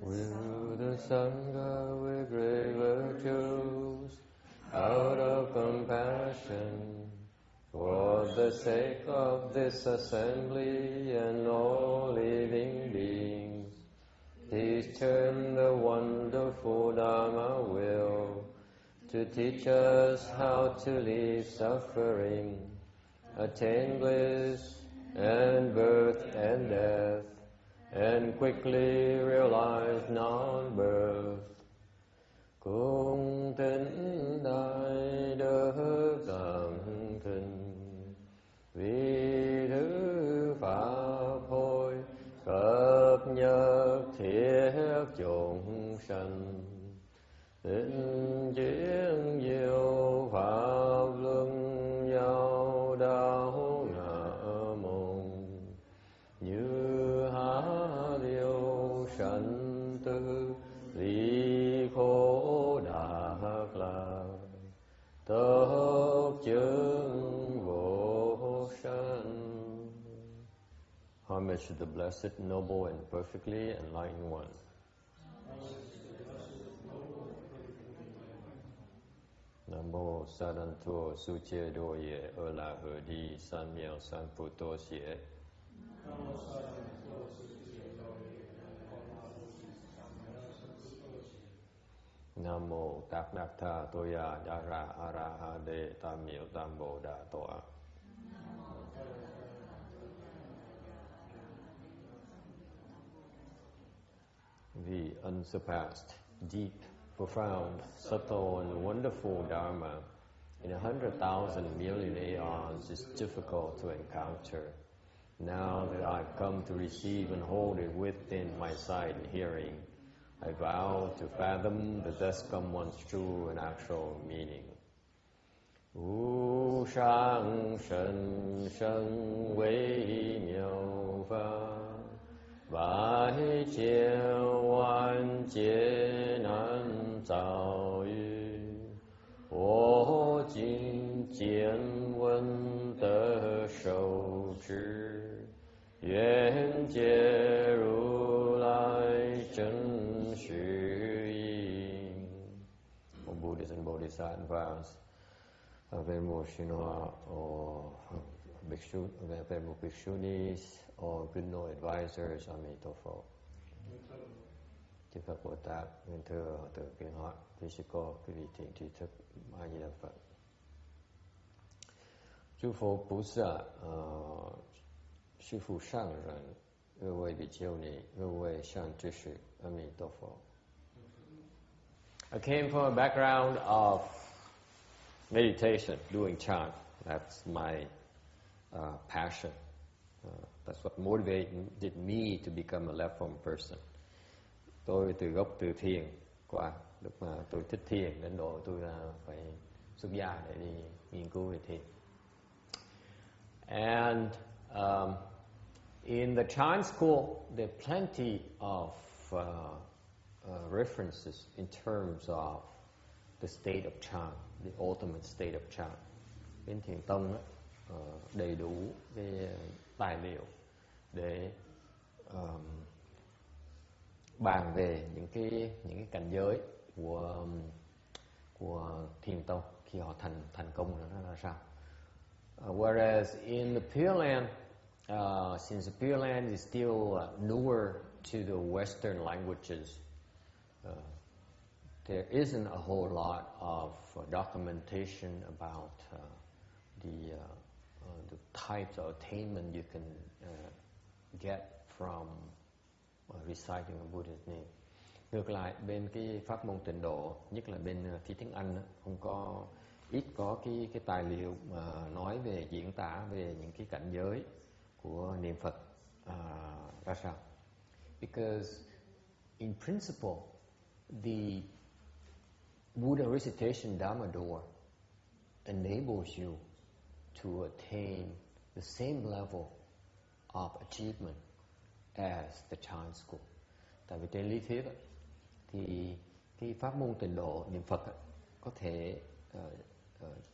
with the Sangha with great virtues, out of compassion, for the sake of this assembly and all living beings, please turn the wonderful Dharma wheel to teach us how to leave suffering, attain bliss and birth and death, and quickly realize non-birth. Cung thính đại đức cảm kinh, vì thứ pháp hội cập nhật thiết chúng sanh, tinh chiến diệu pháp luân giao đạo ngã môn, như há liêu sanh tư ly khổ đạt lạc, tốc chứng vô sanh. Homage to the Blessed, Noble, and Perfectly Enlightened One. Nam mô Sa Đan Thua Su Che Do Ye Ơ La Hờ Đi San Miao San Phu Tô Xie. Nam mô Tát Nạc Tha Toya Đa Ra A Ra Ha Đề Tam Miệu Tam Bồ Đà Tọa. The unsurpassed, deep, profound, subtle, and wonderful Dharma in 100,000 million aeons is difficult to encounter. Now that I've come to receive and hold it within my sight and hearing, I vow to fathom the thus come one's true and actual meaning. Wu shang shen sheng wei miao fa, Bái chiêu oan chế nan tạo yu, Wo jing jian wen de shou zhi, Yuan jie ru lai zhen xu yin. All Buddhas and Bodhisattvas, Venerable Shinua, or Venerable Bhikshunis, or good no advisors, Amitabha. Chư Phật Bồ Tát, nguyện thưa từ kiến hỏi, quý sư cô, quý vị thiện tri thức, A Di Đà Phật. Chư Phật Bồ Tát, sư phụ sang人, 各位比丘尼, 各位善知识, Amitabha. I came from a background of meditation, doing chant. That's my passion. That's what motivated me to become a left-form person. Tôi từ gốc từ thiền qua, lúc mà tôi thích thiền đến độ tôi phải xuất gia để đi nghiên cứu về thiền. And in the chant school, there are plenty of references in terms of the state of chant, the ultimate state of chant. Bên thiền tông đó, đầy đủ cái tài liệu để bàn về những cái cảnh giới của thiền tông khi họ thành công nó ra sao. Whereas in the Pureland, since the Pureland is still newer to the Western languages, there isn't a whole lot of documentation about the types of attainment you can get from reciting a Buddha's name. Ngược lại, bên cái pháp môn tịnh độ, nhất là bên phía tiếng Anh, không có ít có cái tài liệu mà nói về diễn tả về những cái cảnh giới của niệm Phật ra sao. Because in principle, the Buddha recitation Dharma door enables you to attain the same level of achievement as the chant school. Tại vì trên lý thuyết thì cái pháp môn tịnh độ niệm Phật có thể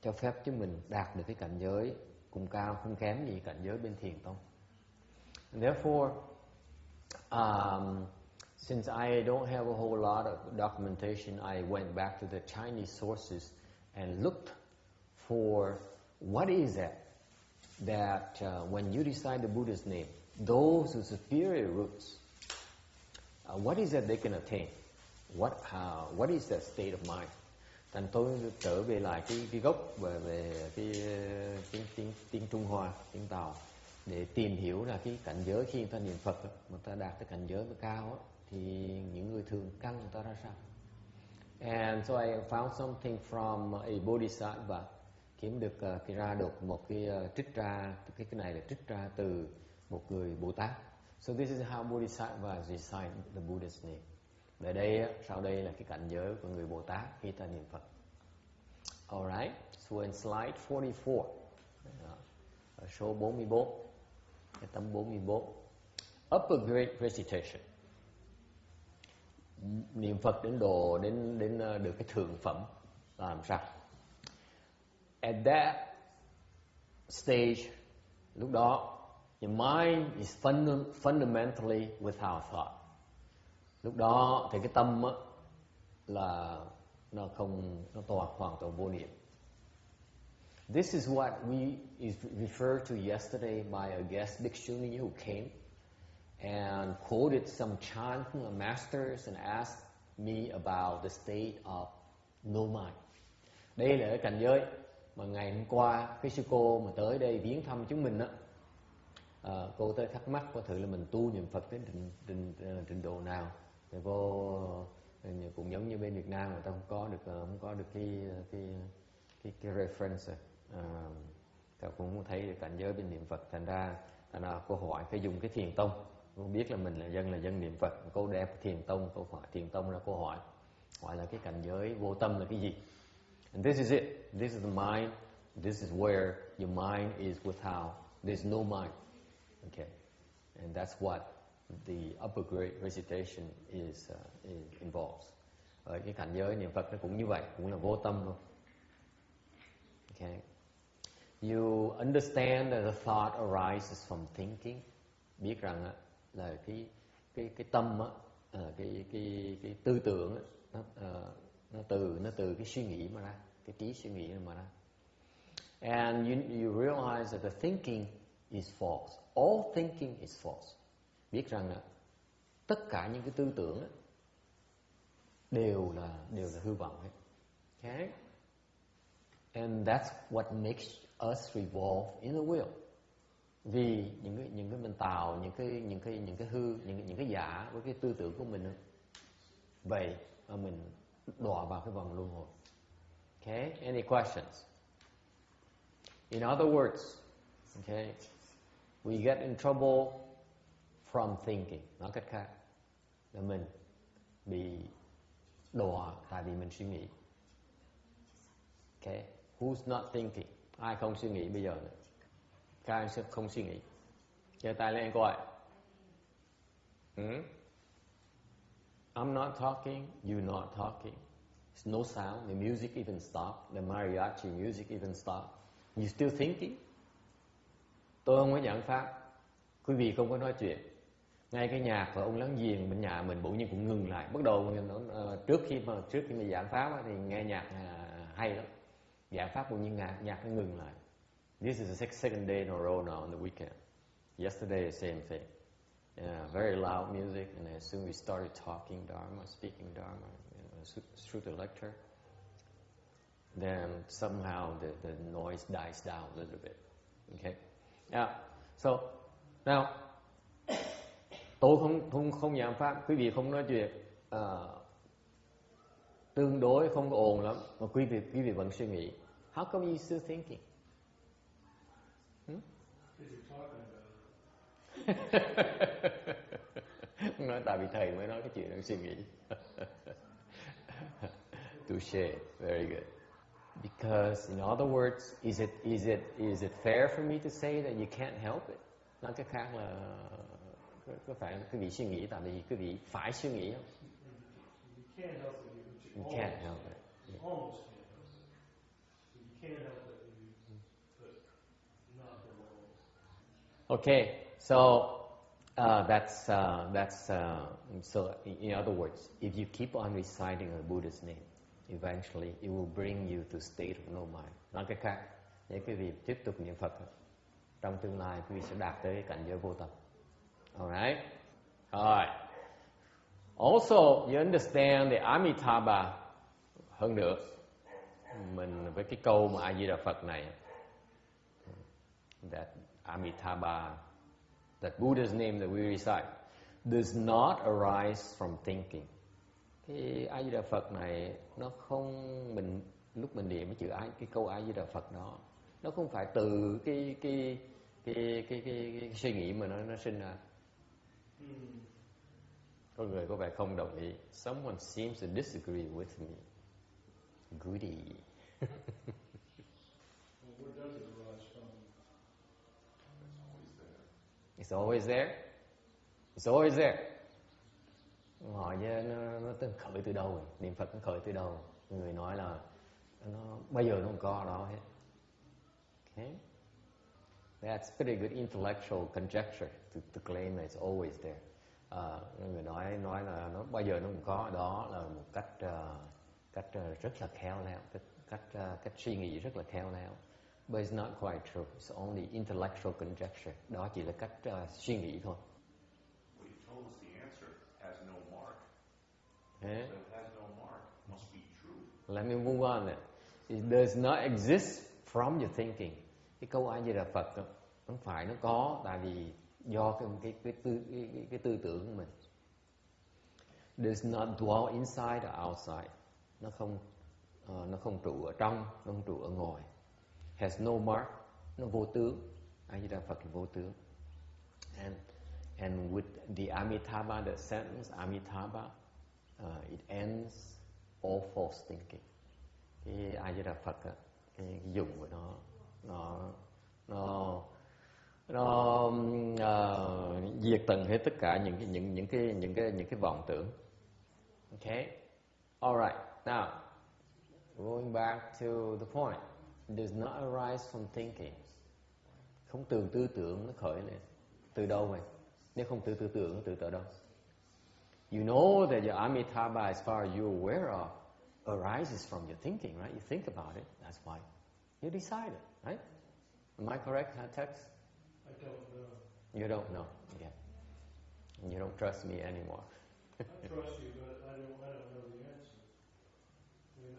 cho phép cho mình đạt được cái cảnh giới cùng cao không kém gì cảnh giới bên thiền tông. And therefore, Since I don't have a whole lot of documentation, I went back to the Chinese sources and looked for what is it that when you recite the Buddha's name, those with superior roots, what is it they can attain? What is their state of mind? Thành tôi trở về lại cái gốc về cái tiếng Trung Hoa, tiếng Tàu, để tìm hiểu là cái cảnh giới khi người ta niệm Phật, người ta đạt tới cảnh giới cao thì những người thường căn người ta ra sao? And so I found something from a Bodhisattva, kiếm được ra được một cái trích ra, cái này là trích ra từ một người Bồ Tát. So this is how Bodhisattva recite the Buddha's name. Ở đây, sau đây là cái cảnh giới của người Bồ Tát khi ta niệm Phật. Alright, so in slide 44, ở số 44, cái tấm 44, upper grade recitation. Niệm Phật đến được cái thượng phẩm là làm sao? At that stage, lúc đó, your mind is fundamentally without thought. Lúc đó thì cái tâm là nó hoàn toàn vô niệm. This is what we referred to yesterday by a guest bhikshuni who came and quoted some chant from the masters and asked me about the state of no mind. Đây là cái cảnh giới mà ngày hôm qua cái sư cô mà tới đây viếng thăm chúng mình cô tới thắc mắc có thử là mình tu niệm Phật đến trình độ nào. Thì cô cũng giống như bên Việt Nam người ta không có được cái reference, ta cũng không thấy được cảnh giới bên niệm Phật. Thành ra cô hỏi phải dùng cái thiền tông. Cô biết là mình là dân niệm Phật. Cô đem thiền tông, cô hỏi thiền tông ra cô hỏi là cái cảnh giới vô tâm là cái gì? And this is it. This is the mind. This is where your mind is without. There's no mind. Okay, and that's what the upper grade recitation is involves. Ở cái cảnh giới niệm Phật nó cũng như vậy, cũng là vô tâm luôn. Okay, you understand that the thought arises from thinking. Biết rằng là cái tâm cái tư tưởng nó từ cái suy nghĩ mà ra, cái trí suy nghĩ mà ra. And you realize that the thinking is false. All thinking is false. Biết rằng tất cả những cái tư tưởng đều là hư vọng hết. Okay? And that's what makes us revolve in the wheel. Vì những cái mình tạo những cái giả với cái tư tưởng của mình, vậy mà mình đọa vào cái vòng luân hồi. Okay? Any questions? In other words, okay, we get in trouble from thinking. Nói cách khác là mình bị đọa tại vì mình suy nghĩ. Okay, who's not thinking? Ai không suy nghĩ bây giờ nữa? Các anh sẽ không suy nghĩ. Giơ tay lên coi. I'm not talking, you're not talking. There's no sound, the music even stopped, the mariachi music even stopped. You still thinking? Tôi không có giảng pháp, quý vị không có nói chuyện. Ngay cái nhạc của ông láng giềng bên nhà mình bỗng nhiên cũng ngừng lại. Bắt đầu trước khi mà giảng pháp thì nghe nhạc hay lắm. Giảng pháp bỗng nhiên nhạc nó ngừng lại. This is the second day in a row now on the weekend. Yesterday the same thing. Very loud music, and as soon as we started talking Dharma, speaking Dharma, through the lecture, then somehow the noise dies down a little bit. Okay. Yeah. So now, tôi không giảng pháp, quý vị không nói chuyện, tương đối không có ồn lắm, mà quý vị vẫn suy nghĩ. How come you still thinking? Nói tại vì thầy mới nói cái chuyện đang suy nghĩ. Touché, very good. Because in other words, is it fair for me to say that you can't help it? Nói cách khác là có phải quý vị suy nghĩ tại vì quý vị phải suy nghĩ không? You can't help it. You almost can't help it. You can't help it. But not alone. Okay, so So in other words, if you keep on reciting a Buddha's name, eventually it will bring you to state of no mind. Nói cách khác, nếu quý vị tiếp tục niệm Phật, trong tương lai quý vị sẽ đạt tới cái cảnh giới vô tập. Alright? Alright. Also, you understand the Amitabha hơn nữa. Mình với cái câu mà A Di Đà Phật này, that Amitabha, that Buddha's name that we recite, does not arise from thinking. Cái A Di Đà Phật này nó không, lúc mình niệm cái câu A Di Đà Phật đó, nó không phải từ cái suy nghĩ mà nó sinh ra. Có người có vẻ không đồng ý. Someone seems to disagree with me. Goody. Where does it arise from? It's always there. It's always there. Hỏi nó khởi từ đâu? Niệm Phật nó khởi từ đâu? Người nói là nó bây giờ nó không có đó hết. Okay? That's pretty good intellectual conjecture to claim that it's always there. Người nói là nó bây giờ nó không có, đó là một cách rất là khéo léo, cách suy nghĩ rất là khéo léo. But it's not quite true. It's only intellectual conjecture. Đó chỉ là cách suy nghĩ thôi. Well, you told us the answer has no mark. So it has no mark. Must be true. Let me move on then. It does not exist from your thinking. Cái câu A Di Đà Phật đó, không phải nó có, tại vì do cái tư tưởng của mình. Does not dwell inside or outside. Nó không trụ ở trong, nó không trụ ở ngoài. Has no mark. Nó vô tướng. A Di Đà Phật là vô tướng. And with the Amitabha, the sentence Amitabha, it ends all false thinking. Cái A Di Đà Phật á, cái dùng của nó diệt tận hết tất cả những cái vọng tưởng. Okay, all right. Now going back to the point, it does not arise from thinking. Không từ tư tưởng nó khởi lên. Từ đâu vậy? Nếu không từ tư tưởng, nó từ đâu? You know that your Amitabha, as far as you're aware of, arises from your thinking, right? You think about it. That's why you decide it, right? Am I correct, text? I don't know. You don't know. Yeah. You don't trust me anymore. I trust you, but I don't know the answer. I mean,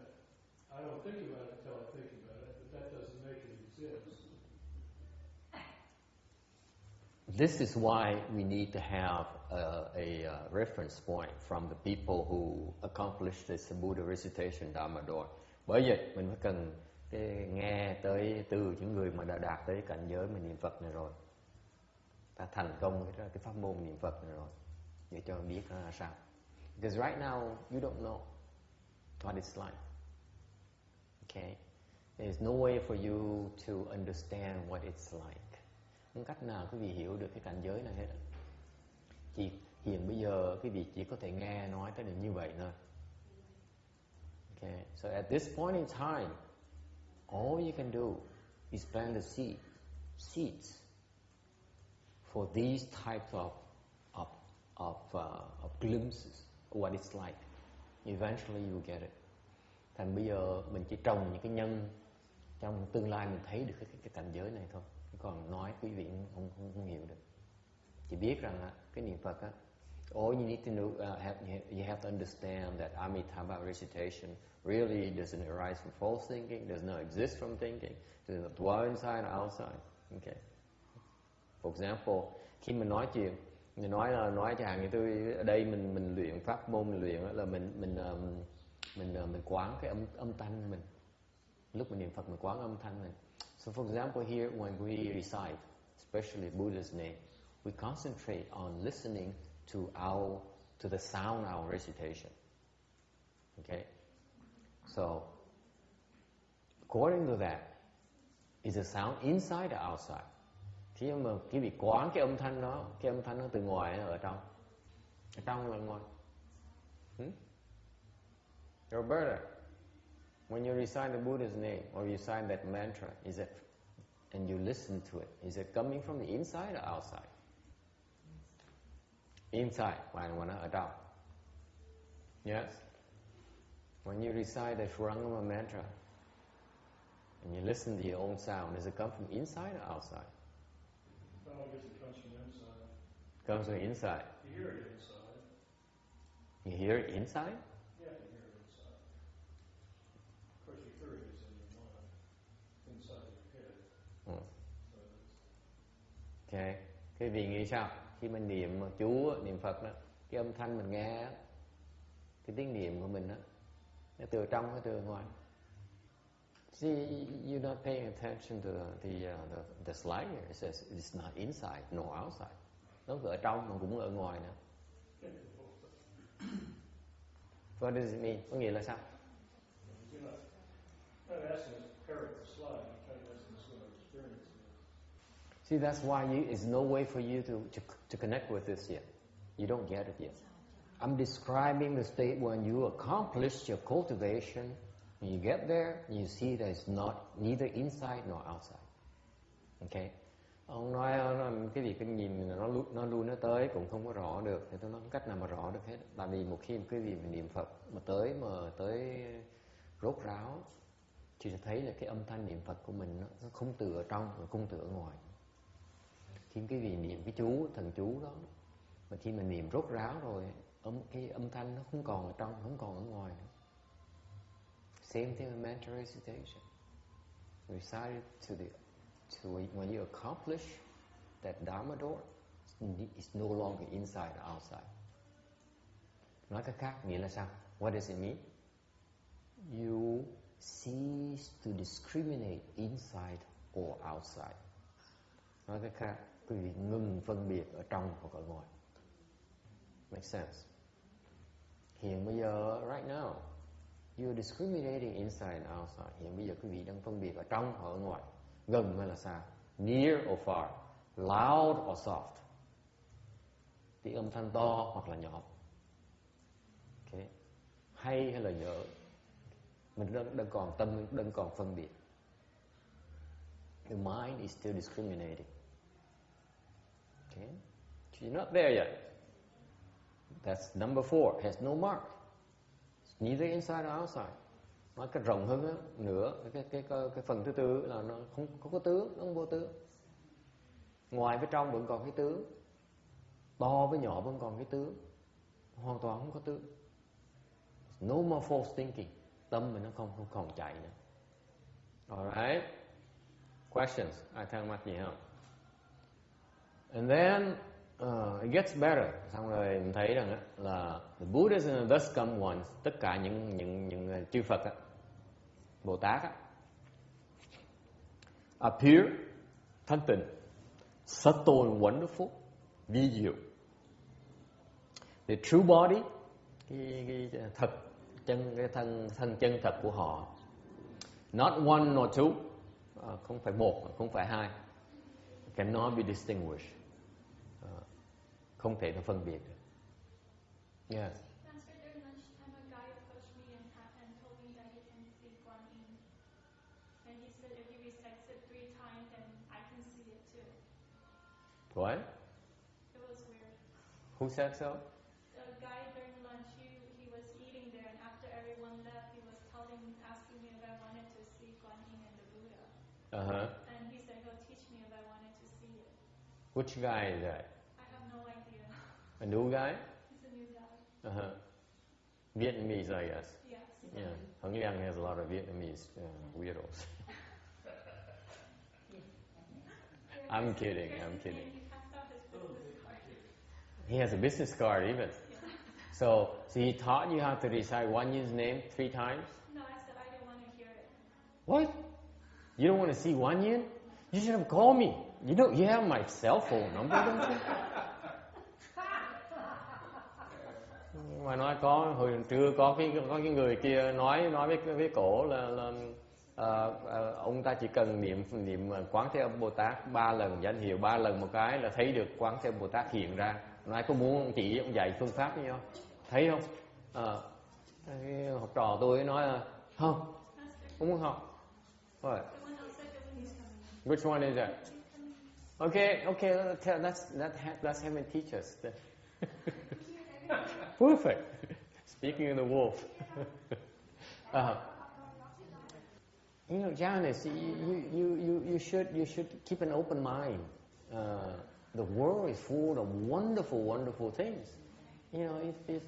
I don't think about it until I think about it, but that doesn't make it exist. This is why we need to have a reference point from the people who accomplished this Buddha recitation Dharma door. Bởi vậy mình phải cần nghe tới từ những người mà đã đạt tới cảnh giới mà niệm Phật này rồi, ta thành công cái pháp môn niệm Phật này rồi, để cho biết nó là sao. Because right now you don't know what it's like. Okay, there's no way for you to understand what it's like. Không cách nào quý vị hiểu được cái cảnh giới này hết. Hiện bây giờ quý vị chỉ có thể nghe nói tới được như vậy thôi. Okay, so at this point in time, all you can do is plant the seeds for these types of glimpses of what it's like. Eventually you get it. Thành bây giờ mình chỉ trồng những cái nhân, trong tương lai mình thấy được cái cảnh giới này thôi. Còn nói quý vị không hiểu được. Chỉ biết rằng cái niệm Phật á, all you need to know, you have to understand that Amitabha recitation really doesn't arise from false thinking, does not exist from thinking, does not dwell inside or outside. Okay. For example, khi mình nói chuyện, mình nói chẳng hạn như ở đây mình luyện pháp môn, mình luyện là mình quán cái âm thanh mình. Lúc mình niệm Phật mình quán âm thanh mình. So for example here when we recite, especially Buddha's name, we concentrate on listening to the sound of our recitation. Okay? So according to that, is the sound inside or outside? Khi mà quý vị quán cái âm thanh đó, cái âm thanh nó từ ngoài ở trong. Ở trong là ngoài. Roberta, when you recite the Buddha's name or you recite that mantra, and you listen to it, is it coming from the inside or outside? Inside, mà nó ở trong. Yes. When you recite the Shurangama mantra, and you listen to your own sound, does it come from inside or outside? I guess it comes from inside. Comes from inside. You hear it inside. You hear it inside? Yeah, you hear it inside. Of course, you hear it is in your mind, inside your head. So Okay. Cái vị nghĩ sao? Khi mình niệm chú, niệm Phật đó, cái âm thanh mình nghe, cái tiếng niệm của mình đó, nó từ trong hay từ ngoài? See, you're not paying attention to the slide here. It says it's not inside nor outside. Nó vừa ở trong mà cũng ở ngoài nữa. What does it mean? Có nghĩa là sao? you're not asking us to parrot the slide. You're trying to ask us what our experience is. See, that's why there's no way for you to connect with this yet. You don't get it yet. I'm describing the state when you accomplish your cultivation. When you get there, you see that it's not neither inside nor outside. Okay? Ông nói cái gì cái nhìn nó lui nó tới cũng không có rõ được, thì tôi nói không cách nào mà rõ được hết. Tại vì một khi cái gì mình niệm Phật mà tới rốt ráo, thì sẽ thấy là cái âm thanh niệm Phật của mình nó không từ ở trong mà không từ ở ngoài. Khi cái gì niệm cái chú thần chú đó, mà khi mình niệm rốt ráo rồi, cái âm thanh nó không còn ở trong, không còn ở ngoài nữa. Same thing with mental recitation. Recite to when you accomplish that Dharma door, it's no longer inside or outside. Nói cách khác nghĩa là sao? What does it mean? You cease to discriminate inside or outside. Nói cách khác, quý vị ngừng phân biệt ở trong hoặc ở ngoài. Make sense? Hiện bây giờ, right now, you're discriminating inside and outside. Hiện bây giờ quý vị đang phân biệt ở trong hoặc ở ngoài, gần hay là xa, near or far, loud or soft, tiếng âm thanh to hoặc là nhỏ, okay. Hay hay là dở, mình đang còn tâm, đang còn phân biệt. The mind is still discriminating. Okay, you're not there yet. That's number 4. Has no mark. It's neither inside or outside. Nói cái rộng hơn đó, nữa, cái phần thứ tư là nó không có tướng, nó không vô tướng. Ngoài với trong vẫn còn cái tướng, to với nhỏ vẫn còn cái tướng, hoàn toàn không có tướng. No more false thinking. Tâm mình nó không còn chạy nữa. Alright. Questions? Ai thắc mắc gì không? And then it gets better. Xong rồi mình thấy rằng là the Buddhas and the thus come ones, tất cả những chư Phật á, Bồ Tát á, are pure, thanh tịnh, subtle and wonderful, vi diệu. The true body, cái thật chân, cái thân chân thật của họ, not one nor two, không phải một, không phải hai, cannot be distinguished, không thể nó phân biệt được. Yes. Master, during lunchtime, a guy approached me and told me that he can see Guan Yin. And he said if he recites it 3 times, then I can see it too. What? It was weird. Who said so? The guy during lunch, he was eating there, and after everyone left, he was asking me if I wanted to see Guan Yin and the Buddha. Uh-huh. And he said he'll teach me if I wanted to see it. Which guy is that? I have no idea. A new guy? He's a new guy. Uh-huh. Vietnamese, I guess. Yes. Yeah. Hồng Liang has a lot of Vietnamese weirdos. I'm kidding. He passed out his business card. He has a business card even. So he taught you how to recite Guan Yin's name 3 times? No, I said I didn't want to hear it. What? You don't want to see Guan Yin? You should have called me. You have my cell phone number, don't you? Mà nói có hồi trưa có cái người kia nói với cổ là ông ta chỉ cần niệm Quán Thế Âm Bồ Tát 3 lần, danh hiệu 3 lần một cái là thấy được Quán Thế Âm Bồ Tát hiện ra. Nói có muốn ông chỉ ông dạy phương pháp với nhau, thấy không? Cái học trò tôi nói là không muốn học. What? Which one is that? Okay, let's have him teach us. Perfect. Speaking of the wolf. You know, Janice, you should keep an open mind. The world is full of wonderful, wonderful things. You know, if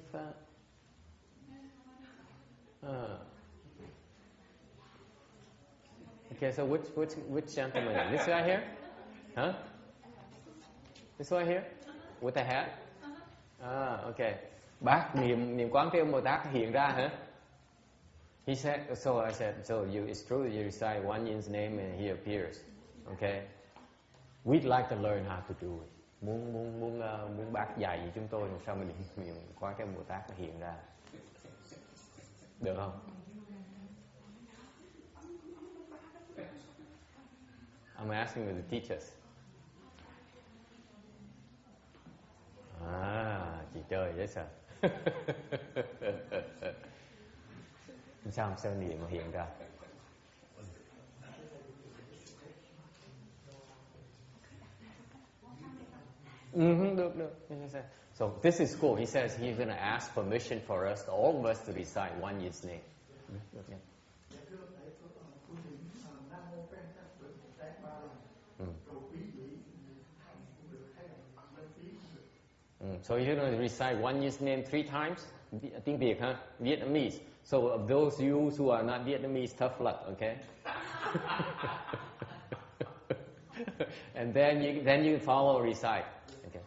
okay, so which gentleman? This guy here? Huh? This one here? With the hat? Okay. Bác niệm quán thế Bồ Tát hiện ra hả? He said, so I said, so it's true you recite one yin's name and he appears. Okay. We'd like to learn how to do it. Muốn bác dạy với chúng tôi làm sao mình niệm quán thế Bồ Tát nó hiện ra. Được không? I'm asking you to teach us. Chị chơi dễ sợ. Sao niệm mà hiện ra? Được. So this is cool. He says he's going to ask permission for us, all of us, to recite one yin's name. So you're going to recite one yin's name 3 times? Tiếng Việt, huh? Vietnamese. So of those you who are not Vietnamese, tough luck, okay? And then you follow recite. Okay.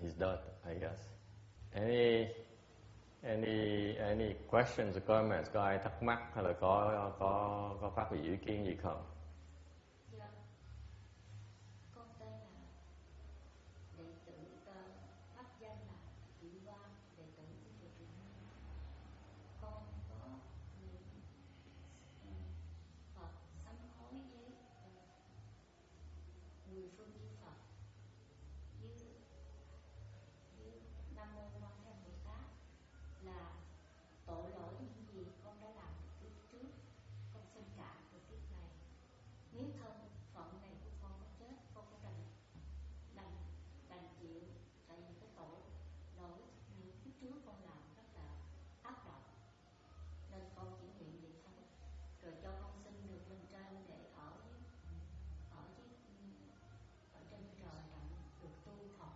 He's done, I guess. Any questions or comments? Có ai thắc mắc hay là có phát biểu ý kiến gì không? Dạ. Con tên là đệ tử pháp danh là Phật Quan, đệ tử của Phật. Con có Phật sám hối với mười phương chư Phật với Nam mô Quan Thế Bồ Tát là tội lỗi những gì con đã làm kiếp trước, con xin trả từ kiếp này. Nếu thân phận này của con có chết, con có đành chịu, tại vì cái tội lỗi những kiếp trước con làm rất là ác độc, nên con chỉ nguyện vậy thôi. Rồi cho con xin được lên trên để ở trên trời đặng được tu học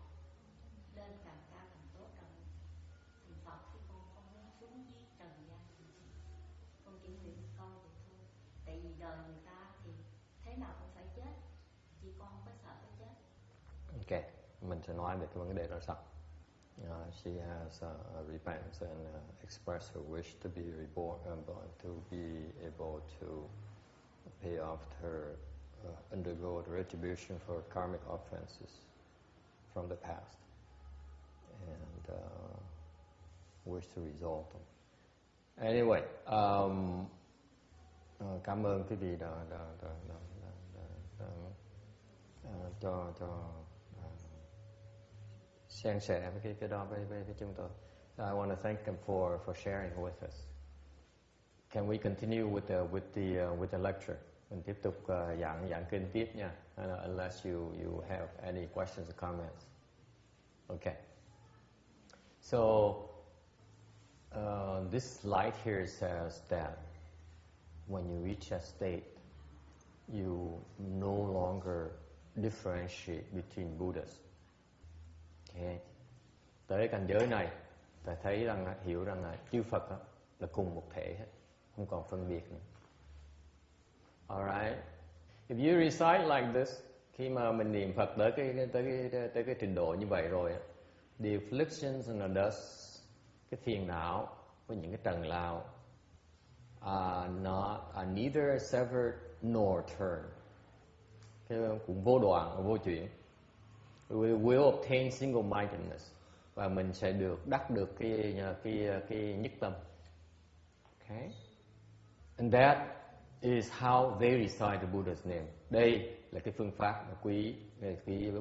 lên càng cao càng tốt đặng thành Phật, chứ con không muốn xuống dưới trần gian. Con chỉ nguyện con vậy thôi. Tại vì đời người ta thì thế nào cũng phải chết, chỉ con có sợ cái chết. Okay, mình sẽ nói về cái vấn đề đó sau. She has repentance and expressed her wish to be reborn, to be able to pay off her, undergo the retribution for karmic offenses from the past, and wish to resolve them. Anyway, cảm ơn quý vị đã cho san sẻ với cái đó với chúng tôi. So I want to thank them for sharing with us. Can we continue with the lecture? Mình tiếp tục giảng kinh tiếp nha. Unless you have any questions or comments. Okay. So this slide here says that when you reach a state, you no longer differentiate between Buddhas. Okay. Tới cảnh giới này, ta thấy rằng, hiểu rằng là chư Phật đó, là cùng một thể hết, không còn phân biệt nữa. Alright. If you recite like this, khi mà mình niệm Phật tới cái trình độ như vậy rồi, the afflictions and the dust cái phiền não, với những cái trần lao are neither severed nor turned. Cái cũng vô đoạn, vô chuyển. We will obtain single-mindedness, và mình sẽ đắc được cái nhất tâm. Okay? And that is how they recite the Buddha's name. Đây là cái phương pháp mà quý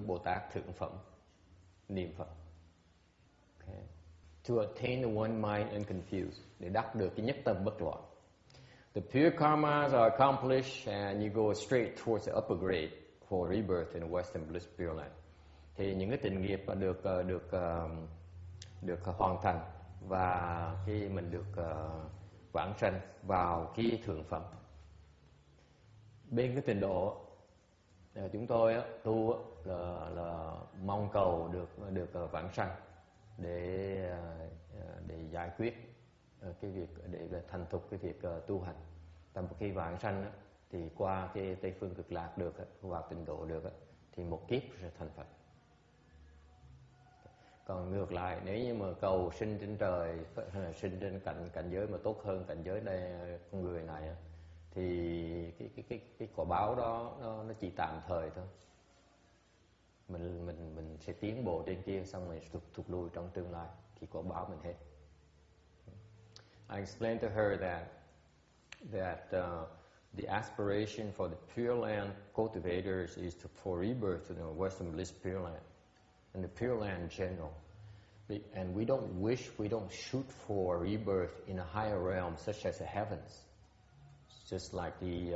Bồ Tát thượng phẩm niệm Phật. Okay. To attain the one mind unconfused, để đắc được cái nhất tâm bất loạn. The pure karmas are accomplished and you go straight towards the upper grade for rebirth in the Western Bliss Pureland. Thì những cái tình nghiệp được hoàn thành, và khi mình được vãng sanh vào cái thượng phẩm. Bên cái trình độ chúng tôi tu là mong cầu được vãng sanh để giải quyết cái việc, để thành thục cái việc tu hành. Và một khi vãng sanh thì qua cái Tây phương cực lạc được, vào tịnh độ được, thì một kiếp sẽ thành Phật. Còn ngược lại, nếu như mà cầu sinh trên trời, sinh trên cảnh giới mà tốt hơn cảnh giới đây con người này, thì cái quả báo đó nó chỉ tạm thời thôi. Mình sẽ tiến bộ trên kia, xong rồi thụt lùi trong tương lai thì quả báo mình hết. I explained to her that the aspiration for the Pureland cultivators is for rebirth to the Western Bliss Pureland and the Pureland in general. And we don't shoot for rebirth in a higher realm such as the heavens, just like the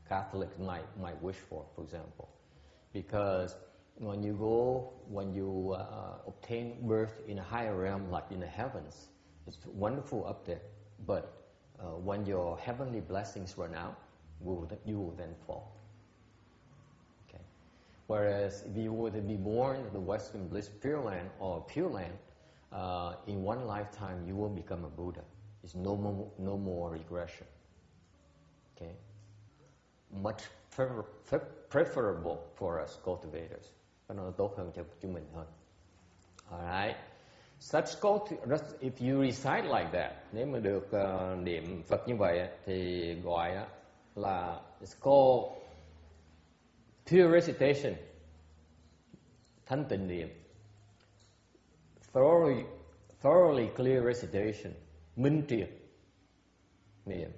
Catholics might wish for example. Because when you obtain birth in a higher realm like in the heavens, it's wonderful up there. But when your heavenly blessings run out, you will then fall. Okay. Whereas if you were to be born in the Western Bliss Pureland or Pureland, in one lifetime you will become a Buddha. It's no more regression. Okay. Much preferable for us cultivators. Nó tốt hơn cho chúng mình hơn. Alright. If you recite like that, nếu mà được niệm Phật như vậy thì gọi là it's called pure recitation, thanh tịnh niệm. Thoroughly clear recitation, minh triệt niệm.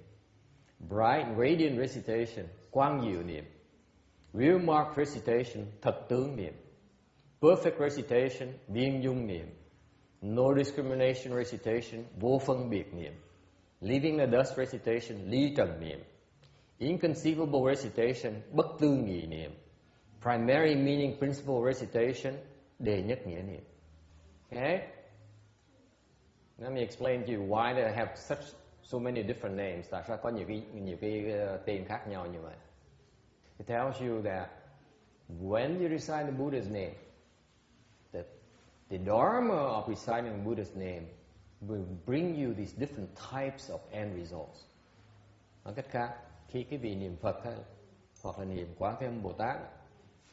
Bright and radiant recitation, quang diệu niệm. Real mark recitation, thật tướng niệm. Perfect recitation, viên dung niệm. No discrimination recitation, vô phân biệt niệm. Leaving the dust recitation, ly trần niệm. Inconceivable recitation, bất tư nghị niệm. Primary meaning principle recitation, đề nhất nghĩa niệm. Okay? Let me explain to you why they have so many different names. Tại sao có nhiều cái tên khác nhau như vậy? It tells you that when you recite the Buddha's name, the Dharma of reciting the Buddha's name will bring you these different types of end results. Nói cách khác, khi cái vị niệm Phật hoặc là niệm Quán Thế Âm Bồ Tát,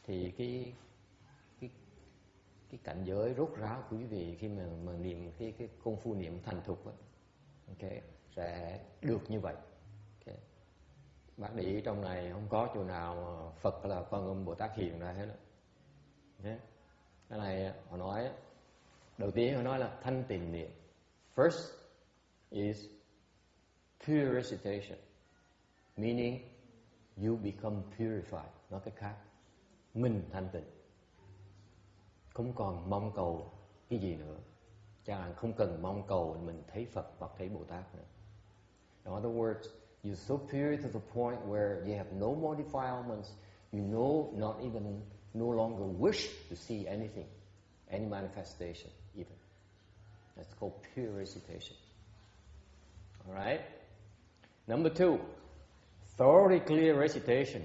thì cái cảnh giới rốt ráo của quý vị khi mà niệm cái công phu niệm thành thục ấy, okay, sẽ được như vậy. Okay. Bác để ý trong này không có chỗ nào Phật là Quan Âm Bồ Tát hiện ra hết đó. Okay. Cái này họ nói, đầu tiên họ nói là thanh tịnh niệm. First is pure recitation, meaning you become purified. Nói cách khác, mình thanh tịnh, không còn mong cầu cái gì nữa, chẳng hạn không cần mong cầu mình thấy Phật hoặc thấy Bồ Tát nữa. In other words, you're so pure to the point where you have no more defilements, you no longer wish to see anything, any manifestation even. That's called pure recitation. Alright? Number 2, thoroughly clear recitation,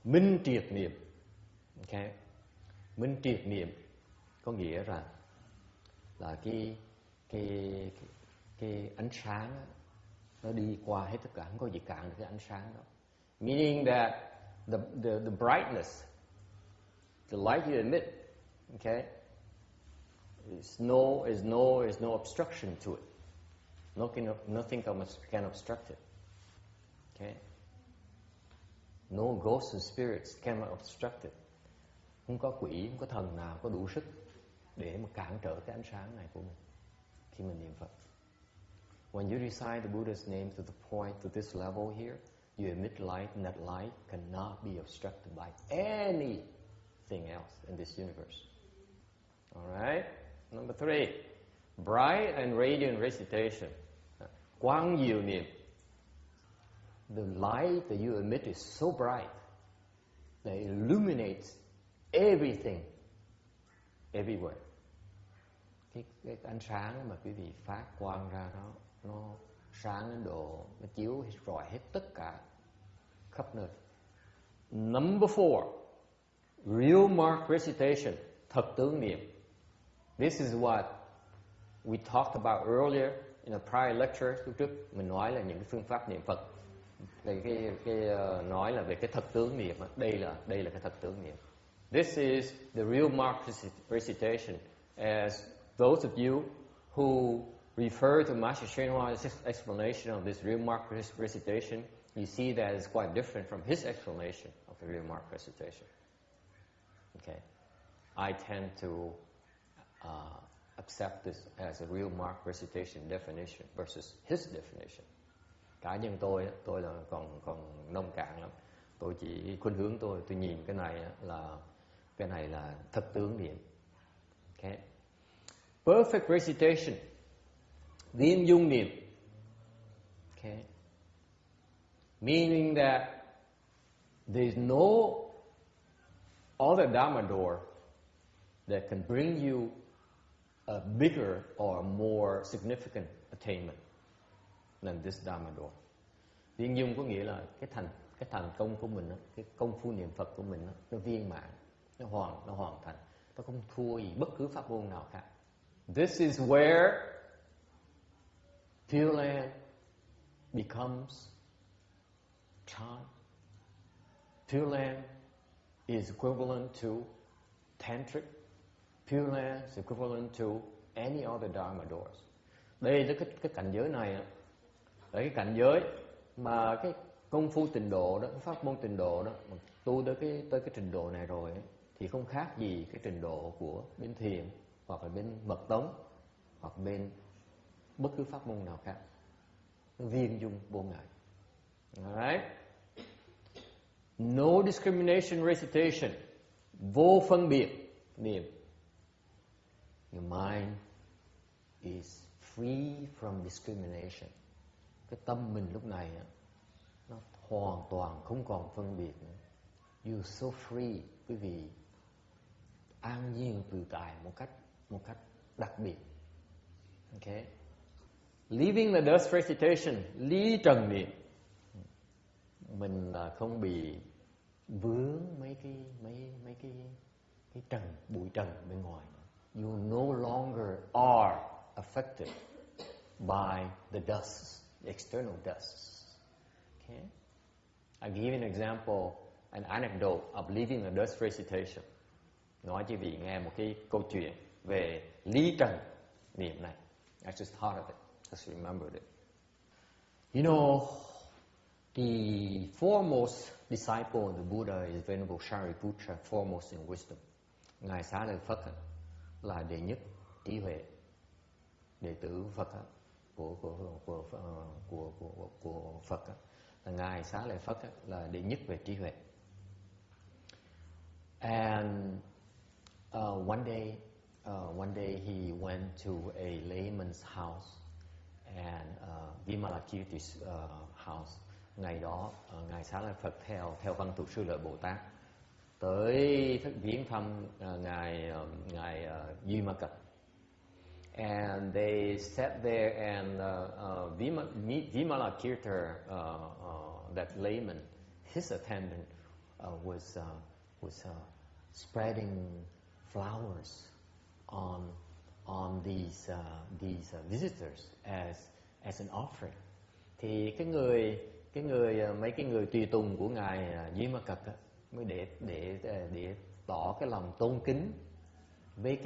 minh triệt niệm. Okay? Minh triệt niệm có nghĩa là cái ánh sáng nó đi qua hết tất cả, không có gì cản được cái ánh sáng đó. Meaning that the brightness, the light you emit, okay, There's no obstruction to it. Nothing can obstruct it. Okay? No ghosts and spirits can obstruct it. Không có quỷ, không có thần nào có đủ sức để mà cản trở cái ánh sáng này của mình khi mình niệm Phật. When you recite the Buddha's name to the point, to this level here, you emit light, and that light cannot be obstructed by anything else in this universe. Alright? Number 3, bright and radiant recitation. Quang diệu niệm. The light that you emit is so bright that it illuminates everything, everywhere. Cái ánh sáng mà quý vị phát quang ra đó, nó sáng đến độ nó chiếu rọi hết tất cả khắp nơi. Number 4, real mark recitation, thật tướng niệm. This is what we talked about earlier in a prior lecture. Lúc trước mình nói là những cái phương pháp niệm Phật. Nói là về cái thật tướng niệm. Đây là cái thật tướng niệm. This is the real mark recitation. As those of you who refer to Master Hsuan Hua's explanation of this real mark recitation, you see that it's quite different from his explanation of the real mark recitation. Okay, I tend to accept this as a real mark recitation definition versus his definition. Cá nhân tôi là còn nông cạn lắm. Tôi chỉ khuynh hướng tôi nhìn cái này là thật tướng niệm. Okay. Perfect recitation, viên dung niệm. Okay. Meaning that there is no other Dharma door that can bring you a bigger or more significant attainment than this Dharma door. Viên dung có nghĩa là cái thành công của mình, cái công phu niệm Phật của mình, nó viên mãn, nó hoàn thành, nó không thua gì bất cứ pháp môn nào khác. This is where Pureland becomes Chan. Pureland is equivalent to Tantric. Pureland is equivalent to any other Dharma doors. Đây là cái cảnh giới này là cái cảnh giới mà cái công phu tịnh độ đó, cái pháp môn tịnh độ đó, mà tu tới cái trình độ này rồi ấy, thì không khác gì cái trình độ của bên thiền hoặc là bên mật tống hoặc bên bất cứ pháp môn nào khác. Nó viên dung vô ngại. Alright? No discrimination recitation. Vô phân biệt niệm. Your mind is free from discrimination. Cái tâm mình lúc này nó hoàn toàn không còn phân biệt nữa. You're so free, quý vị an nhiên tự tại một cách đặc biệt. Okay. Leaving the dust recitation, ly trần niệm. Mình không bị vướng mấy cái trần, bụi trần bên ngoài. You no longer are affected by the dust, the external dust. Okay? I give you an example, an anecdote of leaving the dust recitation. Nói cho quý vị nghe một cái câu chuyện về ly trần niệm này. I just thought of it, just remembered it. You know, the foremost disciple of the Buddha is Venerable Shariputra, foremost in wisdom. Ngài Xá Lợi Phất là đệ nhất trí huệ, đệ tử Phật của Phật. Ngài Xá Lợi Phất là đệ nhất về trí huệ. And one day he went to a layman's house and Vimalakirti's house. Ngày đó ngài Xá Lợi Phật theo văn thủ sư Lợi Bồ Tát tới viếng thăm ngài Duy Ma Cật. And they sat there and Vimalakirti, that layman, his attendant, was spreading flowers on these visitors as an offering. Thì mấy cái người tùy tùng của ngài Duy Ma Cật mới để tỏ cái lòng tôn kính với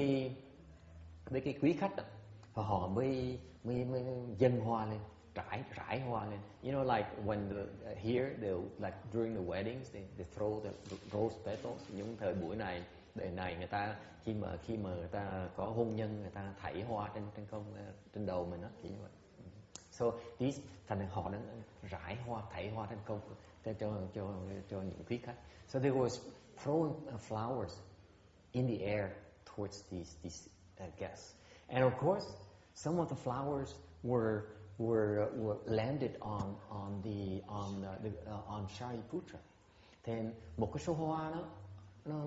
với cái quý khách đó, và họ mới dâng hoa lên, rải hoa lên. You know, like when here they'll, like during the weddings they throw the rose petals. Những thời buổi này, đời này người ta khi mà người ta có hôn nhân, người ta thảy hoa trên đầu mình đó, chỉ như vậy. So these, thành họ đã rải hoa, thảy hoa trên công cho những quý khách. So they was throwing flowers in the air towards these guests, and of course some of the flowers were landed on Shariputra. Then một cái số hoa đó nó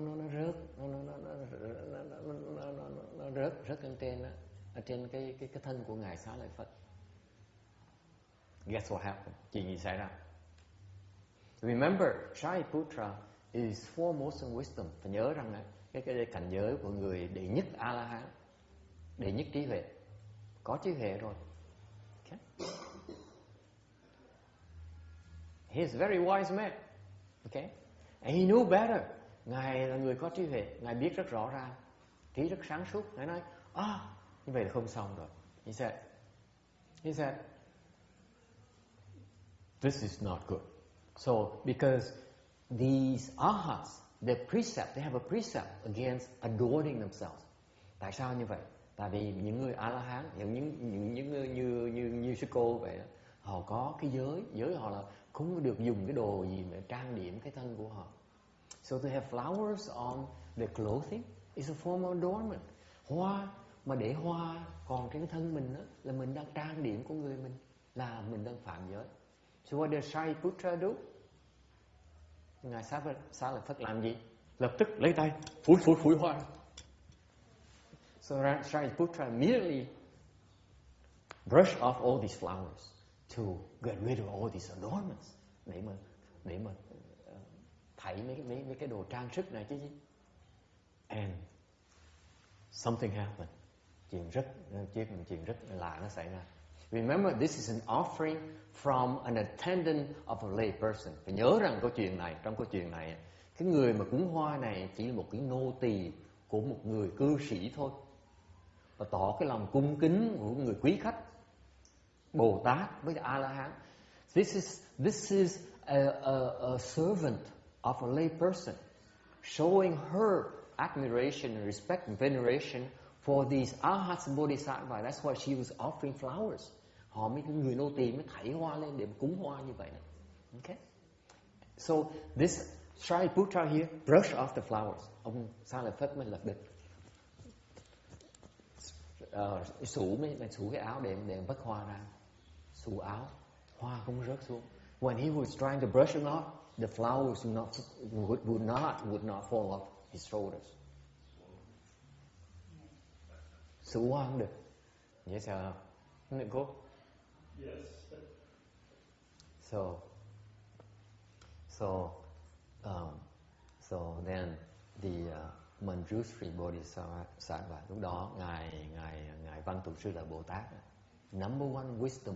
rớt lên trên đó, ở trên cái thân của ngài Xá Lợi Phất. Guess what happened? Chuyện gì xảy ra? Remember, Shariputra is foremost in wisdom. Phải nhớ rằng cái cảnh giới của người đệ nhất A-la-hán, đệ nhất trí huệ, có trí huệ rồi. Okay. He is a very wise man. Okay, and he knew better. Ngài là người có trí huệ, ngài biết rất rõ ràng, trí rất sáng suốt. Ngài nói, như vậy là không xong rồi. He said, this is not good. So, because these arhats, they have a precept against adorning themselves. Tại sao như vậy? Tại vì những người A-la-hán, những người như sư cô vậy đó, họ có cái giới họ là không có được dùng cái đồ gì để trang điểm cái thân của họ. So to have flowers on their clothing is a form of adornment. Hoa, mà để hoa còn trên thân mình đó, là mình đang trang điểm của người mình, là mình đang phạm giới. So what does Shariputra do? Ngài Xá Lợi Phất làm gì? Lập tức lấy tay phủi hoa. So Shariputra immediately brush off all these flowers to get rid of all these adornments, để mà thảy mấy cái đồ trang sức này chứ gì. And something happened. Chuyện rất lạ nó xảy ra. Remember, this is an offering from an attendant of a lay person. Phải nhớ rằng trong câu chuyện này, cái người mà cúng hoa này chỉ là một cái nô tỳ của một người cư sĩ thôi, và tỏ cái lòng cung kính của người quý khách, Bồ Tát với A-la-hán. This is a servant of a lay person, showing her admiration and respect and veneration for these arhats and bodhisattvas. That's why she was offering flowers. Họ mấy cái người nô tỳ mới thảy hoa lên để cúng hoa như vậy này. Okay? So this Shariputra here brush off the flowers. Ông Xá Lợi Phất mới lập tức xủ cái áo để vất hoa ra. Xủ áo, hoa không rớt xuống. When he was trying to brush it off, the flowers would not fall off his shoulders. Xủ hoa không được. Dễ sợ không? Isn't it cool? Yes. So then the Manjushri Bodhisattva, lúc đó ngài Văn Tụ Sư Lợi Bồ Tát, number one wisdom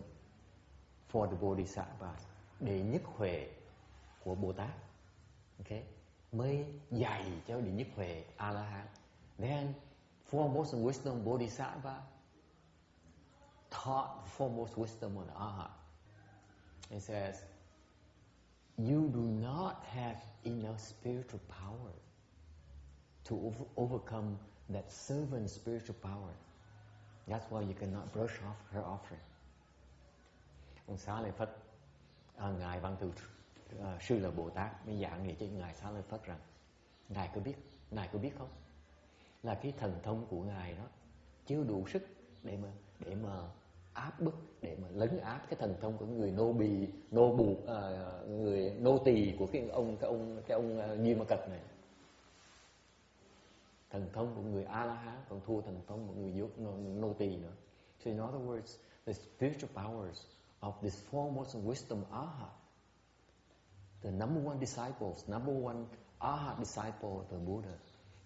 for the Bodhisattvas, đệ nhất huệ của Bồ Tát, okay, mới dạy cho đệ nhất huệ A-la-hán. Then foremost in wisdom Bodhisattva taught foremost wisdom on Arhat. It says, you do not have enough spiritual power to overcome that servant spiritual power. That's why you cannot brush off her offering. Ông Xá Lợi Phất, ngài Văn Thù Sư Lợi Bồ Tát mới giảng nghĩa cho ngài Xá Lợi Phất rằng, ngài có biết không, là cái thần thông của ngài đó chưa đủ sức để mà áp bức, để mà lấn áp cái thần thông của người người nô tỳ của cái ông Duy Ma Cật này. Thần thông của người A-la-hán còn thua thần thông của người nô tỳ nữa. So in other words, the spiritual powers of this foremost wisdom Arhat, the number one Arhat disciple of the Buddha,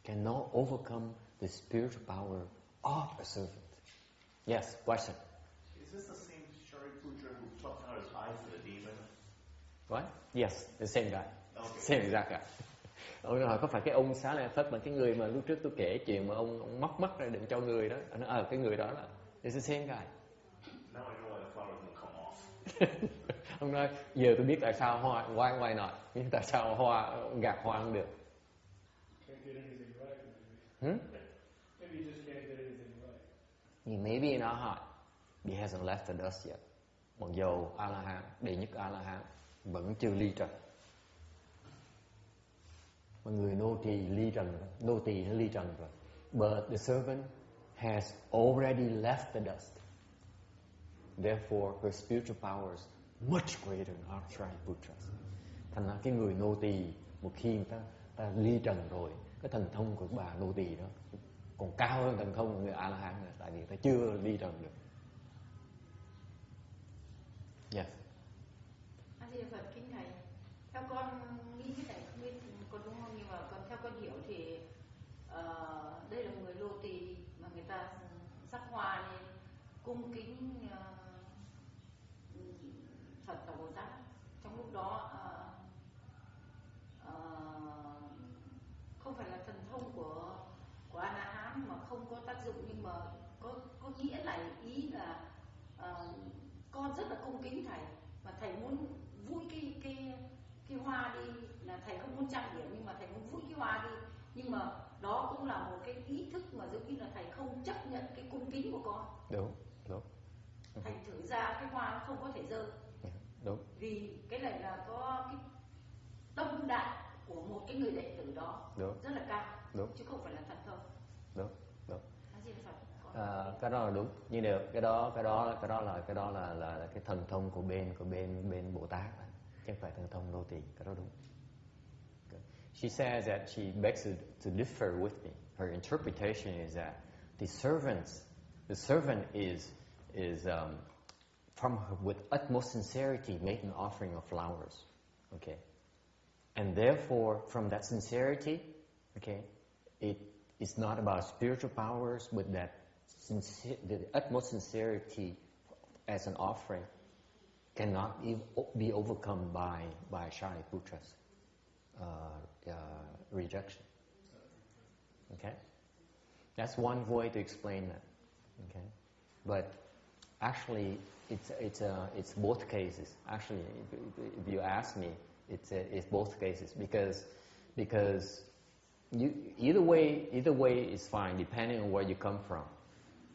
cannot overcome the spiritual power of a servant. Yes, question. Is this the same Shariputra who plucked out his eye for the demon? What? Yes, the same guy. Okay. Same exact guy. Ông hỏi có phải cái ông Xá Lợi Phất mà cái người mà lúc trước tôi kể chuyện mà ông móc mắt ra đựng cho người đó, anh nói cái người đó là it's the same guy. Now I know why the flower doesn't come off. Ông nói giờ tôi biết tại sao hoa why not, nhưng tại sao hoa gạt hoa không được. Can't get anything right, maybe. Maybe you just can't get anything right. Maybe in our heart he hasn't left the dust yet. Mặc dầu A-la-hán, đệ nhất A-la-hán vẫn chưa ly trần. Mà người nô tỳ ly trần, nô tỳ nó ly trần rồi. But the servant has already left the dust. Therefore, her spiritual powers much greater than our Shariputra's. Thành ra cái người nô tỳ một khi ta ly trần rồi, cái thần thông của bà nô tỳ đó còn cao hơn thần thông của người A-la-hán nữa, tại vì ta chưa ly trần được. Yes. A Di Đà Phật kính thầy, theo con nghĩ cái này không biết con đúng không, nhưng mà còn theo con hiểu thì đây là một người nô tỳ mà người ta sắc hoa nên cung kính Phật và Bồ Tát. Trong lúc đó không phải là thần thông của A La Hán mà không có tác dụng, nhưng mà có nghĩa là ý là con rất là cung kính thầy, mà thầy muốn vui cái hoa đi, là thầy không muốn trang điểm nhưng mà thầy muốn vui cái hoa đi, nhưng mà đó cũng là một cái ý thức mà giống như là thầy không chấp nhận cái cung kính của con. Đúng. Thầy thử ra cái hoa nó không có thể dơ. Đúng. Vì cái này là có cái tâm đại của một cái người đệ tử đó. Đúng. Rất là cao. Đúng. Chứ không phải là thần thông. Đúng. Cái đó là đúng. Nhưng được, cái đó là cái thần thông của bên Bồ Tát, chứ không phải thần thông nô tỳ. Cái đó đúng. She says that she begs to differ with me. Her interpretation is that the servant is with utmost sincerity making offering of flowers, okay, and therefore from that sincerity, okay, it is not about spiritual powers, but that the utmost sincerity as an offering cannot be overcome by Shariputra's rejection. Okay, that's one way to explain that. Okay, but actually, it's both cases. Actually, if you ask me, it's both cases because either way is fine depending on where you come from.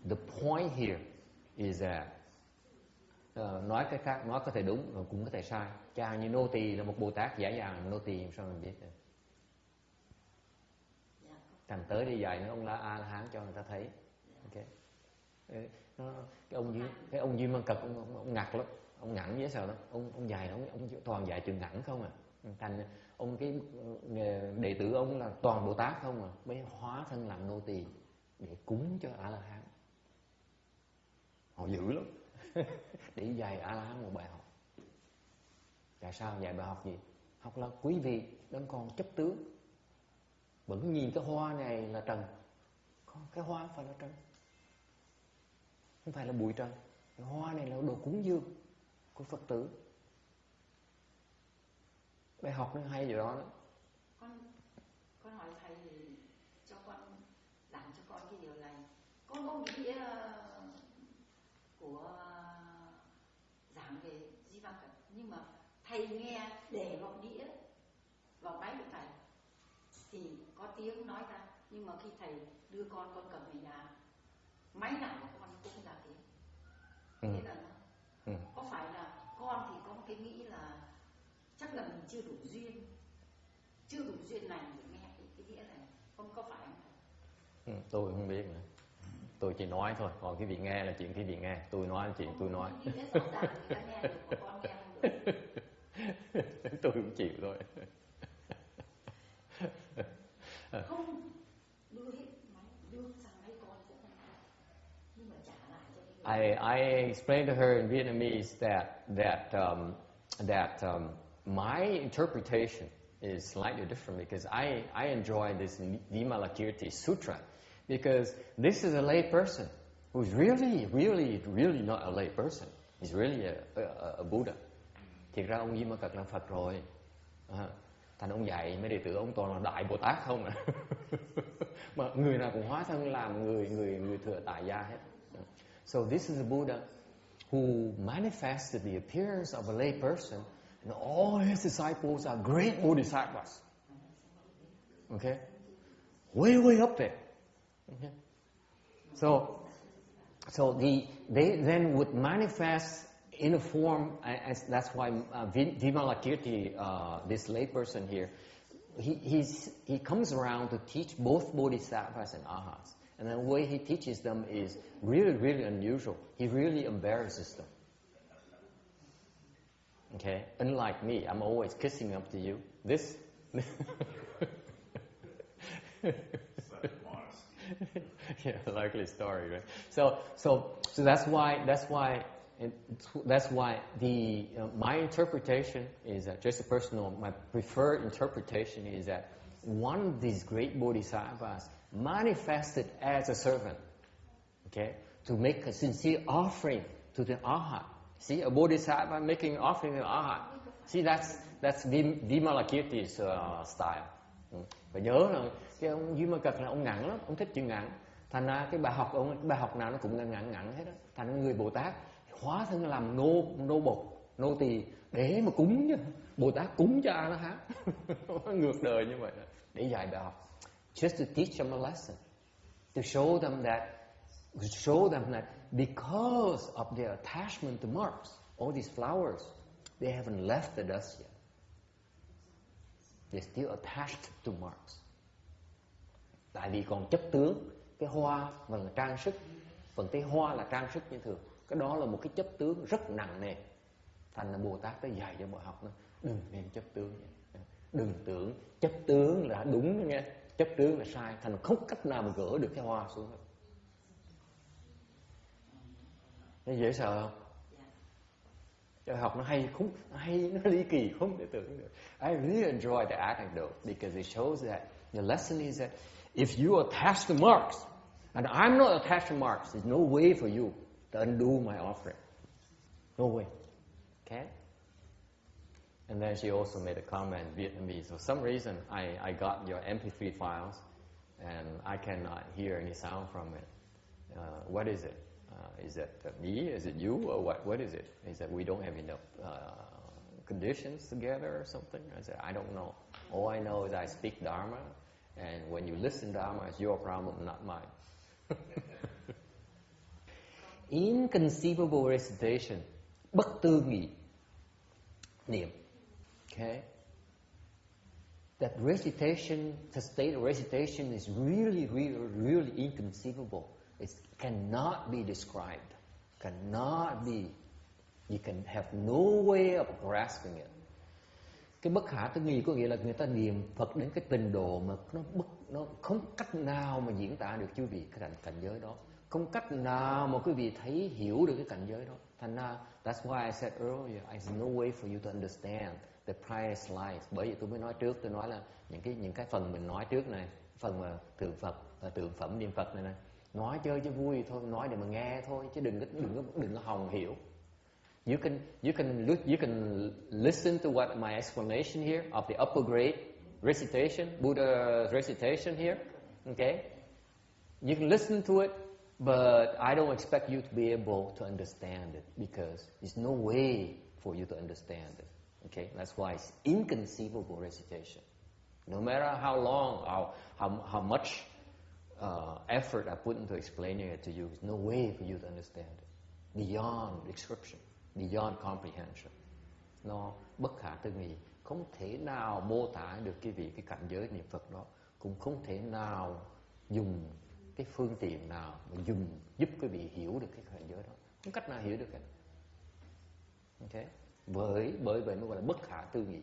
The point here is that nói cái khác, nói có thể đúng rồi cũng có thể sai. Chà, như nô tỳ là một Bồ Tát giả dạng nô tỳ, sao mình biết được? Thành tới đi dạy nữa, ông là A-la-hán cho người ta thấy. Okay. Cái ông Duy Mân Cật ông ngặt lắm, ông ngẳng dễ sợ lắm, ông dài lắm, ông toàn dạy trường ngẳng không à. Thành ông cái đệ tử ông là toàn Bồ Tát không à, mới hóa thân làm nô tỳ để cúng cho A-la-hán. Họ dữ lắm. Để dạy A-la-hán một bài học. Tại sao dạy bài học gì? Học là quý vị đang còn chấp tướng, vẫn nhìn cái hoa này là trần, cái hoa không phải là trần, không phải là bụi trần. Cái hoa này là đồ cúng dường của Phật tử. Bài học nó hay gì đó đó. Con hỏi thầy cho con giảng cho con cái điều này. Con có nghĩ của giảng về Di Văn Cật, nhưng mà thầy nghe để vào đĩa, vào máy của thầy thì có tiếng nói ra, nhưng mà khi thầy đưa con cầm về nhà, máy nào của con cũng ra tiếng. Thế là có phải là con thì có một cái nghĩ là chắc là mình chưa đủ duyên này để nghe cái đĩa này, con có phải không? Tôi không biết nữa. Tôi chỉ nói thôi, còn cái vị nghe là chuyện cái vị nghe, tôi nói là chuyện tôi nói. Tôi cũng chịu thôi. Không đưa hết máy, đưa sang máy con cũng không được, nhưng mà trả lại cho cái I explained to her in Vietnamese that my interpretation is slightly different because I enjoy this Vimalakirti Sutra because this is a lay person who's really not a lay person. He's really a Buddha. Thiệt ra ông Di Ma Cật là Phật rồi. Thành ông dạy mấy đệ tử ông toàn là đại Bồ Tát không à. Mà người nào cũng hóa thân làm người thừa tại gia hết. So this is a Buddha who manifested the appearance of a lay person, and all his disciples are great bodhisattvas. Okay, way up there. Okay, so they then would manifest in a form, as that's why Vimalakirti, this lay person here, he comes around to teach both bodhisattvas and arhats. And the way he teaches them is really unusual. He really embarrasses them. Okay? Unlike me, I'm always kissing up to you. This... yeah, likely story, right? So that's why the my interpretation is that, just a personal, my preferred interpretation is that one of these great bodhisattvas manifested as a servant, okay, to make a sincere offering to the arhat. See, a bodhisattva making an offering to the arhat. See, that's Vimalakirti's style. Phải nhớ là cái ông Vimalakirti là ông ngắn lắm, ông thích chuyện ngắn. Thành ra cái bài học nào nó cũng ngắn hết á. Thành ra người Bồ Tát hóa thân làm nô bộc, nô tỳ để mà cúng chứ. Bồ Tát cúng cho A La Hán. Ngược đời như vậy đó. Để dạy bài học. Just to teach them a lesson, to show them that because of their attachment to marks, all these flowers, they haven't left the dust yet. They're still attached to marks. Tại vì còn chấp tướng, cái hoa và là trang sức, phần cái hoa là trang sức như thường. Cái đó là một cái chấp tướng rất nặng nề. Thành là Bồ Tát tới dạy cho bộ học nó, đừng nên chấp tướng. Đừng tưởng chấp tướng là đúng nghe. Chấp tướng là sai, thành không cách nào mà gỡ được cái hoa xuống hết. Nó dễ sợ không? Cái học nó hay, nó ly kỳ không thể tưởng được. I really enjoy the anecdote because it shows that the lesson is that if you attach to marks, and I'm not attached to marks, there's no way for you to undo my offering. No way. Okay? And then she also made a comment in Vietnamese. For some reason, I got your MP3 files, and I cannot hear any sound from it. What is it? Is it me? Is it you? Or what? What is it? Is that we don't have enough conditions together or something? I said, I don't know. All I know is I speak Dharma, and when you listen Dharma, it's your problem, not mine. Inconceivable recitation, bất tư nghị niệm. Okay? That recitation, the state of recitation is really inconceivable. It cannot be described. Cannot be. You can have no way of grasping it. Cái bất khả tư nghị có nghĩa là người ta niệm Phật đến cái trình độ mà nó không cách nào mà diễn tả được quý vị cái cảnh giới đó. Không cách nào mà quý vị thấy hiểu được cái cảnh giới đó. Thành ra, that's why I said earlier, there's no way for you to understand the prior life. Bởi vì tôi mới nói trước, tôi nói là những cái phần mình nói trước này, phần mà tượng Phật, tượng phẩm niệm Phật này, nói chơi cho vui thôi, nói để mà nghe thôi, chứ đừng có hòng hiểu. You can listen to what my explanation here of the upper grade recitation, Buddha recitation here. Okay, you can listen to it, but I don't expect you to be able to understand it because there's no way for you to understand it. Okay, that's why it's inconceivable recitation. No matter how long or how much effort I put into explaining it to you, there's no way for you to understand it. Beyond description, beyond comprehension. Nó bất khả tư nghị, không thể nào mô tả được cái cảnh giới niệm Phật đó, cũng không thể nào dùng cái phương tiện nào mà giúp quý vị hiểu được cái cảnh giới đó, không cách nào hiểu được cả. Okay? Bởi vậy mới gọi là bất khả tư nghị.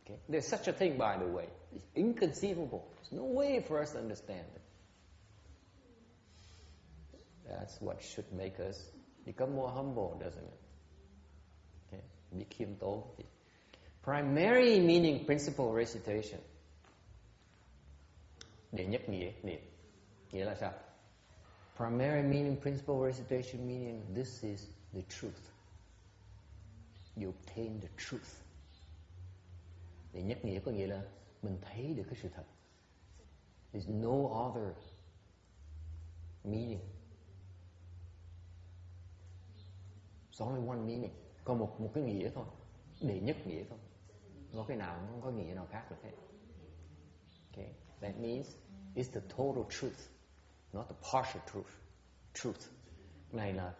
Okay? There's such a thing, by the way. It's inconceivable. There's no way for us to understand it. That's what should make us become more humble, doesn't it? Okay? Be khiêm tốn. Primary meaning principle recitation. Đệ nhất nghĩa niệm. Nghĩa là sao? Primary meaning principle recitation meaning this is the truth. You obtain the truth. Đệ nhất nghĩa có nghĩa là mình thấy được cái sự thật. There's no other meaning. It's only one meaning. Có một cái nghĩa thôi, đệ nhất nghĩa thôi. Có cái nào không có nghĩa nào khác được hết. Okay, that means it's the total truth, not the partial truth. Này là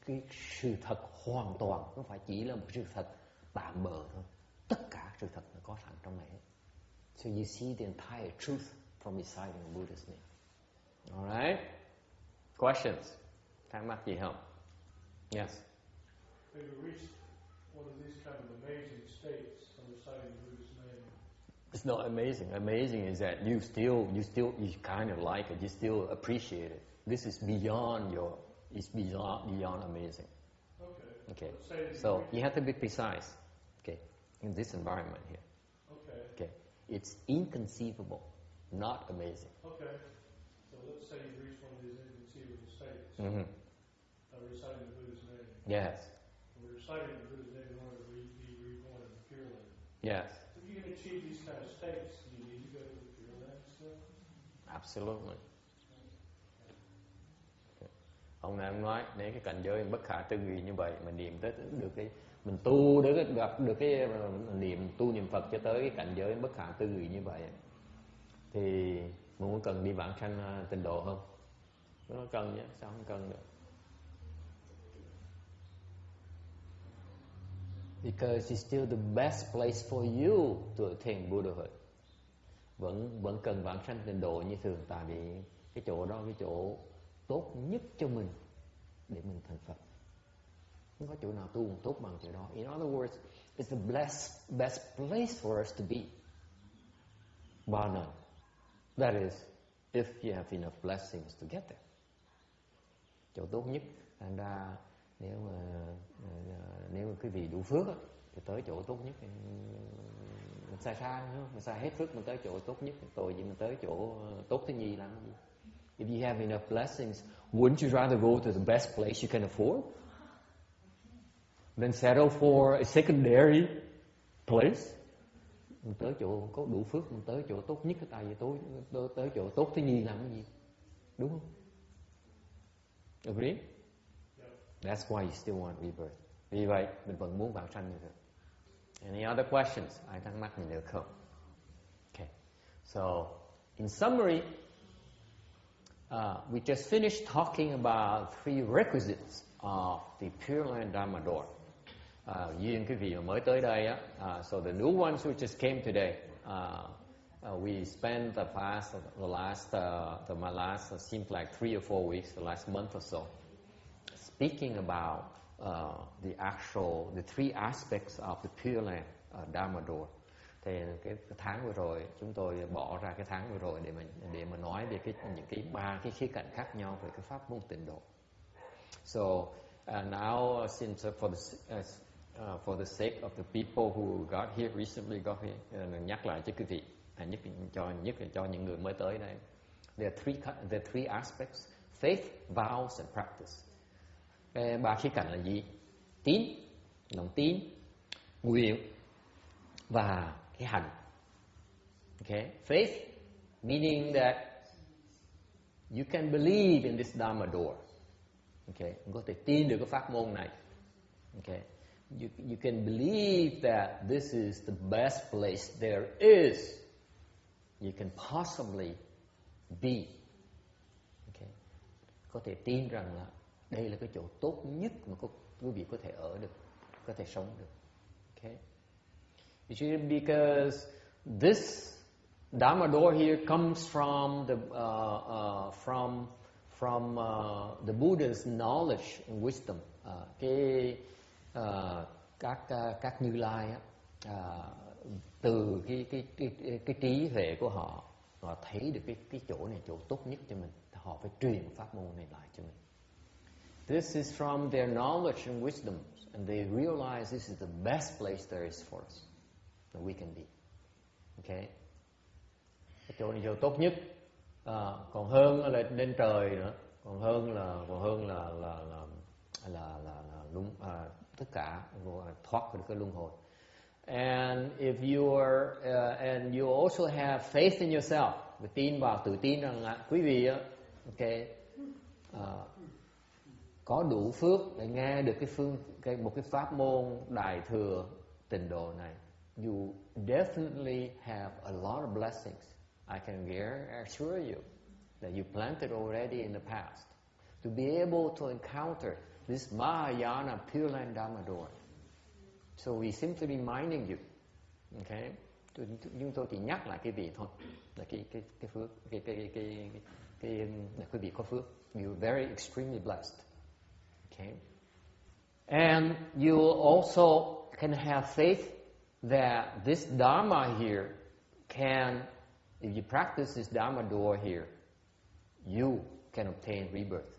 cái sự thật hoàn toàn, không phải chỉ là một sự thật tạm bợ thôi. Tất cả sự thật là có sẵn trong này hết. So you see the entire truth from reciting Buddha's name. Alright? Questions? Thắc mắc gì không? Yes. Have you reached one of these kind of amazing states from reciting Buddha's name? It's not amazing. Amazing is that you kind of like it. You still appreciate it. This is beyond beyond amazing. Okay. So you have to be precise. Okay. In this environment here. Okay. It's inconceivable, not amazing. Okay. So let's say you reach one of these inconceivable states. Mm-hmm. Reciting the Buddha's name. Yes. We're reciting the Buddha's name in order to be reborn in the Pureland. Yes. If you can achieve these kind of states, do you need to go to the Pureland still? Absolutely. Ông này ông nói nếu cái cảnh giới bất khả tư nghị như vậy mà niệm tới được cái mình tu để gặp được cái niệm Phật cho tới cái cảnh giới bất khả tư nghị như vậy thì mình có cần đi vãng sanh tịnh độ không? Nó cần chứ, sao không cần được? Because it's still the best place for you to attain Buddhahood. Vẫn cần vãng sanh tịnh độ như thường, tại vì cái chỗ đó cái chỗ tốt nhất cho mình để mình thành Phật. Không có chỗ nào tu tốt bằng chỗ đó. In other words, it's the best place for us to be. Bar none. That is, if you have enough blessings to get there. Chỗ tốt nhất. Thành ra nếu mà quý vị đủ phước thì tới chỗ tốt nhất. Mình sai mình sai hết phước mình tới chỗ tốt nhất, tội gì mình tới chỗ tốt thứ nhì làm gì? If you have enough blessings, wouldn't you rather go to the best place you can afford than settle for a secondary place? Mình tới chỗ có đủ phước, mình tới chỗ tốt nhất, tại vì tới chỗ tốt thứ nhì làm cái gì? Đúng không? Agree? That's why you still want rebirth. Vì vậy, mình vẫn muốn vãng sanh như thế. Any other questions? Ai thắc mắc gì nữa không? Okay. So, in summary, we just finished talking about 3 requisites of the Pureland Dharma door. Duyên quý vị mới tới đây so the new ones who just came today, we spent my last seems like 3 or 4 weeks, the last month or so, speaking about the 3 aspects of the Pureland Dharma door. Thì cái tháng vừa rồi chúng tôi bỏ ra cái tháng vừa rồi để mà nói về những cái 3 cái khía cạnh khác nhau về cái pháp môn tịnh độ. So now since for the sake of the people who got here recently, nhắc lại cho quý vị, nhất là cho những người mới tới đây. There are 3 aspects: faith, vows and practice. 3 khía cạnh là gì? Tín, lòng tín, nguyện và cái hành. Okay, faith meaning that you can believe in this Dharma door. Okay, có thể tin được cái pháp môn này. Okay, you can believe that this is the best place there is you can possibly be. Okay, có thể tin rằng là đây là cái chỗ tốt nhất mà quý vị có thể ở được, có thể sống được. Okay. Because this Dharma door here comes from the Buddha's knowledge and wisdom. Các Như Lai từ cái trí huệ của họ thấy được cái chỗ này chỗ tốt nhất cho mình, họ phải truyền pháp môn này lại cho mình. This is from their knowledge and wisdom, and they realize this is the best place there is for us that we can be. Okay, cái chỗ này chỗ tốt nhất, còn hơn là lên trời nữa, còn hơn là tất cả thoát được cái luân hồi. And if you are and you also have faith in yourself, tự tin rằng là quý vị có đủ phước để nghe được một cái pháp môn đại thừa tịnh độ này. You definitely have a lot of blessings. I can assure you that you planted already in the past to be able to encounter this Mahayana Pureland Dharma door. So we simply reminding you, okay? Chúng tôi chỉ nhắc lại cái vị thôi, là cái phước, là quý vị có phước. You're very extremely blessed, okay? And you also can have faith that this Dharma here can, if you practice this Dharma door here, you can obtain rebirth.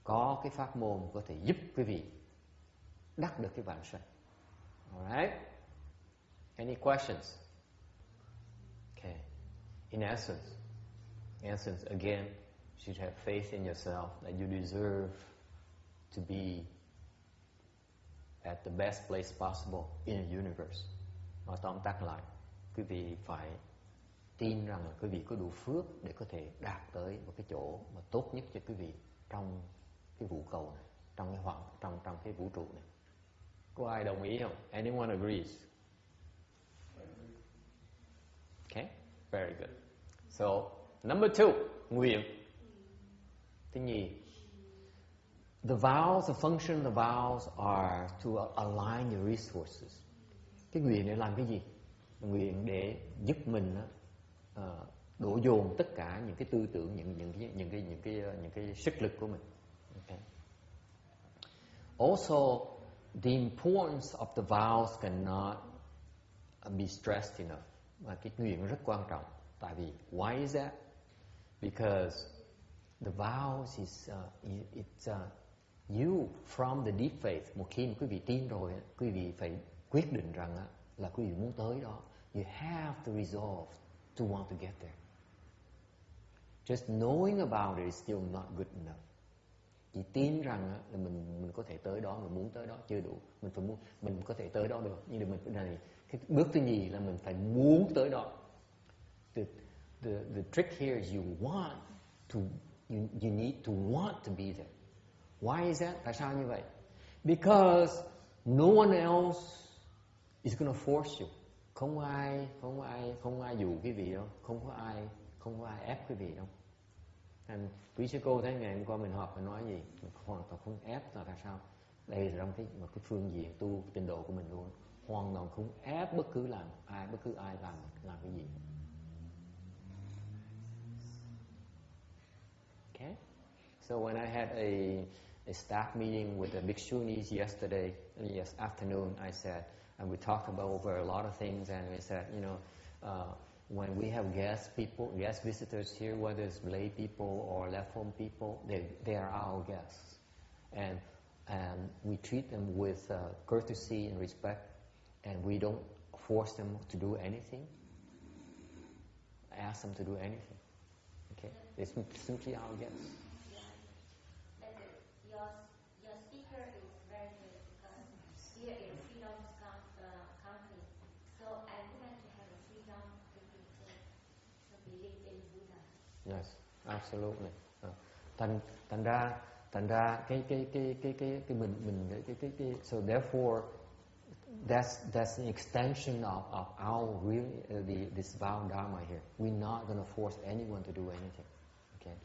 Có cái pháp môn có thể giúp quý vị đắc được cái vãng sanh. Alright? Any questions? Okay. In essence, again, you should have faith in yourself that you deserve to be at the best place possible in the universe. Nói tóm tắt lại, quý vị phải tin rằng là quý vị có đủ phước để có thể đạt tới một cái chỗ mà tốt nhất cho quý vị trong cái vũ cầu này, trong cái vũ trụ này. Có ai đồng ý không? Anyone agrees? Okay, very good. So, number 2, nguyện. Thứ nhì, the vows, the function of the vows are to align your resources. Cái nguyện để làm cái gì? Nguyện để giúp mình đổ dồn tất cả những cái tư tưởng, những cái sức lực của mình. Okay. Also, the importance of the vows cannot be stressed enough. Và cái nguyện rất quan trọng. Tại vì why is that? Because the vows is you from the deep faith. Một khi mà quý vị tin rồi, quý vị phải quyết định rằng là quý vị muốn tới đó. You have to resolve to want to get there. Just knowing about it is still not good enough. Chỉ tin rằng là mình có thể tới đó, mình muốn tới đó chưa đủ. Mình có thể tới đó được, nhưng mà cái bước thứ nhì là mình phải muốn tới đó. The trick here is you need to want to be there. Why is that? Tại sao như vậy? Because no one else is going to force you. Không ai dụ quý vị đâu, không có ai ép quý vị đâu. And quý sư cô thấy ngày hôm qua mình họp mình nói gì, mình hoàn toàn không ép là tại sao? Đây là trong một cái phương diện tu tịnh độ của mình luôn, hoàn toàn không ép bất cứ ai làm cái gì. Okay, so when I had a staff meeting with the bhikshunis yesterday afternoon, I said, and we talked about over a lot of things, and we said, when we have guest visitors here, whether it's lay people or left home people, they are our guests, and we treat them with courtesy and respect, and we don't force them to do anything, ask them to do anything. Okay, it's simply our guests. Your speaker is very good because here in freedom country, so I would like to have a freedom to believe in Buddha. Yes, absolutely. Thành ra so therefore that's an extension of our this vow dharma here. We're not going to force anyone to do anything. Okay,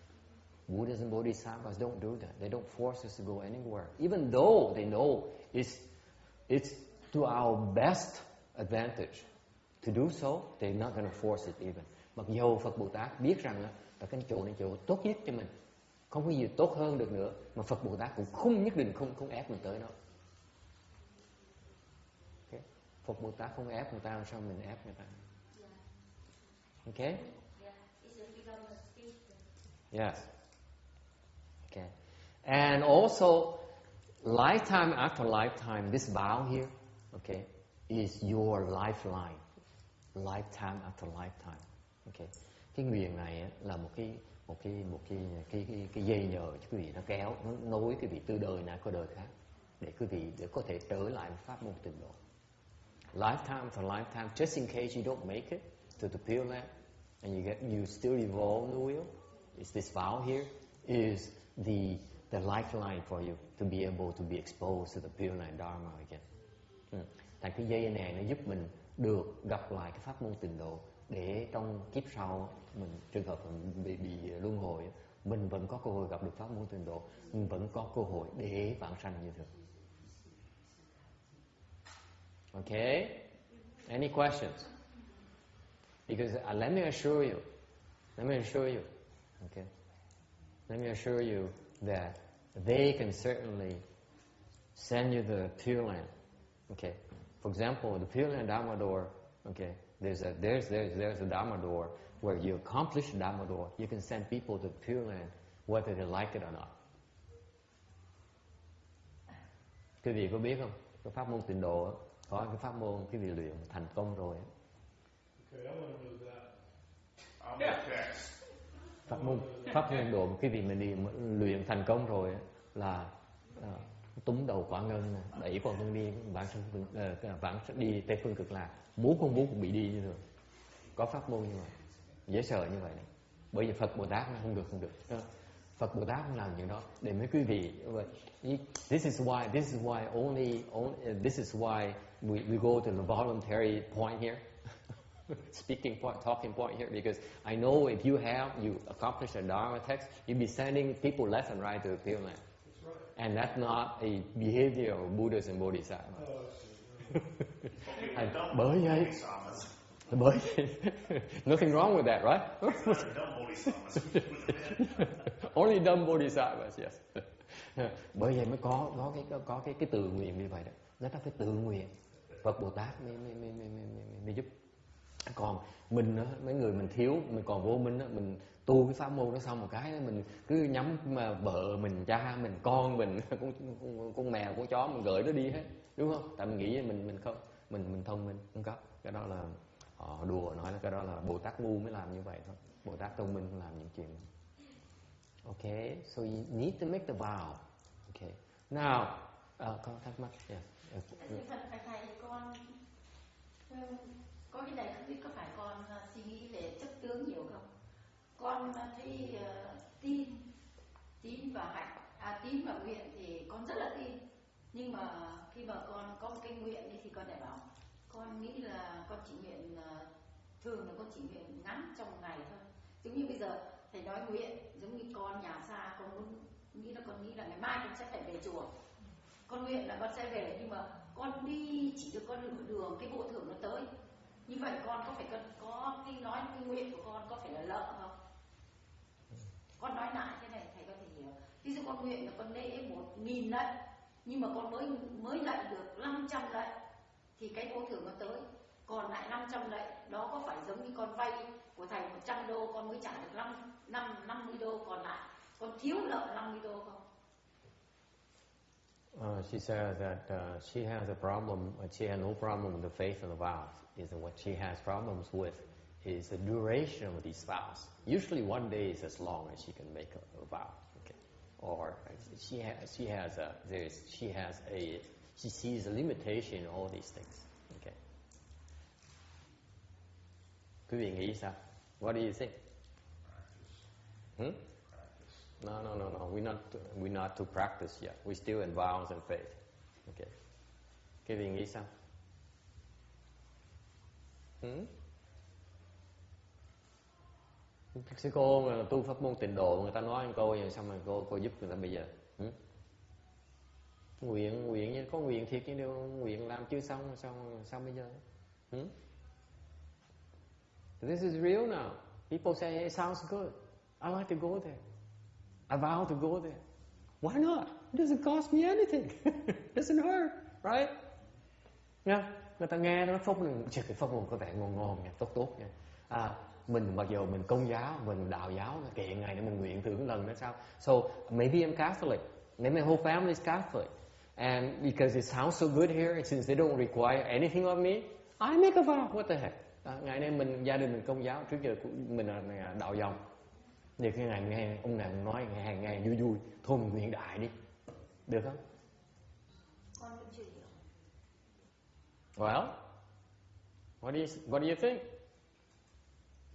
Buddhas and Bodhisattvas don't do that. They don't force us to go anywhere, even though they know it's to our best advantage to do so. They're not going to force it even. Mặc dù Phật Bồ Tát biết rằng là cái chỗ này chỗ tốt nhất cho mình, không có gì tốt hơn được nữa, mà Phật Bồ Tát cũng không nhất định không ép mình tới đó. Okay. Phật Bồ Tát không ép người ta, làm sao mình ép người ta? Okay? Yes. Okay. And also, lifetime after lifetime, this vow here, okay, is your lifeline. Lifetime after lifetime. Okay. Cái nguyện này là một cái dây nhờ cho quý vị, nó kéo, nó nối quý vị từ đời này qua đời khác, để quý vị để có thể trở lại pháp môn tịnh độ. lifetime after lifetime, just in case you don't make it to the Pureland, and you still evolve in the wheel. Is this vow here is the lifeline for you to be able to be exposed to the Pureland Dharma again. Tại cái dây này nó giúp mình được gặp lại cái pháp môn tịnh độ, để trong kiếp sau mình trường hợp mình bị luân hồi, mình vẫn có cơ hội gặp được pháp môn tịnh độ, mình vẫn có cơ hội để vãng sanh như thường. Okay? Any questions? Because let me assure you, okay? Let me assure you that they can certainly send you the Pureland. Okay. For example, the Pureland Dharma door. Okay. There's a Dharma door where you accomplish the Dharma door. You can send people to Pureland whether they like it or not. Quý vị có biết không? Cái pháp môn tịnh độ có cái pháp môn quý vị luyện thành công rồi. Okay, I want to know that. I'll make text. Pháp môn độ quý vị mình đi luyện thành công rồi là túm đầu quả ngân, đẩy con ngân đi vãng đi tây phương cực lạc, muốn không muốn cũng bị đi như thường. Có pháp môn như vậy, dễ sợ như vậy này. Bởi vì Phật Bồ Tát không được. Phật Bồ Tát không làm những đó. Để mấy quý vị, this is why we go to the voluntary point here. Speaking point, talking point here, because I know if you accomplish a Dharma text, you'll be sending people left and right to the Pure Land. And that's not a behavior of Buddhas and Bodhisattvas. Bởi vậy, nothing wrong with that, right? Only dumb Bodhisattvas, yes. Bởi vậy mới có cái tự nguyện như vậy đó. Nó phải tự nguyện. Phật Bồ Tát mới giúp. Còn mình đó, mấy người mình thiếu, mình còn vô minh đó, mình tu cái pháp môn đó xong một cái đó, mình cứ nhắm mà vợ mình, cha mình, con mình, con mèo, con chó mình gửi nó đi hết, đúng không? Tại mình nghĩ mình không, mình thông minh, không có. Cái đó là họ đùa nói là cái đó là Bồ Tát ngu mới làm như vậy thôi. Bồ Tát thông minh không làm những chuyện đó. Okay, so you need to make the vow. Okay, now có thắc mắc? Yeah. Thầy con có cái này không biết có phải con suy nghĩ về chấp tướng nhiều không? Con thấy tín và hạnh, tín và nguyện thì con rất là tin. Nhưng mà khi mà con có một cái nguyện thì con lại bảo con nghĩ là con chỉ nguyện, thường là con chỉ nguyện ngắn trong một ngày thôi. Giống như bây giờ thầy nói nguyện, giống như con nhà xa, con nghĩ là ngày mai con sẽ phải về chùa. Con nguyện là con sẽ về, nhưng mà con đi chỉ được con nửa đường, cái bộ thưởng nó tới. Như vậy con có phải có khi nói cái nguyện của con có phải là lợ không? Con nói lại thế này thầy có thể hiểu. Ví dụ con nguyện là con lễ 1.000 lạy, nhưng mà con mới lạy được 500 lạy thì cái vô thưởng nó tới. Còn lại 500 lạy đó có phải giống như con vay của thầy 100 đô con mới trả được 50 đô, còn lại con thiếu nợ 50 đô không? She says that she has a problem, but she has no problem with the faith of the vows. Is what she has problems with is the duration of these vows. Usually one day is as long as she can make a vow. Okay, or she sees a limitation in all these things. Okay. Quý vị nghĩ sao? What do you think? No. We're not to practice yet. We're still in vows and faith. Okay. Quý vị nghĩ sao? Sư cô mà tu pháp môn tịnh độ, người ta nói một câu vậy, xong rồi cô giúp người ta bây giờ. Nguyện có nguyện thiệt chứ đâu, nguyện làm chưa xong sao bây giờ? This is real now. People say it sounds good. I like to go there. I vow to go there. Why not? It doesn't cost me anything. It doesn't hurt, right? Nha, người ta nghe nó pháp môn, cái pháp môn có vẻ ngon nha, tốt nha. Mình mặc dù mình công giáo, mình đạo giáo, kiện ngày để mình nguyện thử lần nữa sao? So maybe I'm Catholic. Maybe my whole family is Catholic. And because it sounds so good here, since they don't require anything of me, I make a vow. What the heck? Ngày nay gia đình mình công giáo, trước giờ mình là đạo dòng. Thì cái ngày nghe ông nào nói ngày vui, thôi mình nguyện đại đi, được không? Con cũng chưa hiểu. Well, What do you think?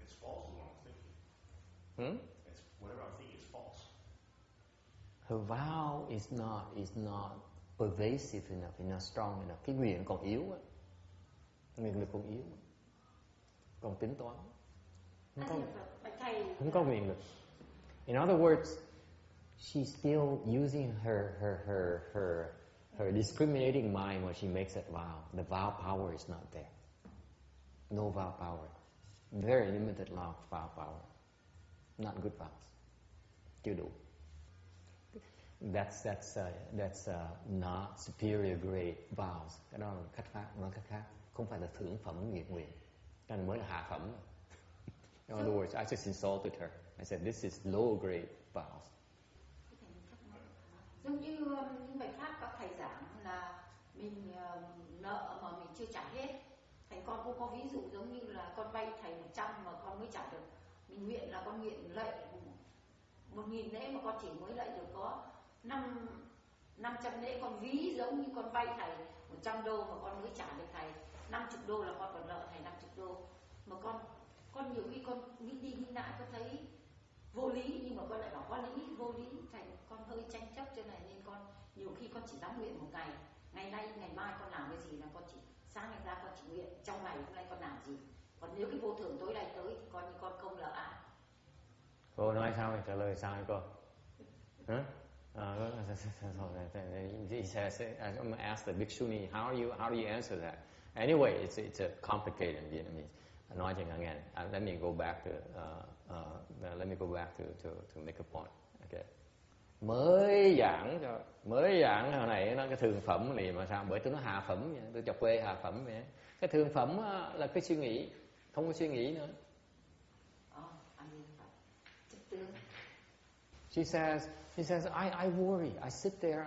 It's false is what I'm thinking. It's whatever I'm thinking is false. Her vow is not pervasive enough, it's not strong enough. Cái nguyện còn yếu á, nguyện lực còn yếu, còn tính toán, không có nguyện lực. In other words, she's still using her discriminating mind when she makes that vow. The vow power is not there. No vow power. Very limited vow power. Not good vows. Chưa đủ. That's not superior grade vows. Cái đó là cách khác, nói cách khác. Không phải là thượng phẩm nguyện. Cái này mới là hạ phẩm. In other words, I just insulted her. I said, this is low grade vows. Giống như những bài pháp các thầy giảng là mình nợ mà mình chưa trả hết. Thầy con cũng có ví dụ giống như là con vay thầy 100 mà con mới trả được. Mình nguyện là con nguyện lệ 1.000 lễ mà con chỉ mới lệ được có 500 lễ. Con ví giống như con vay thầy 100 đô mà con mới trả được thầy 50 đô là con còn nợ thầy 50 đô. Mà con nhiều khi con nghĩ đi nghĩ lại con thấy vô lý, nhưng mà con lại bảo có lý, vô lý. Thành con hơi tranh chấp cho này nên con nhiều khi con chỉ dám nguyện một ngày. Ngày nay, ngày mai con làm cái gì là con chỉ sáng ngày ra con chỉ nguyện trong ngày hôm nay con làm gì. Còn nếu cái vô thường tối nay tới thì coi như con không lỡ ai. Cô nói sao? Trả lời sao cô? Hả? He says, I'm going to ask the Bhikshuni, how do you answer that? Anyway, it's a complicated in Vietnamese. Nói cho ngắn ngắn. Let me go back to make a point. Okay. Mới giảng hồi này nó cái thường phẩm này mà sao? Bởi tôi nói hạ phẩm vậy, tôi chọc quê hạ phẩm vậy. Cái thường phẩm là cái suy nghĩ, không có suy nghĩ nữa. She says, I worry. I sit there.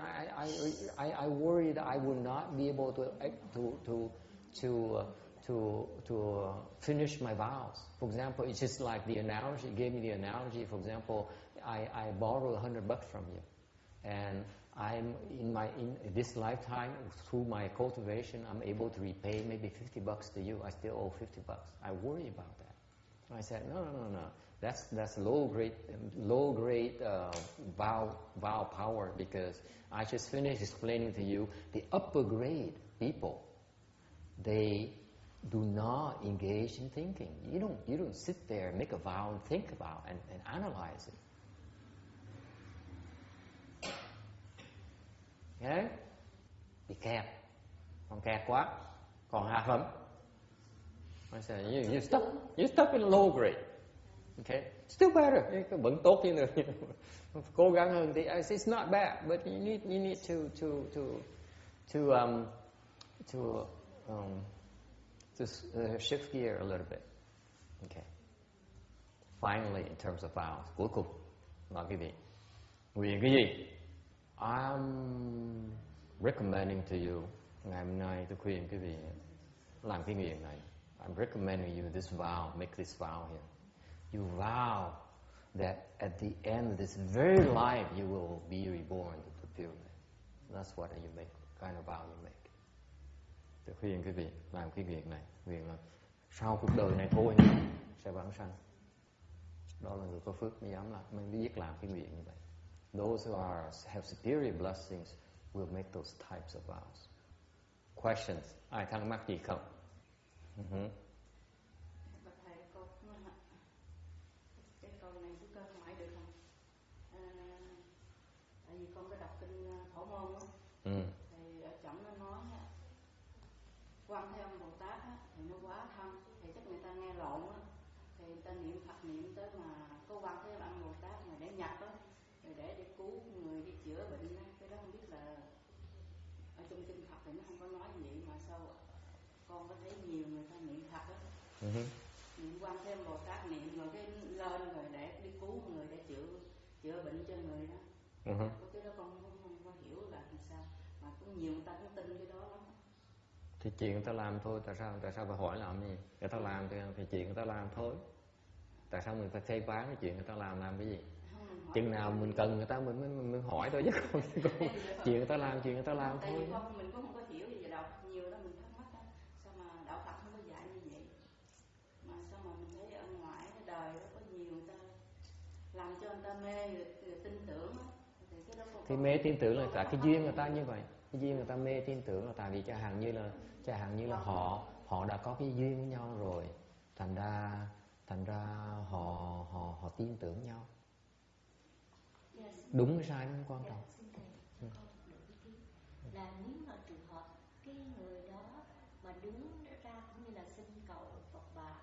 I worry that I will not be able to finish my vows. For example, it's just like the analogy. Gave me the analogy. For example, I borrow $100 from you, and I'm in this lifetime through my cultivation, I'm able to repay maybe $50 to you. I still owe $50. I worry about that. I said, no. That's low grade vow power, because I just finished explaining to you the upper grade people. They do not engage in thinking. You don't sit there, make a vow, and think about and analyze it. Okay? Bị kẹt, còn kẹt quá, còn hạ phẩm. I said, you stuck in low grade. Okay, still better. Vẫn tốt chứ nữa. Cố gắng hơn thì it's not bad, but you need to shift gear a little bit. Okay. Finally, in terms of vows, cuối cùng nói quý vị, nguyện cái gì? I'm recommending to you, ngày hôm nay tôi khuyên quý vị làm cái nguyện này. I'm recommending you this vow, make this vow here. You vow that at the end of this very life you will be reborn to Pureland. That's what you make, kind of vow you make. Tôi khuyên quý vị làm cái nguyện này, nguyện là sau cuộc đời này thôi sẽ vãng sanh. Đó là người có phước mới dám làm, mới biết làm cái nguyện như vậy. Those who have superior blessings will make those types of vows. Questions? Ai thắc mắc gì không? Cái câu này chú con hỏi được không? Tại vì con có đọc kinh Phổ Môn á, thì ở trong nó nói Quan Thế Âm Bồ Tát á, thì nó quá thân, thì chắc người ta nghe lộn á, thì người ta niệm Phật niệm tới mà có Quan Thế Âm Bồ Tát mà để nhập á, rồi để cứu người đi chữa bệnh á, cái đó không biết là ở trong kinh Phật thì nó không có nói vậy, mà sao con có thấy nhiều người ta niệm Phật á, niệm Quan Thế Âm Bồ Tát niệm rồi cái lên rồi để đi cứu người, để chữa bệnh cho người đó. Cái đó con không có hiểu là làm sao, mà cũng nhiều người ta cũng tin cái đó lắm. Thì chuyện người ta làm thôi, tại sao phải hỏi làm gì? Người ta làm thì chuyện người ta làm thôi. Tại sao mình phải phê phán cái chuyện người ta làm cái gì? Chừng nào mình cần người ta mình hỏi thôi chứ không. Chuyện người ta làm thôi. Tại vì mình cũng không có hiểu gì về đạo Phật nhiều đó, mình thắc mắc đó. Sao mà đạo Phật không có dạy như vậy? mê người tin tưởng á, thì cái đó Thì mê tin tưởng là tại cái duyên người ta như vậy. Cái duyên người ta mê tin tưởng là tại vì chẳng hạn như là họ đã có cái duyên với nhau rồi, thành ra họ tin tưởng nhau. Đúng hay sai nó không quan trọng. Xin thầy, con được ý kiến là nếu mà trường hợp cái người đó mà đứng ra cũng như là xin cầu Phật Bà,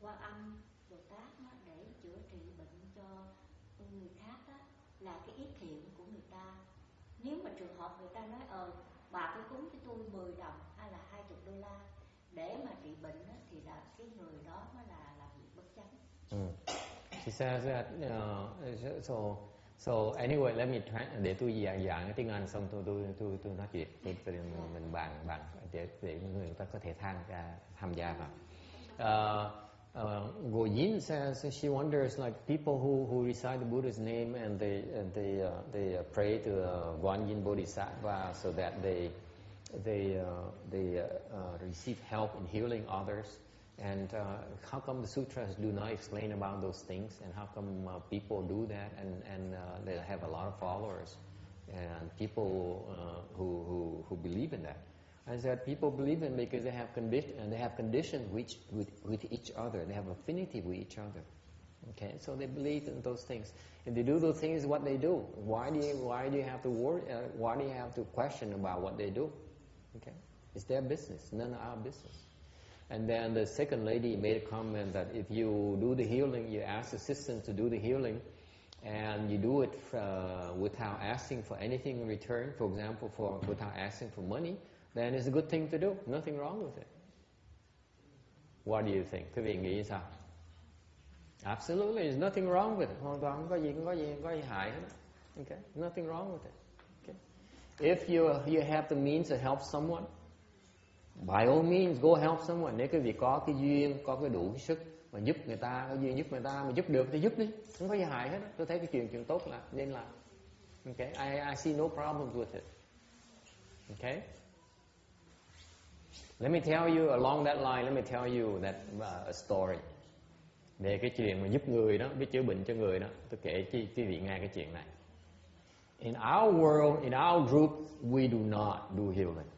Quan Âm, Bồ Tát á, để chữa trị bệnh cho người khác á, là cái ý thiện của người ta. Nếu mà trường hợp người ta nói bà cứ cúng cho tôi 10 đồng hay là 20 đô la để mà trị bệnh á, thì là cái người đó mới là làm việc bất chánh. She says that so anyway, let me try, để tôi giảng cái tiếng Anh xong tôi nói chuyện, mình bàn để người ta có thể tham gia vào. Goyin says she wonders like people who recite the Buddha's name and they pray to Guan Yin Bodhisattva so that they receive help in healing others. And how come the sutras do not explain about those things? And how come people do that? And they have a lot of followers and people who believe in that. I said people believe in because they have conditions with each other. They have affinity with each other. Okay, so they believe in those things. If they do those things, what they do? Why do you have to worry? Why do you have to question about what they do? Okay, it's their business, none of our business. And then the second lady made a comment that if you do the healing, you ask assistant to do the healing, and you do it without asking for anything in return, for example, without asking for money, then it's a good thing to do. Nothing wrong with it. What do you think? Quý vị nghĩ sao? Absolutely, there's nothing wrong with it. Hoàn toàn không có gì hại hết. Okay, nothing wrong with it. Okay. If you have the means to help someone, by all means go help someone. Nếu quý vị có cái duyên, có cái đủ cái sức mà giúp người ta, có duyên giúp người ta mà giúp được thì giúp đi, không có gì hại hết. Tôi thấy cái chuyện tốt là nên làm. Okay, I see no problems with it. Okay. Let me tell you along that line. Let me tell you that a story. Về cái chuyện mà giúp người đó, biết chữa bệnh cho người đó, tôi kể cho quý vị nghe cái chuyện này. In our world, in our group, we do not do healing.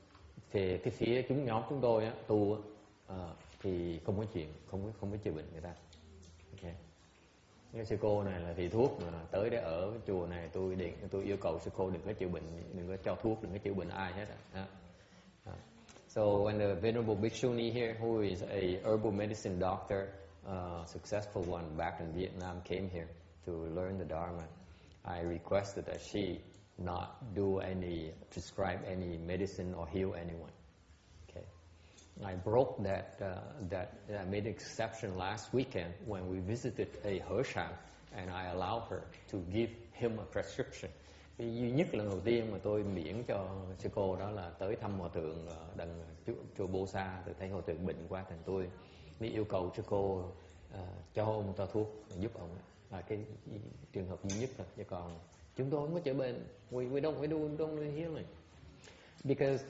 Thì cái phía nhóm chúng tôi á, tu thì không có chuyện, không có chữa bệnh người ta. Okay. Cái sư cô này là thầy thuốc mà tới để ở cái chùa này, tôi yêu cầu sư cô đừng có chữa bệnh, đừng có cho thuốc, đừng có chữa bệnh ai hết. So when the Venerable Bhikshuni here, who is a herbal medicine doctor, successful one back in Vietnam, came here to learn the Dharma, I requested that she not prescribe any medicine or heal anyone. Okay, I broke that. I made an exception last weekend when we visited a Hershang, and I allowed her to give him a prescription. Cái duy nhất lần đầu tiên mà tôi miễn cho sư cô đó là tới thăm hòa thượng đằng chùa Bô Sa, tôi thấy hòa thượng bệnh quá, thành tôi mới yêu cầu sư cô cho ông ta thuốc giúp ông. Là cái trường hợp duy nhất thôi, chứ còn chúng tôi không có chữa bệnh. We don't do healing. Because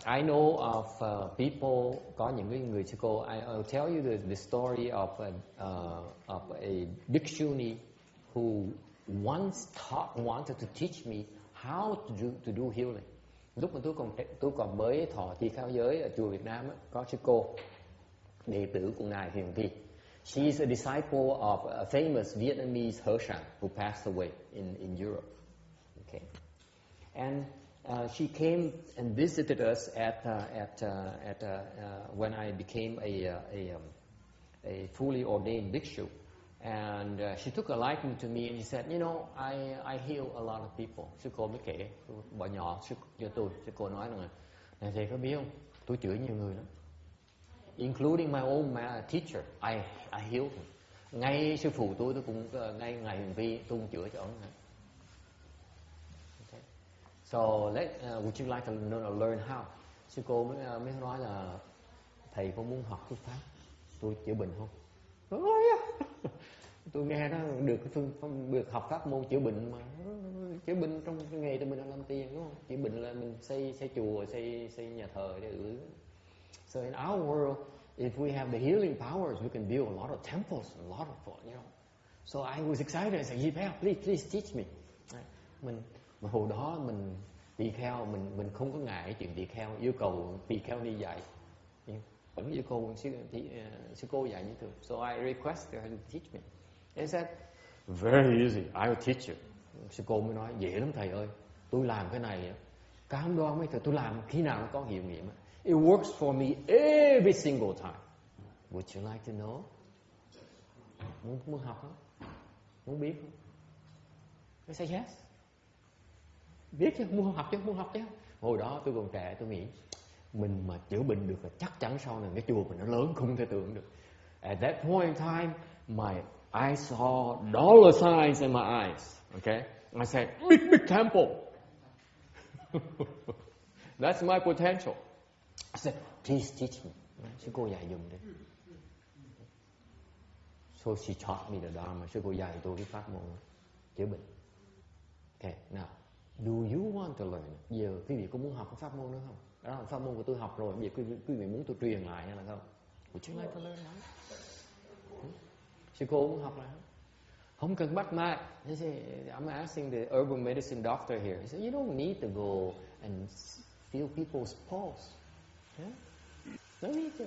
I know of people, có những người sư cô. I'll tell you the story of a bhikshuni who once wanted to teach me how to do healing. Lúc mà tôi còn mới thọ trì khao giới ở chùa Việt Nam á, có sư cô đệ tử của ngài Hiền Thi. She is a disciple of a famous Vietnamese Hershang who passed away in Europe. Okay, and she came and visited us when I became a fully ordained bhikshu, and she took a liking to me, and she said, you know, I heal a lot of people. Sư cô mới kể, bỏ nhỏ cho tôi. Sư cô nói rằng này, thầy có biết không? Tôi chữa nhiều người lắm, including my own teacher. I healed him. Ngay sư phụ tôi cũng ngay ngày Huyền Vi tôi cũng chữa cho ông. Okay. So would you like to learn how? Sư cô mới nói là thầy có muốn học thuyết pháp tôi chữa bệnh không? Tôi nghe đó được học pháp môn chữa bệnh, mà chữa bệnh trong cái nghề của mình là làm tiền, đúng không? Chữa bệnh là mình xây chùa, xây nhà thờ để ở. So in our world, if we have the healing powers, we can build a lot of temples, a lot of, you know. So I was excited. I said, please teach me. Mà hồi đó mình tỳ kheo, mình không có ngại chuyện tỳ kheo, yêu cầu tỳ kheo đi dạy, vẫn yêu cầu sư cô dạy như thường. So I requested her to teach me. They said, very easy, I will teach you. Sư cô mới nói, dễ lắm thầy ơi, tôi làm cái này cam đoan mấy thầy, tôi làm khi nào nó có hiệu nghiệm. It works for me every single time. Would you like to know? Muốn học không? Muốn biết không? I say yes. Biết chứ, muốn học chứ. Hồi đó tôi còn trẻ, tôi nghĩ mình mà chữa bệnh được là chắc chắn sau này cái chùa mình nó lớn không thể tưởng được. At that point in time, I saw dollar signs in my eyes. Okay, I said, big temple. That's my potential. I said, please teach me. Sư cô dạy dùm đi. So she taught me the Dharma. Sư cô dạy tôi cái pháp môn chữa bệnh. Okay, now, do you want to learn? Giờ quý vị có muốn học cái pháp môn nữa không? Đó là pháp môn của tôi học rồi. Bây giờ quý vị muốn tôi truyền lại hay là không? Would you like to learn now? Sư cô muốn học lại không? Không cần bắt mạch. I'm asking the herbal medicine doctor here. He said, you don't need to go and feel people's pulse. Yeah? No need to.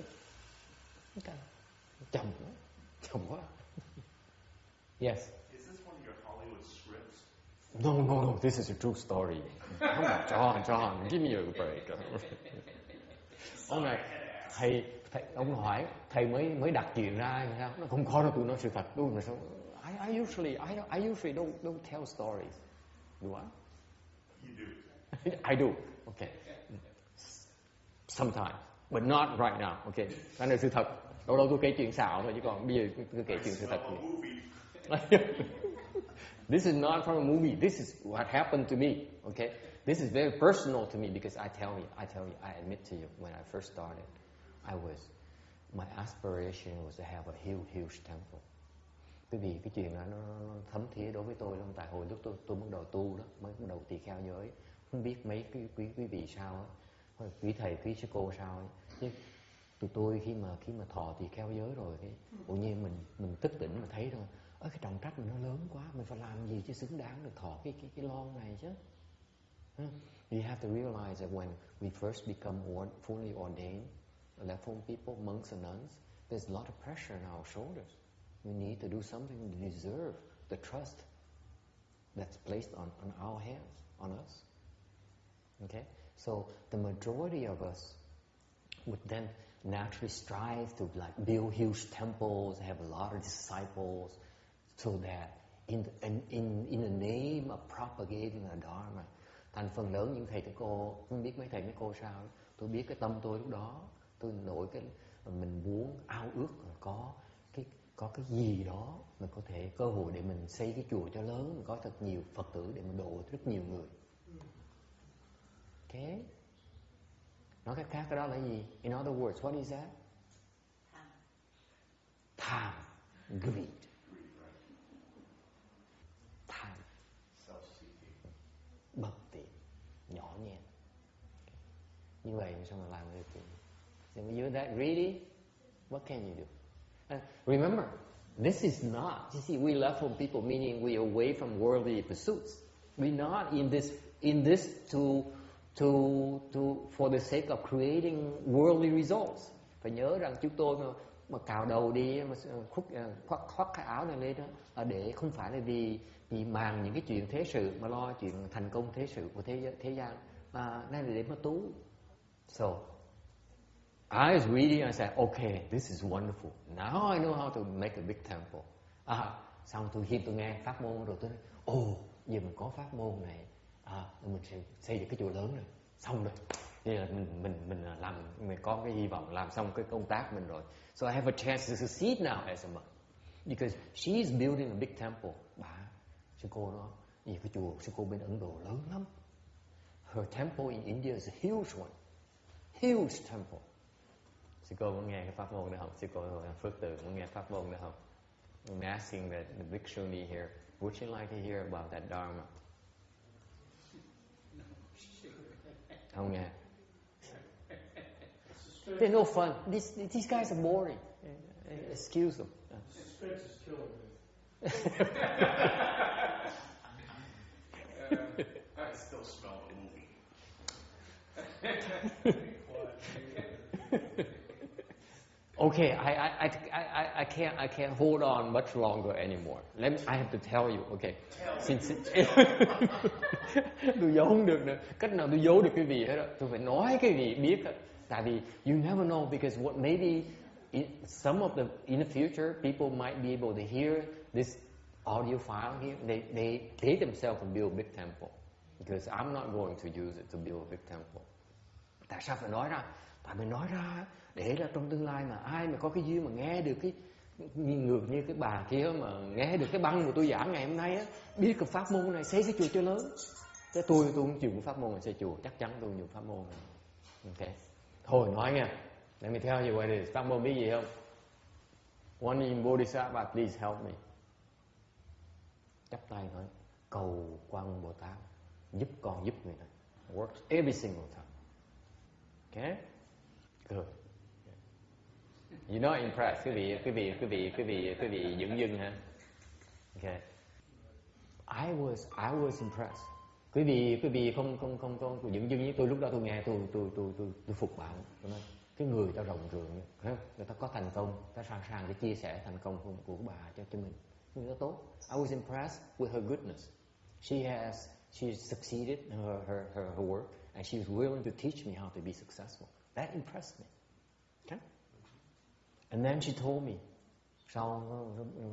Okay. Chồng quá. Yes. Is this one of your Hollywood scripts? No. This is a true story. John, give me a break. Ông này, thầy ông hỏi, thầy mới đặt chuyện ra sao? Nó không có đâu, tôi nói sự thật. Tôi mà sao? I usually don't tell stories. Do I? You do. I do. Okay. Sometimes, but not right now. Okay. Cái này sự thật. Đâu tôi kể chuyện xạo thôi chứ còn bây giờ tôi kể chuyện sự thật. This is not from a movie. This is what happened to me. Okay. This is very personal to me because I tell you, I admit to you, when I first started, my aspiration was to have a huge temple. Bởi vì cái chuyện đó nó thấm thía đối với tôi lắm. Tại hồi lúc tôi bắt đầu tu đó, mới bắt đầu tỳ kheo giới, không biết mấy quý vị sao á, quý thầy, quý sư cô sao ấy. Chứ tụi tôi khi mà thọ tỳ kheo giới rồi, cái tự nhiên mình thức tỉnh mà thấy rồi, cái trọng trách mình nó lớn quá, mình phải làm gì chứ xứng đáng được thọ cái lon này chứ. You have to realize that when we first become fully ordained, level people, monks and nuns, there's a lot of pressure on our shoulders. We need to do something to deserve the trust that's placed on our hands, on us. Okay? So the majority of us would then naturally strive to build huge temples, have a lot of disciples, so that in the name of propagating the Dharma. Thành phần lớn những thầy các cô, không biết mấy thầy mấy cô sao, tôi biết cái tâm tôi lúc đó, tôi nổi cái mình muốn ao ước có cái gì đó mình có thể cơ hội để mình xây cái chùa cho lớn, mình có thật nhiều Phật tử để mình độ rất nhiều người. Okay? Nói cách khác cái đó là gì? In other words, what is that? Tham. Greed. Tham. Bậc tiện. Nhỏ nhen. Như vậy sao mà làm được chuyện? When you're that greedy, what can you do? Remember, this is not, you see, we level people, meaning we are away from worldly pursuits. We're not in this for the sake of creating worldly results. Phải nhớ rằng chúng tôi mà cào đầu đi, mà khoác cái áo này lên đó, là để không phải là vì màng những cái chuyện thế sự, mà lo chuyện thành công thế sự của thế gian, mà đây là để mà tu. So I was reading and I said, okay, this is wonderful. Now I know how to make a big temple. Xong khi tôi nghe pháp môn rồi tôi nói, giờ mình có pháp môn này, mình sẽ xây được cái chùa lớn này, xong rồi. Vậy là mình có cái hy vọng làm xong cái công tác mình rồi. So I have a chance to succeed now as a monk. Because she is building a big temple. Sư cô đó, vì cái chùa sư cô bên Ấn Độ lớn lắm. Her temple in India is a huge one. Huge temple. Sư cô muốn nghe cái pháp môn đó không? Sư cô Phước Từ muốn nghe pháp môn đó không? I'm asking the Bhikshuni here, would you like to hear about that Dharma? Không nghe. They're no fun. These guys are boring. Excuse them. Suspense is killing me. I still smell the movie. Okay, I can't hold on much longer anymore. I have to tell you, okay. Tôi giấu không được nữa. Cách nào tôi giấu được cái gì hết đó. Tôi phải nói cái gì biết hết. Tại vì you never know, because maybe some of the in the future people might be able to hear this audio file here. They themselves can build a big temple, because I'm not going to use it to build a big temple. Tại sao phải nói ra? Tại vì nói ra để là trong tương lai mà ai mà có cái duyên mà nghe được cái ngược như cái bà kia mà nghe được cái băng của tôi giảng ngày hôm nay á, biết cái pháp môn này xây cái chùa cho lớn. Thế tôi không chịu cái pháp môn này xây chùa, chắc chắn tôi dùng pháp môn này. Ok. Thôi nói nha. Let me tell you what it is. Pháp môn biết gì không? One in Bodhisattva, please help me. Chắp tay nói, cầu Quan Bồ Tát giúp con giúp người này. Works every single time. Okay? Good. You're not impressed, quý vị dửng dưng ha. Okay. I was impressed. Quý vị không dửng dưng với tôi, lúc đó tôi nghe tôi phục bạn. Tôi nói, cái người ta rộng rộng, người ta có thành công, ta sẵn sàng để chia sẻ thành công của bà cho mình. Người ta tốt. I was impressed with her goodness. She succeeded in her work, and she was willing to teach me how to be successful. That impressed me. Okay? And then she told me. Sau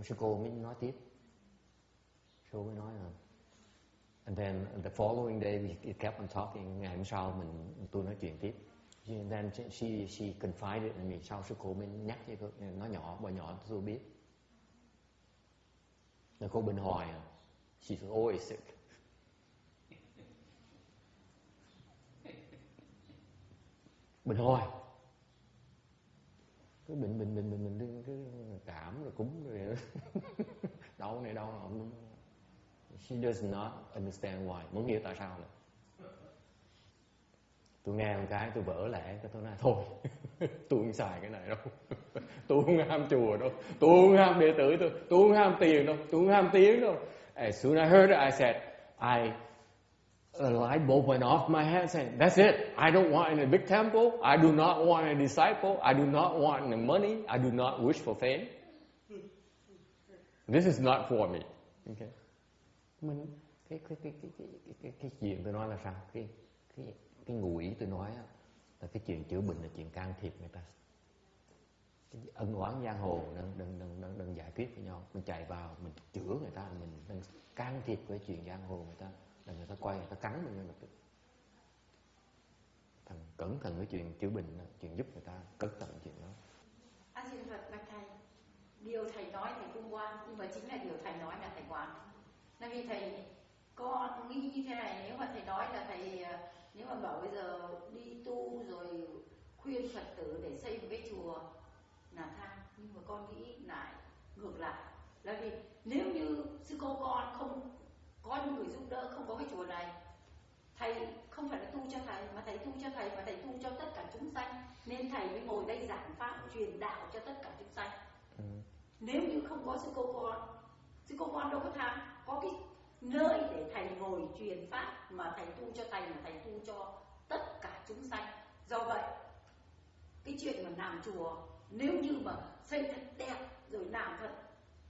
sư cô mới nói tiếp. Sư cô mới nói là, and then the following day we kept on talking. Ngày hôm sau tôi nói chuyện tiếp. And then she confided in me. Sau sư cô mới nhắc với tôi, nói nhỏ, bà nhỏ tôi biết. Là cô bệnh hoài à. She's always sick. Bệnh hoài. Cứ bệnh cứ cảm rồi cúm rồi đau này đau nọ. She does not understand why. Muốn hiểu tại sao này. Tôi nghe một cái tôi vỡ lẽ, tôi nói thôi tôi không xài cái này đâu. Tôi không ham chùa đâu, tôi không ham đệ tử tôi không ham tiền đâu, tôi không ham tiếng đâu. As soon as I heard it, I said, a light bulb went off my head saying, that's it. I don't want any big temple. I do not want a disciple. I do not want any money. I do not wish for fame. This is not for me. Okay. Cái chuyện tôi nói là sao? Cái ngụ ý tôi nói là cái chuyện chữa bệnh là chuyện can thiệp người ta. Cái ân oán giang hồ đừng giải quyết với nhau. Mình chạy vào, mình chữa người ta, mình đừng can thiệp với chuyện giang hồ người ta. Là người ta quay, người ta cắn mình lập tức. Cẩn thận cái chuyện chữa bệnh, chuyện giúp người ta, cẩn thận chuyện đó. A Di Đà Phật bạch thầy, điều thầy nói thầy không quan, nhưng mà chính là điều thầy nói là thầy quan. Là vì thầy con nghĩ như thế này, nếu mà thầy nói là thầy, nếu mà bảo bây giờ đi tu rồi khuyên Phật tử để xây một cái chùa là tha, nhưng mà con nghĩ lại ngược lại, là vì nếu như sư cô con không có những người giúp đỡ, không có cái chùa này, thầy không phải là tu cho thầy, mà thầy tu cho thầy và thầy tu cho tất cả chúng sanh, nên thầy mới ngồi đây giảng pháp truyền đạo cho tất cả chúng sanh. Nếu như không có sư cô con đâu có tham, có cái nơi để thầy ngồi truyền pháp mà thầy tu cho thầy, mà thầy tu cho tất cả chúng sanh. Do vậy cái chuyện mà làm chùa, nếu như mà xây thật đẹp rồi làm thật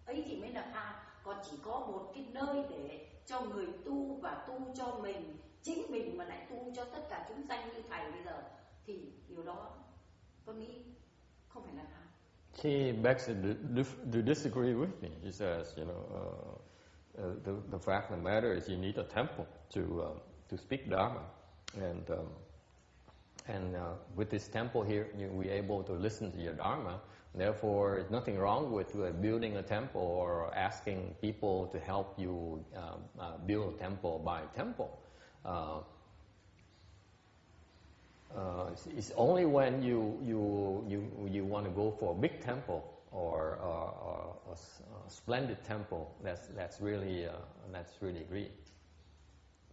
ấy thì mới là tha. Còn chỉ có một cái nơi để cho người tu và tu cho mình, chính mình mà lại tu cho tất cả chúng sanh như thầy bây giờ, thì điều đó con nghĩ không phải là tha. She begs to disagree with me. She says, the fact of the matter is you need a temple to speak Dharma, and with this temple here, we're able to listen to your Dharma. Therefore, there's nothing wrong with building a temple or asking people to help you build a temple by temple. It's only when you want to go for a big temple or a splendid temple that's really great.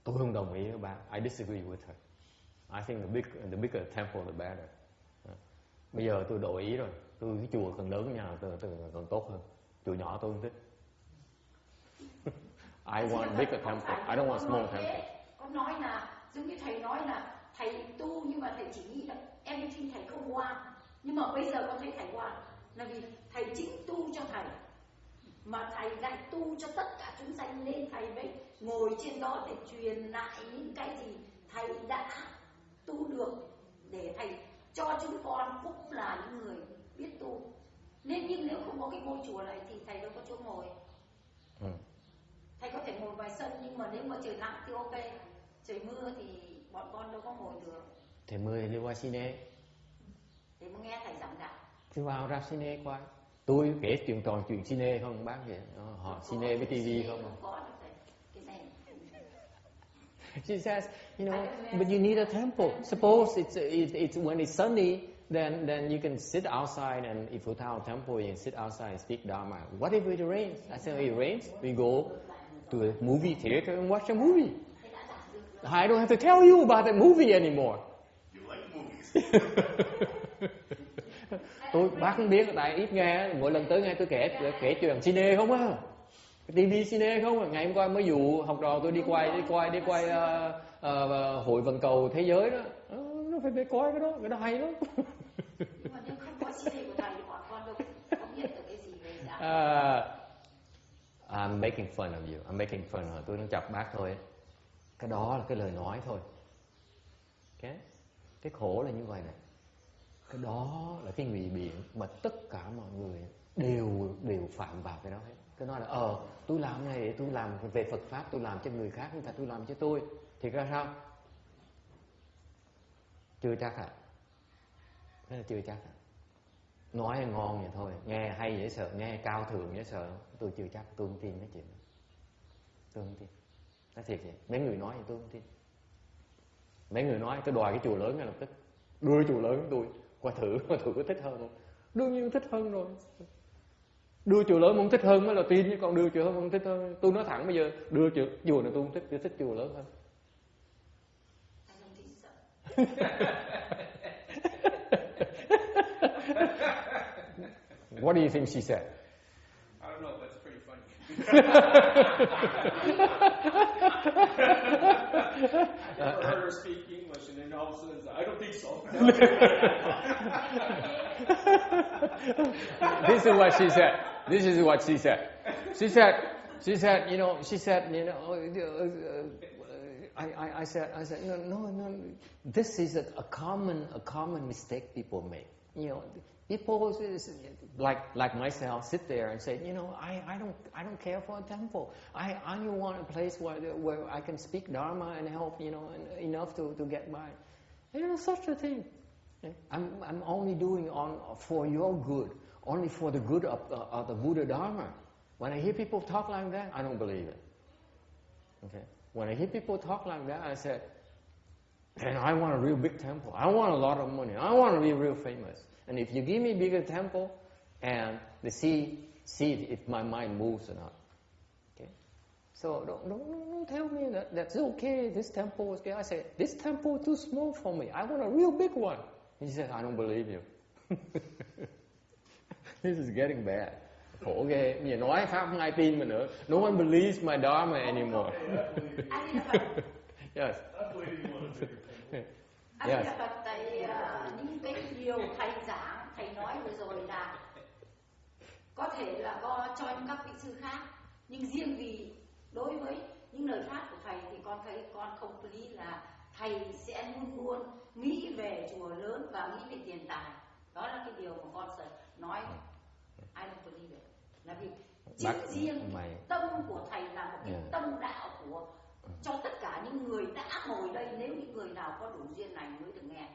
Tôi không đồng ý với bạn. I disagree with her. I think the bigger temple the better. Bây giờ tôi đổi ý rồi. Tôi cái chùa càng lớn nhà tôi càng tốt hơn. Chùa nhỏ tôi không thích. I want bigger temple. I don't want small temple. Con nói là giống như thầy nói là thầy tu nhưng mà thầy chỉ nghĩ là everything thầy không qua. Nhưng mà bây giờ con thấy thầy qua là vì thầy chính tu cho thầy, mà thầy lại tu cho tất cả chúng sanh, nên thầy mới ngồi trên đó để truyền lại những cái gì thầy đã tu được, để thầy cho chúng con cũng là những người biết tu. Nên nhưng nếu không có cái ngôi chùa này thì thầy đâu có chỗ ngồi. Thầy có thể ngồi ngoài sân, nhưng mà nếu mà trời nắng thì ok, trời mưa thì bọn con đâu có ngồi được. Trời mưa thì đi qua Sine, để mà nghe thầy giảng đạo. thì vào ra Sine qua. Tôi kể chuyện toàn chuyện Sine không bác vậy. Họ Sine với TV không? Có được thầy. Cái này. She says, you know, but you need a temple. Suppose it's when it's sunny, then you can sit outside, and if without a temple, you can sit outside and speak Dharma. What if it rains? I said, it rains, we go to a movie theater and watch a movie. I don't have to tell you about the movie anymore. You like movies. Bác không biết, tại ít nghe, mỗi lần tới nghe tôi kể chuyện cine không á, TV cine không á. Ngày hôm qua mới dụ học trò tôi đi quay hội vận cầu thế giới đó, nó phải coi cái đó hay lắm. Nhưng mà nếu không có cine của thầy thì bọn con đâu có biết được cái gì về đạo. I'm making fun of you. I'm making fun of you. Tôi đang chọc bác thôi. Cái đó là cái lời nói thôi. Cái khổ là như vậy này. Cái đó là cái ngụy biện mà tất cả mọi người đều phạm vào cái đó hết. Cái nói là tôi làm này để tôi làm về Phật pháp, tôi làm cho người khác, nhưng mà tôi làm cho tôi. Thì ra sao? Chưa chắc à. Thế là chưa chắc à. Nói ngon vậy thôi, nghe hay dễ sợ, nghe cao thượng dễ sợ. Tôi chưa chắc, tôi không tin cái chuyện đó. Tôi không tin. Nói thiệt vậy. Mấy người nói thì tôi không tin. Mấy người nói tôi đòi cái chùa lớn ngay lập tức, đưa chùa lớn tôi qua thử có thích hơn không? Đương nhiên thích hơn rồi. Đưa chùa lớn không thích hơn mới là tin, chứ còn đưa chùa lớn không thích hơn. Tôi nói thẳng bây giờ, đưa chùa này tôi không thích, tôi thích chùa lớn hơn. What do you think she said? I don't know, that's pretty funny. I never heard her speak English, and then all of a sudden, I don't think so. This is what she said. This is what she said. She said, I said, no. This is a common mistake people make. You know, people like myself sit there and say, you know, I don't care for a temple. I only want a place where I can speak Dharma and help, you know, and enough to get by. There is such a thing. I'm only doing for your good, only for the good of the Buddha Dharma. When I hear people talk like that, I don't believe it. Okay. When I hear people talk like that, I say, and I want a real big temple. I want a lot of money. I want to be real famous. And if you give me a bigger temple, and see if my mind moves or not. Okay. So don't tell me that that's okay. This temple is okay. I say this temple is too small for me. I want a real big one. He said, I don't believe you. This is getting bad. Khổ ghê. Bây giờ nói pháp không ai tin mình nữa. No one believes my Dharma anymore. Yes. Anh là Phật, tại những cái điều thầy giảng, thầy nói vừa rồi là có thể là có cho những các vị sư khác, nhưng riêng vì đối với những lời pháp của thầy thì con thấy con không lý là thầy sẽ luôn luôn nghĩ về chùa lớn và nghĩ về tiền tài. Đó là cái điều mà con sẽ nói. I don't believe it. Là vì chính riêng tâm của thầy là một cái tâm đạo của cho tất cả những người đã ngồi đây, nếu những người nào có đủ duyên này mới được nghe.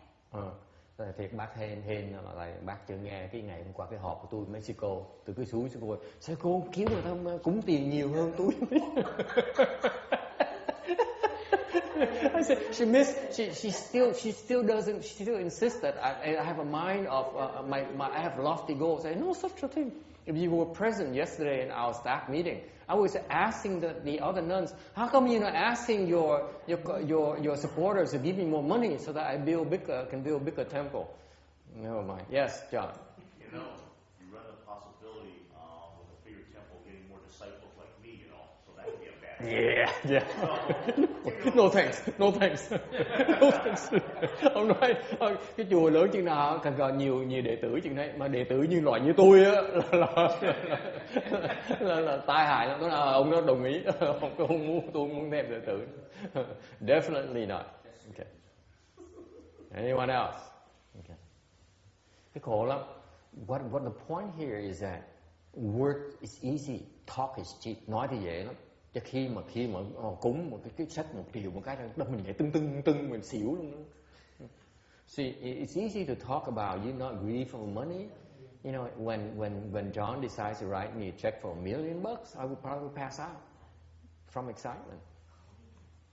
Thiệt bác hên là bác chưa nghe cái ngày hôm qua cái họp của tôi Mexico, từ cái suối Mexico, sao cô không kiếm được không, cúng tiền nhiều hơn tôi. I said she still insists that I have a mind of I have lofty goals. I say no such a thing. If you were present yesterday in our staff meeting, I was asking the other nuns, how come you're not asking your supporters to give me more money so that I can build a bigger temple? Never mind. Yes, John. You know, you run the possibility with a bigger temple getting more disciples like me, you know, so that would be a bad Yeah. No thanks. No thanks. Ông nói cái chùa lớn chừng nào cần có nhiều đệ tử chừng đấy, mà đệ tử như loại như tôi á là tai hại lắm. Ông nó đồng ý, tôi không muốn thêm đệ tử. Definitely not. Okay. Anyone else? Okay. Cái khổ lắm. What the point here is that word is easy, talk is cheap. Nói thì dễ lắm. Chứ khi mà cúng một cái sách 1 triệu một cái đó mình nhảy tưng mình xỉu luôn đó. See, it's easy to talk about you not greedy for money. You know, when John decides to write me a check for $1 million, I would probably pass out from excitement.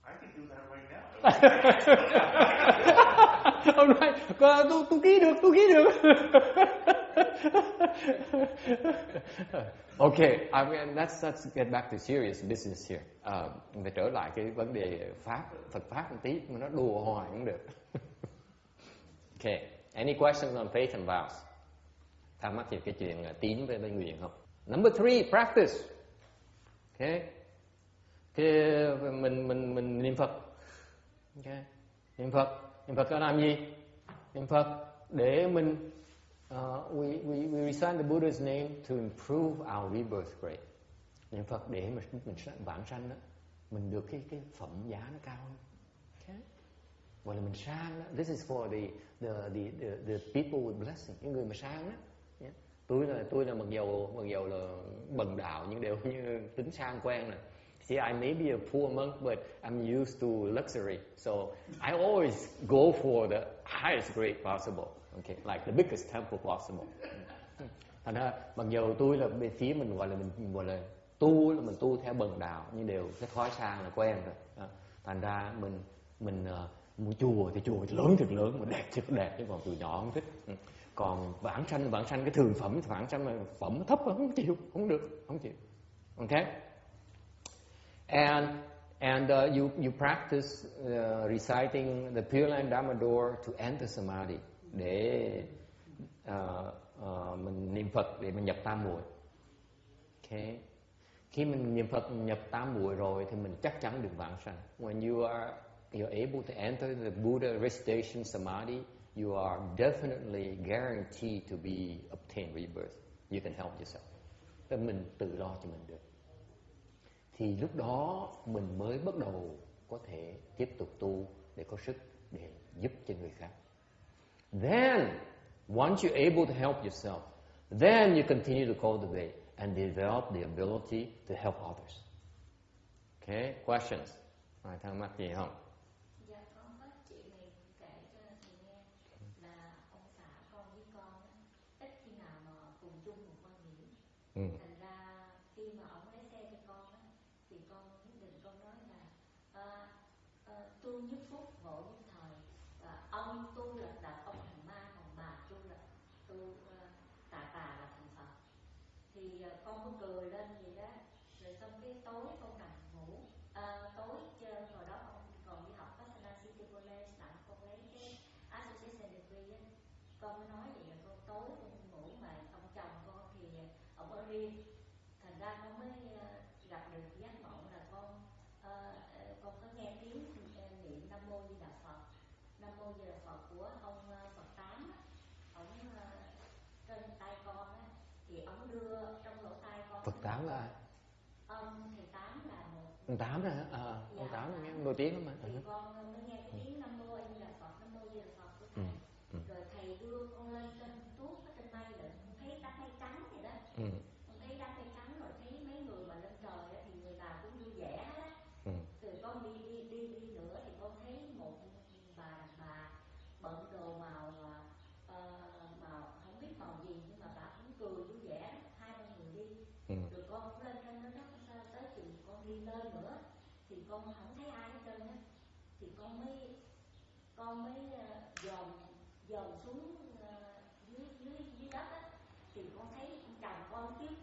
I can do that right now. Ông nói, tôi ký được. Okay, I mean, let's get back to serious business here. Phải trở lại cái vấn đề Phật pháp một tí, mà nó đùa hoài cũng được. Okay, any questions on faith and vows? Thắc mắc về cái chuyện tín với nguyện không? Number 3, practice. Okay, mình niệm Phật. Okay, niệm Phật có làm gì? Niệm Phật để mình we recite the Buddha's name to improve our rebirth rate. Niệm Phật để mình vãng sanh đó, mình được cái phẩm giá nó cao hơn. Okay. Gọi là mình sang đó. This is for the people with blessing, những người mà sang đó. Yeah. Tôi là mặc dầu là bần đạo nhưng đều như tính sang quen rồi. See, I may be a poor monk, but I'm used to luxury, so I always go for the highest grade possible. Okay, like the biggest temple possible. Thành ra mặc dù tôi là bên phía mình gọi là mình tu theo bần đạo, nhưng đều cái thói sang là quen rồi. Thành ra mình mua chùa thì lớn thiệt lớn, mà đẹp thiệt đẹp, chứ còn từ nhỏ không thích. Còn vãng sanh cái thường phẩm, vãng sanh mà phẩm thấp không chịu, không chịu. Okay. And you practice reciting the Pureland Dharma door to enter samadhi, để mình niệm Phật để mình nhập tam muội. Okay. Khi mình niệm Phật nhập tam muội rồi thì mình chắc chắn được vãng sanh. When you're able to enter the Buddha recitation samadhi, you are definitely guaranteed to obtain rebirth. You can help yourself. Tức mình tự lo cho mình được. Thì lúc đó mình mới bắt đầu có thể tiếp tục tu để có sức để giúp cho người khác. Then, once you're able to help yourself, then you continue to cultivate and develop the ability to help others. Okay, questions? Ai thắc mắc gì không? Dạ, con có chuyện này kể cho thầy nghe là ông xã con với con ít khi nào mà cùng chung một quan điểm. Thành ra khi mà ông lái xe cho con thì con quyết định con nói là tu nhất phút ngộ nhất thời, và ông tu là ông thành ma, còn bà tu là tà là thành Phật. Thì con có cười lên vậy đó, rồi xong cái tối con nằm ngủ, tối hồi đó con còn đi học Pureland, con lấy cái association degree á, con mới nói vậy là con tối con ngủ, mà ông chồng con thì ông ở riêng, thành ra con mới gặp được giác ngộ là con có nghe tiếng niệm Nam Mô Di Đà Phật của ông Phật Tám, ông trên tay con á, thì ông đưa trong lỗ tai con. Phật Tám là ai? Ông thầy Tám là một. Ông Tám rồi hả? Ông Tám nghe nổi tiếng lắm mà. Thì con mới nghe cái tiếng Nam Mô Di Đà Phật của thầy. Rồi thầy đưa con lên trên tuốt ở trên mây, là thấy đám mây trắng vậy đó. Con thấy đám mây trắng rồi thấy mấy người mà lên trời đó, thì người nào cũng vui vẻ hết á. Rồi con đi nữa thì con thấy một bà đàn bà bận đồ màu không biết màu gì, nhưng mà bà cũng cười vui vẻ, 2-3 người đi. Rồi con cũng lên trên đó, tới chừng con đi lên nữa thì con không thấy ai hết trơn á, thì con mới dòm xuống dưới đất á, thì con thấy chồng con kiếm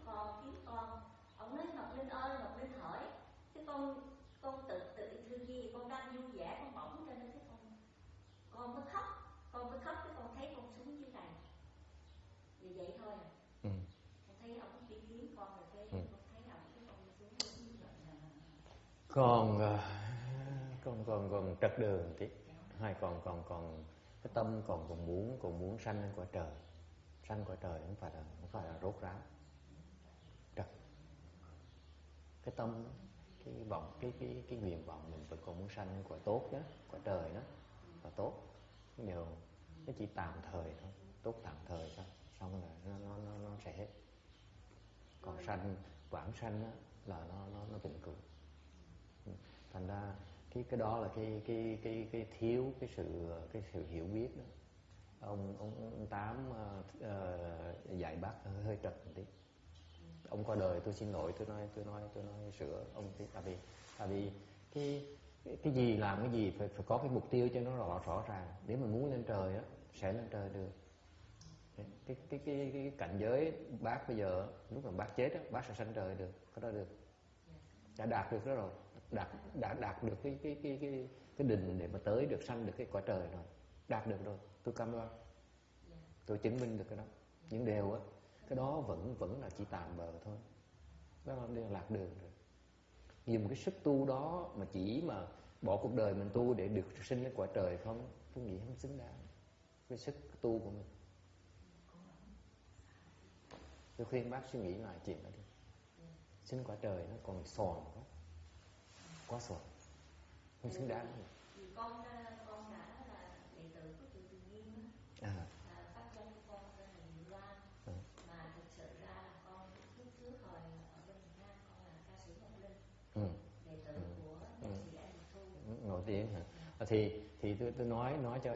con. Ông nói Ngọc Linh ơi, Ngọc Linh hỏi, thế con tự thương gì, con đang vui vẻ, con bỗng cho nên cái con mới khóc cái con thấy con xuống dưới này, vì vậy thôi. Con thấy ông kiếm con rồi cái con thấy ông cái con xuống. còn trật đường tí, hay còn cái tâm còn muốn sanh lên cõi trời. Sanh cõi trời không phải là rốt ráo. Trật. Cái tâm, cái vọng, cái nguyện vọng mình vẫn còn muốn sanh lên cõi tốt đó, cõi trời đó là tốt. Điều nó chỉ tạm thời thôi, tốt tạm thời thôi, xong là nó sẽ hết. Còn sanh, vãng sanh đó, là nó vĩnh cửu. Thành ra cái đó là cái thiếu cái sự hiểu biết đó. Ông Tám dạy bác hơi trật một tí. Ông qua đời, tôi xin lỗi, tôi nói sửa ông tí, tại vì cái gì làm cái gì phải có cái mục tiêu cho nó rõ ràng. Nếu mà muốn lên trời á, sẽ lên trời được. Cái cảnh giới bác bây giờ, lúc mà bác chết á, bác sẽ sanh trời được, có đó được. Đã đạt được đó rồi, đã đạt được cái định để mà tới được sanh được cái cõi trời rồi, đạt được rồi, tôi cam đoan, tôi chứng minh được cái đó. Những điều á, cái đó vẫn là chỉ tạm bợ thôi, đó là lạc đường rồi. Dùng cái sức tu đó mà chỉ mà bỏ cuộc đời mình tu để được sinh lên cõi trời không, tôi nghĩ không xứng đáng với sức tu của mình. Tôi khuyên bác suy nghĩ lại chuyện đó đi. Sinh cõi trời nó còn sòn quá sòn, không xứng đáng. Con đã là đệ tử của chùa Từ Nghiêm á, pháp danh của con tên là Diệu Loan, mà thực sự ra là con trước hồi ở bên Việt Nam con là ca sĩ Ngọc Linh, đệ tử của nhạc sĩ A Di Thu. Nổi tiếng hả? Thì tôi nói cho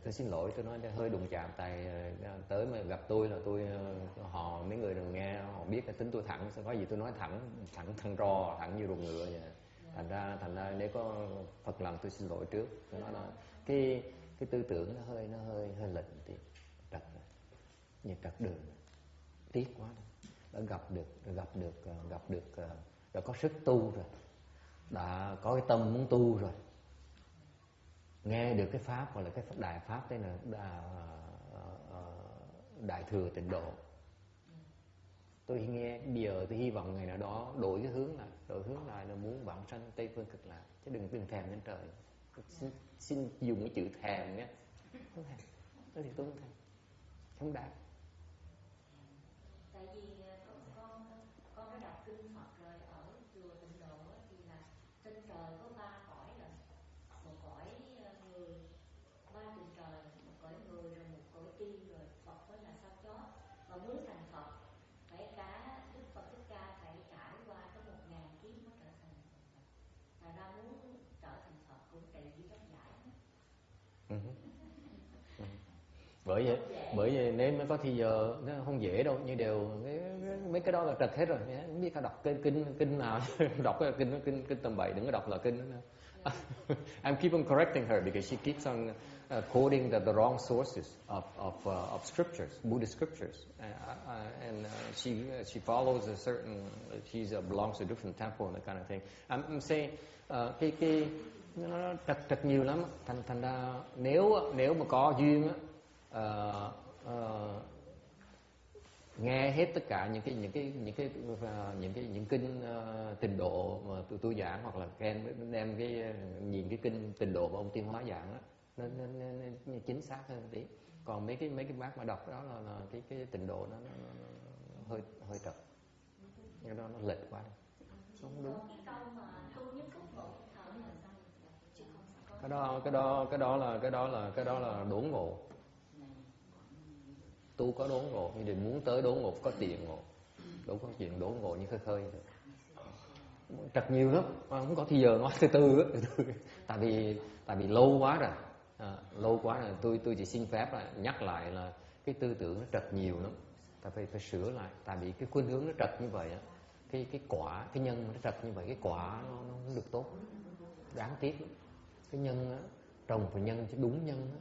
tôi xin lỗi, tôi nói hơi đụng chạm, tại tới mà gặp tôi là họ mấy người đừng nghe, họ biết là tính tôi thẳng, có gì tôi nói thẳng rò, thẳng như ruồng ngựa vậy. Thành ra nếu có Phật lòng tôi xin lỗi trước. Tôi nói là cái tư tưởng nó hơi lệch tí, trật rồi, như trật đường, tiếc quá. Đã gặp được đã có sức tu rồi, đã có cái tâm muốn tu rồi, nghe được cái pháp gọi là cái đại pháp, tên là đại thừa tịnh độ. Tôi nghe bây giờ tôi hy vọng ngày nào đó đổi hướng lại là muốn vãng sanh Tây phương cực lạc, chứ đừng thèm lên trời. Xin dùng cái chữ thèm nhé, không thèm. Tôi thì tôi không thèm, không đáng. Tại vì con đã đọc kinh Phật rồi, ở chùa Tịnh Độ thì là trên trời có 3 cõi, là một cõi người, 3 trên trời, một cõi người, rồi một cõi tiên, rồi Phật mới là sao chót. Và muốn thành Phật phải cả Đức Phật Thích Ca phải trải qua tới 1000 kiếp mới trở thành Phật. Thành ra muốn trở thành Phật cũng tùy với rất giải. Bởi vậy nếu mới có thì giờ nó không dễ đâu, như đều mấy cái đó là trật hết rồi. Không biết đọc kinh nào đọc cái kinh tầm bậy, đừng có đọc là kinh nữa. I'm keep on correcting her because she keeps on quoting the wrong sources of scriptures, Buddhist scriptures, and she follows a certain, she belongs to a different temple and that kind of thing. I'm saying nó trật nhiều lắm. Thành ra nếu mà có duyên á, nghe hết tất cả những kinh Tịnh độ mà tôi giảng, hoặc là đem nhìn cái kinh Tịnh độ mà ông Tiên Hóa giảng á, nó chính xác hơn tí. Còn mấy cái bác mà đọc đó là cái Tịnh độ nó hơi trật, cái đó nó lệch quá, không đúng. Cái đó là đốn ngộ. Tu có đốn ngộ, nhưng đừng muốn tới đốn ngộ có tiền ngộ. Đâu có chuyện đốn ngộ như khơi được. Trật nhiều lắm, mà không có thì giờ nói từ từ. Tại vì lâu quá rồi. Tôi chỉ xin phép là nhắc lại là cái tư tưởng nó trật nhiều lắm. Tại phải sửa lại, tại vì cái khuynh hướng nó trật như vậy á, cái quả, cái nhân nó trật như vậy, cái quả nó không được tốt. Đáng tiếc lắm. Cái nhân á, trồng phải nhân chứ đúng nhân á,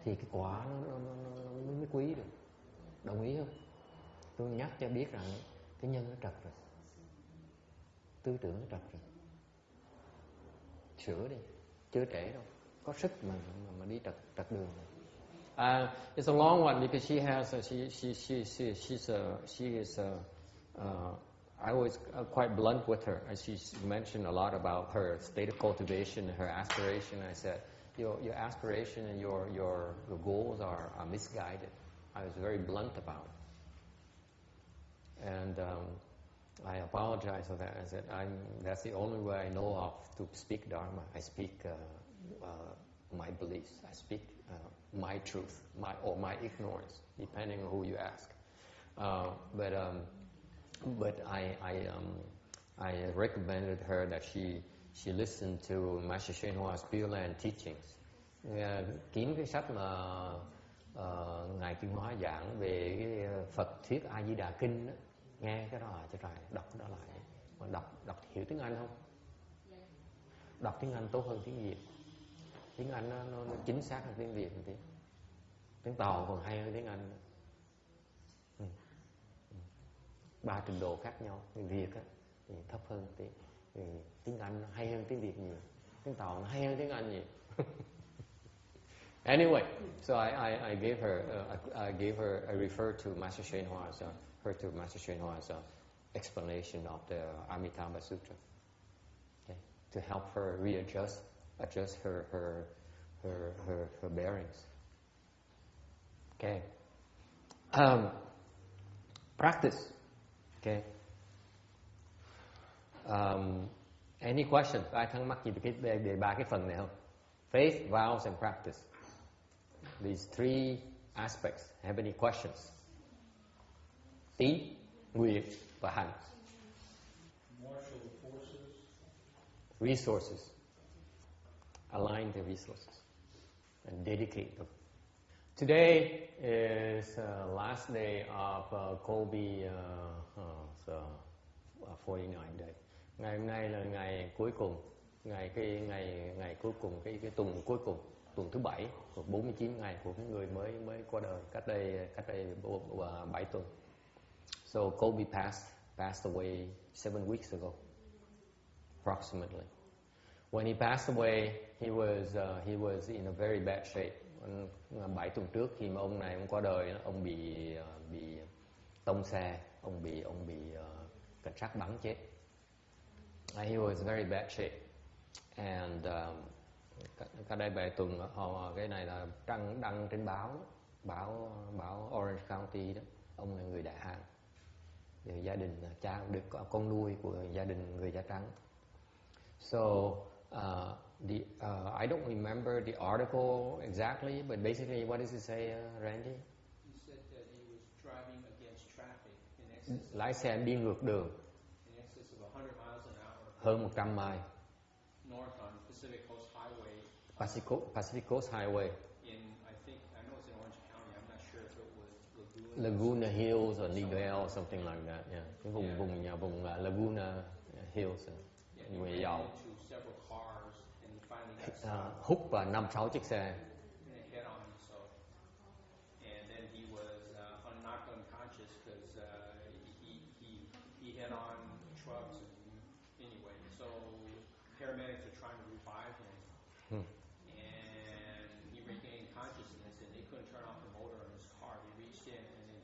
thì cái quả nó mới quý được. Đồng ý không? Tôi nhắc cho biết rằng cái nhân nó trật rồi, tư tưởng nó trật rồi. Sửa đi, chưa trễ đâu. Có sức mà đi trật đường rồi. It's a long one because she is I was quite blunt with her. She mentioned a lot about her state of cultivation, her aspiration. I said, your aspiration and your goals are misguided. I was very blunt about it. And I apologized for that. I said, that's the only way I know of to speak Dharma. I speak my beliefs. I speak my truth, my ignorance, depending on who you ask. But I recommended her that she listened to Master Hsuan Hua's Pureland teachings. Kiếm cái sách mà ngài Kim Hóa giảng về cái Phật thuyết A Di Đà kinh đó. Nghe cái đó là cho trời, đọc cái đó lại. Mà đọc hiểu tiếng Anh không? Đọc tiếng Anh tốt hơn tiếng Việt. Tiếng Anh nó chính xác hơn tiếng Việt một tí. Tiếng Tàu còn hay hơn tiếng Anh. 3 trình độ khác nhau. Tiếng Việt á thì thấp hơn tí. Tiếng Anh hay hơn tiếng Việt nhiều. Tiếng Tàu nó hay hơn tiếng Anh nhiều. Anyway, so I gave her I referred to Master Hsuan Hua's explanation of the Amitabha Sutra, okay, to help her adjust her bearings. Okay. Practice. Okay. Any question? Ai thắc mắc gì về ba cái phần này không? Faith, vows, and practice. These 3 aspects. Have any questions? Tín, nguyện và hành. Marshal the forces. Resources. Align the resources and dedicate them. Today is last day of Kobe 49 day. Ngày hôm nay là ngày cuối cùng, ngày cuối cùng, cái tuần cuối cùng, tuần thứ 7 của 49 ngày của cái người mới qua đời cách đây 7 tuần. So Kobe passed away 7 weeks ago, approximately. When he passed away, he was in a very bad shape. 7 tuần trước khi mà ông qua đời, ông bị tông xe, ông bị cảnh sát bắn chết. He was very bad shape, and cách đây 7 tuần, cái này là đăng trên báo Orange County đó. Ông là người Đại Hàn, gia đình cha được con nuôi của gia đình người da trắng. So I don't remember the article exactly, but basically, what does it say, Randy? He said that he was driving against traffic in excess. Lái xe đi ngược đường. In excess of 100 miles an hour. Hơn 100 mile. North on Pacific Coast Highway. Pacific Coast Highway. I know it's in Orange County. I'm not sure if it was Laguna Hills or Niguel or something like that. Yeah, cái vùng Laguna Hills. Người giàu. Hút vào 5-6 chiếc xe. Paramedics are trying to revive him, and he regained consciousness, and they couldn't turn off the motor in his car. He reached in, and then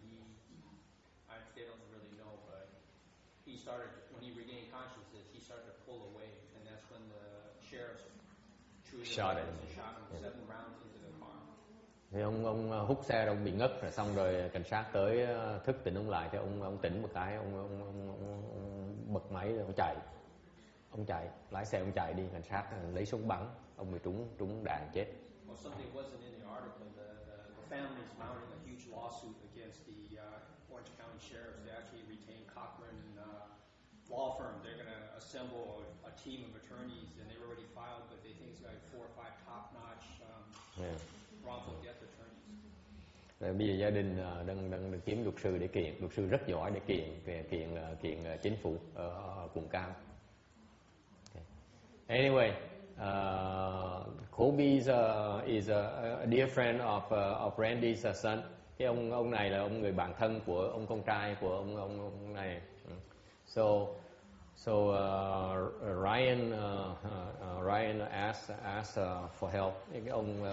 they don't really know, but when he regained consciousness, he started to pull away, and that's when the sheriffs shot him 7 rounds into the car. Thì ông hút xe, ông bị ngất rồi, xong rồi cảnh sát tới thức tỉnh ông lại, thì ông tỉnh một cái, ông bật máy rồi ông chạy, lái xe ông chạy đi, cảnh sát lấy súng bắn, ông bị trúng đạn chết. Well, something wasn't in the article. The family's mounting a huge lawsuit against the Orange County sheriffs. They actually retained Cochran law firm. They're going to assemble a team of attorneys, and they've already filed, but they think it's like 4 or 5 top-notch wrongful death attorneys. Rồi bây giờ gia đình đang kiếm luật sư để kiện, luật sư rất giỏi để kiện chính phủ ở quận Cam. Anyway, Kobe is a dear friend of Randy's son. Cái ông này là người bạn thân của ông con trai của ông này. So Ryan asked for help. Cái ông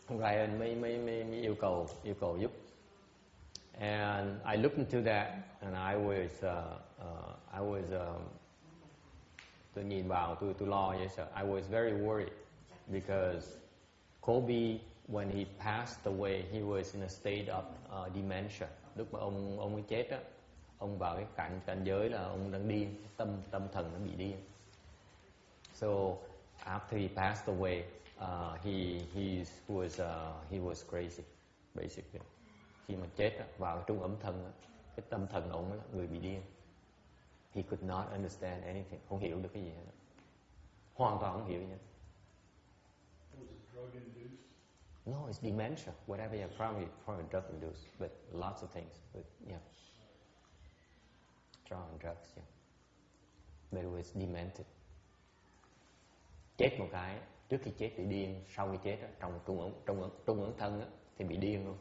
Ryan mới yêu cầu giúp. And I looked into that, and tôi nhìn vào, tôi lo vậy sợ. I was very worried because Kobe, when he passed away, he was in a state of dementia. Lúc mà ông ấy chết á, ông vào cái cảnh giới là ông đang điên, tâm thần nó bị điên. So after he passed away, he was crazy, basically. Khi mà chết á, vào cái trung ấm thân á, cái tâm thần ông là người bị điên. He could not understand anything, không hiểu được cái gì hết. Hoàn toàn không hiểu gì hết. Was it drug induced? No, it's dementia. Whatever, yeah, probably drug induced, but lots of things. But yeah, drug and drugs, yeah. But it was demented. Chết một cái, trước khi chết bị điên, sau khi chết trong trung ấn thân á, thì bị điên luôn.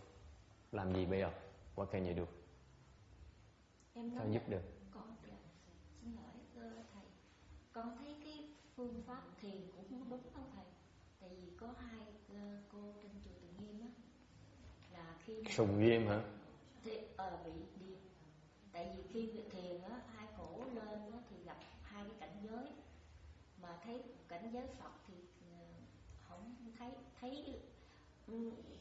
Làm gì bây giờ? What can you do? Em sao giúp được? Xin lỗi thầy, con thấy cái phương pháp thiền cũng không đúng đâu thầy. Tại vì có hai cô trên chùa Từ Nghiêm á, là khi mà Sùng Nghiêm hả? Thì bị điên. Tại vì khi thiền á, hai cổ lên á, thì gặp hai cái cảnh giới, mà thấy cảnh giới Phật thì không thấy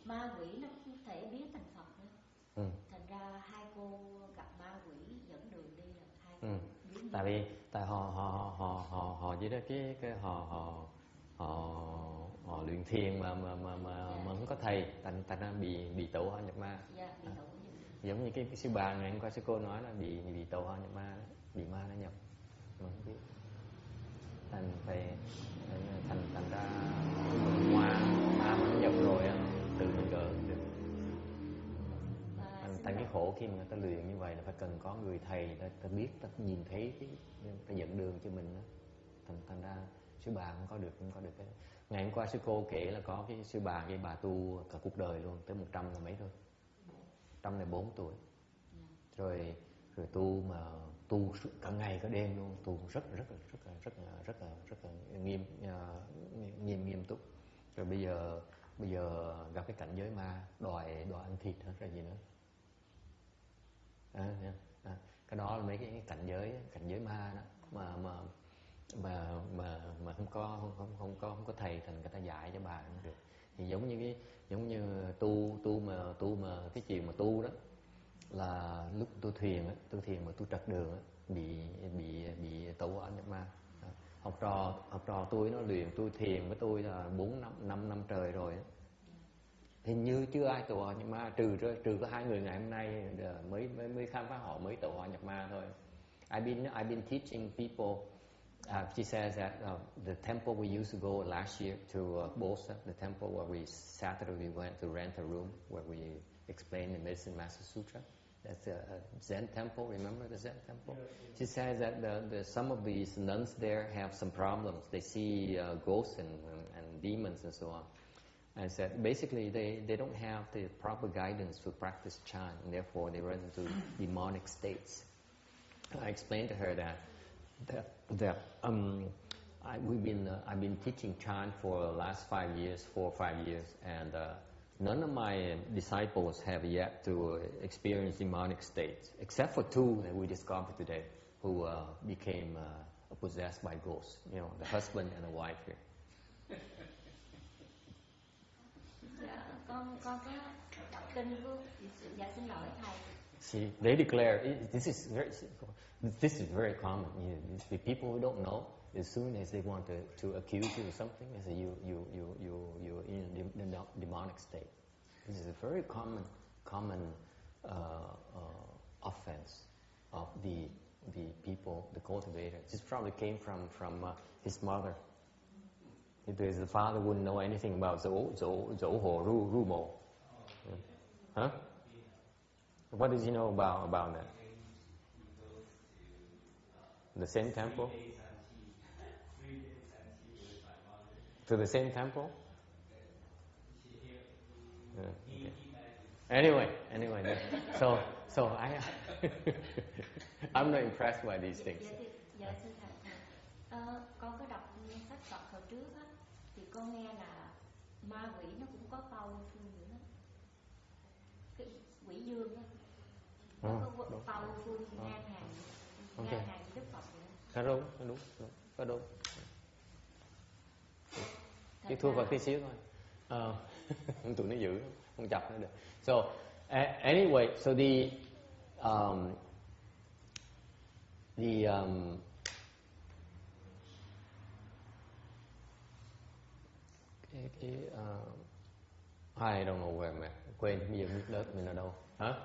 ma quỷ nó cũng thể biến thành Phật nữa. Thành ra hai cô gặp ma quỷ dẫn đường đi là hai cô biến. Tại họ chỉ đó cái họ luyện thiền mà không có thầy, thành ra bị tẩu hỏa nhập ma. Dạ, bị tẩu. Giống như cái sư bà ngày hôm qua sư cô nói là bị tẩu hỏa nhập ma, bị ma nó nhập mà không biết. Thành ra ma mà nó nhập rồi tự mình gỡ được. Thành cái khổ khi mà người ta luyện như vậy là phải cần có người thầy ta biết, ta nhìn thấy ta dẫn đường cho mình đó. Thành ra sư bà không có được cái. Ngày hôm qua sư cô kể là có cái sư bà, cái bà tu cả cuộc đời luôn, tới 100 là mấy thôi, 104 tuổi. Rồi tu cả ngày cả đêm luôn, tu rất là nghiêm túc. Rồi bây giờ gặp cái cảnh giới ma đòi ăn thịt hết rồi gì nữa. Cái đó là mấy cái cảnh giới ma đó mà không có thầy, thành người ta dạy cho bà không được. Thì giống như tu mà cái chuyện mà tu đó là lúc tu thiền mà tu trật đường bị tẩu hỏa nhập ma. Học trò tôi nó luyện tu thiền với tôi là 4-5 năm trời rồi á. Hình như chưa ai tẩu hỏa nhập ma, trừ có 2 người ngày hôm nay mới khám phá họ mới tẩu hỏa nhập ma thôi. I've been teaching people. She says that the temple we used to go last year to Bosa, the temple where Saturday we went to rent a room where we explained the Medicine Master Sutra. That's a Zen temple. Remember the Zen temple? She says that some of these nuns there have some problems. They see ghosts and demons and so on. And said basically they don't have the proper guidance to practice chant, and therefore they run into demonic states. I explained to her that I've been teaching chant for the last 4 or 5 years, and none of my disciples have yet to experience demonic states, except for 2 that we discovered today, who became possessed by ghosts. You know, the husband and the wife here. Con có đọc kinh của xin lỗi thầy. See, they declare this is very common. The people who don't know, as soon as they want to accuse you of something, they say you're in the demonic state. This is a very common offense of the people, the cultivator. This probably came from his mother. Because the father wouldn't know anything about Zhou Ho Ru Mo. Huh? What does he know about that? The same temple? To the same temple? Okay. Anyway. So I'm not impressed by these things. Dạ thưa thầy, con có đọc sách Phật hồi trước á, thì con nghe là ma quỷ nó cũng có powerful nữa. Cái quỷ dương á, powerful ngang hàng với Đức Phật vậy đó. Đúng, có đúng. Chỉ thua Phật tí xíu thôi. Tụi nó giữ, không chập nữa được. So anyway, so I don't know where man. Quên bây giờ biết lớp mình ở đâu. Hả?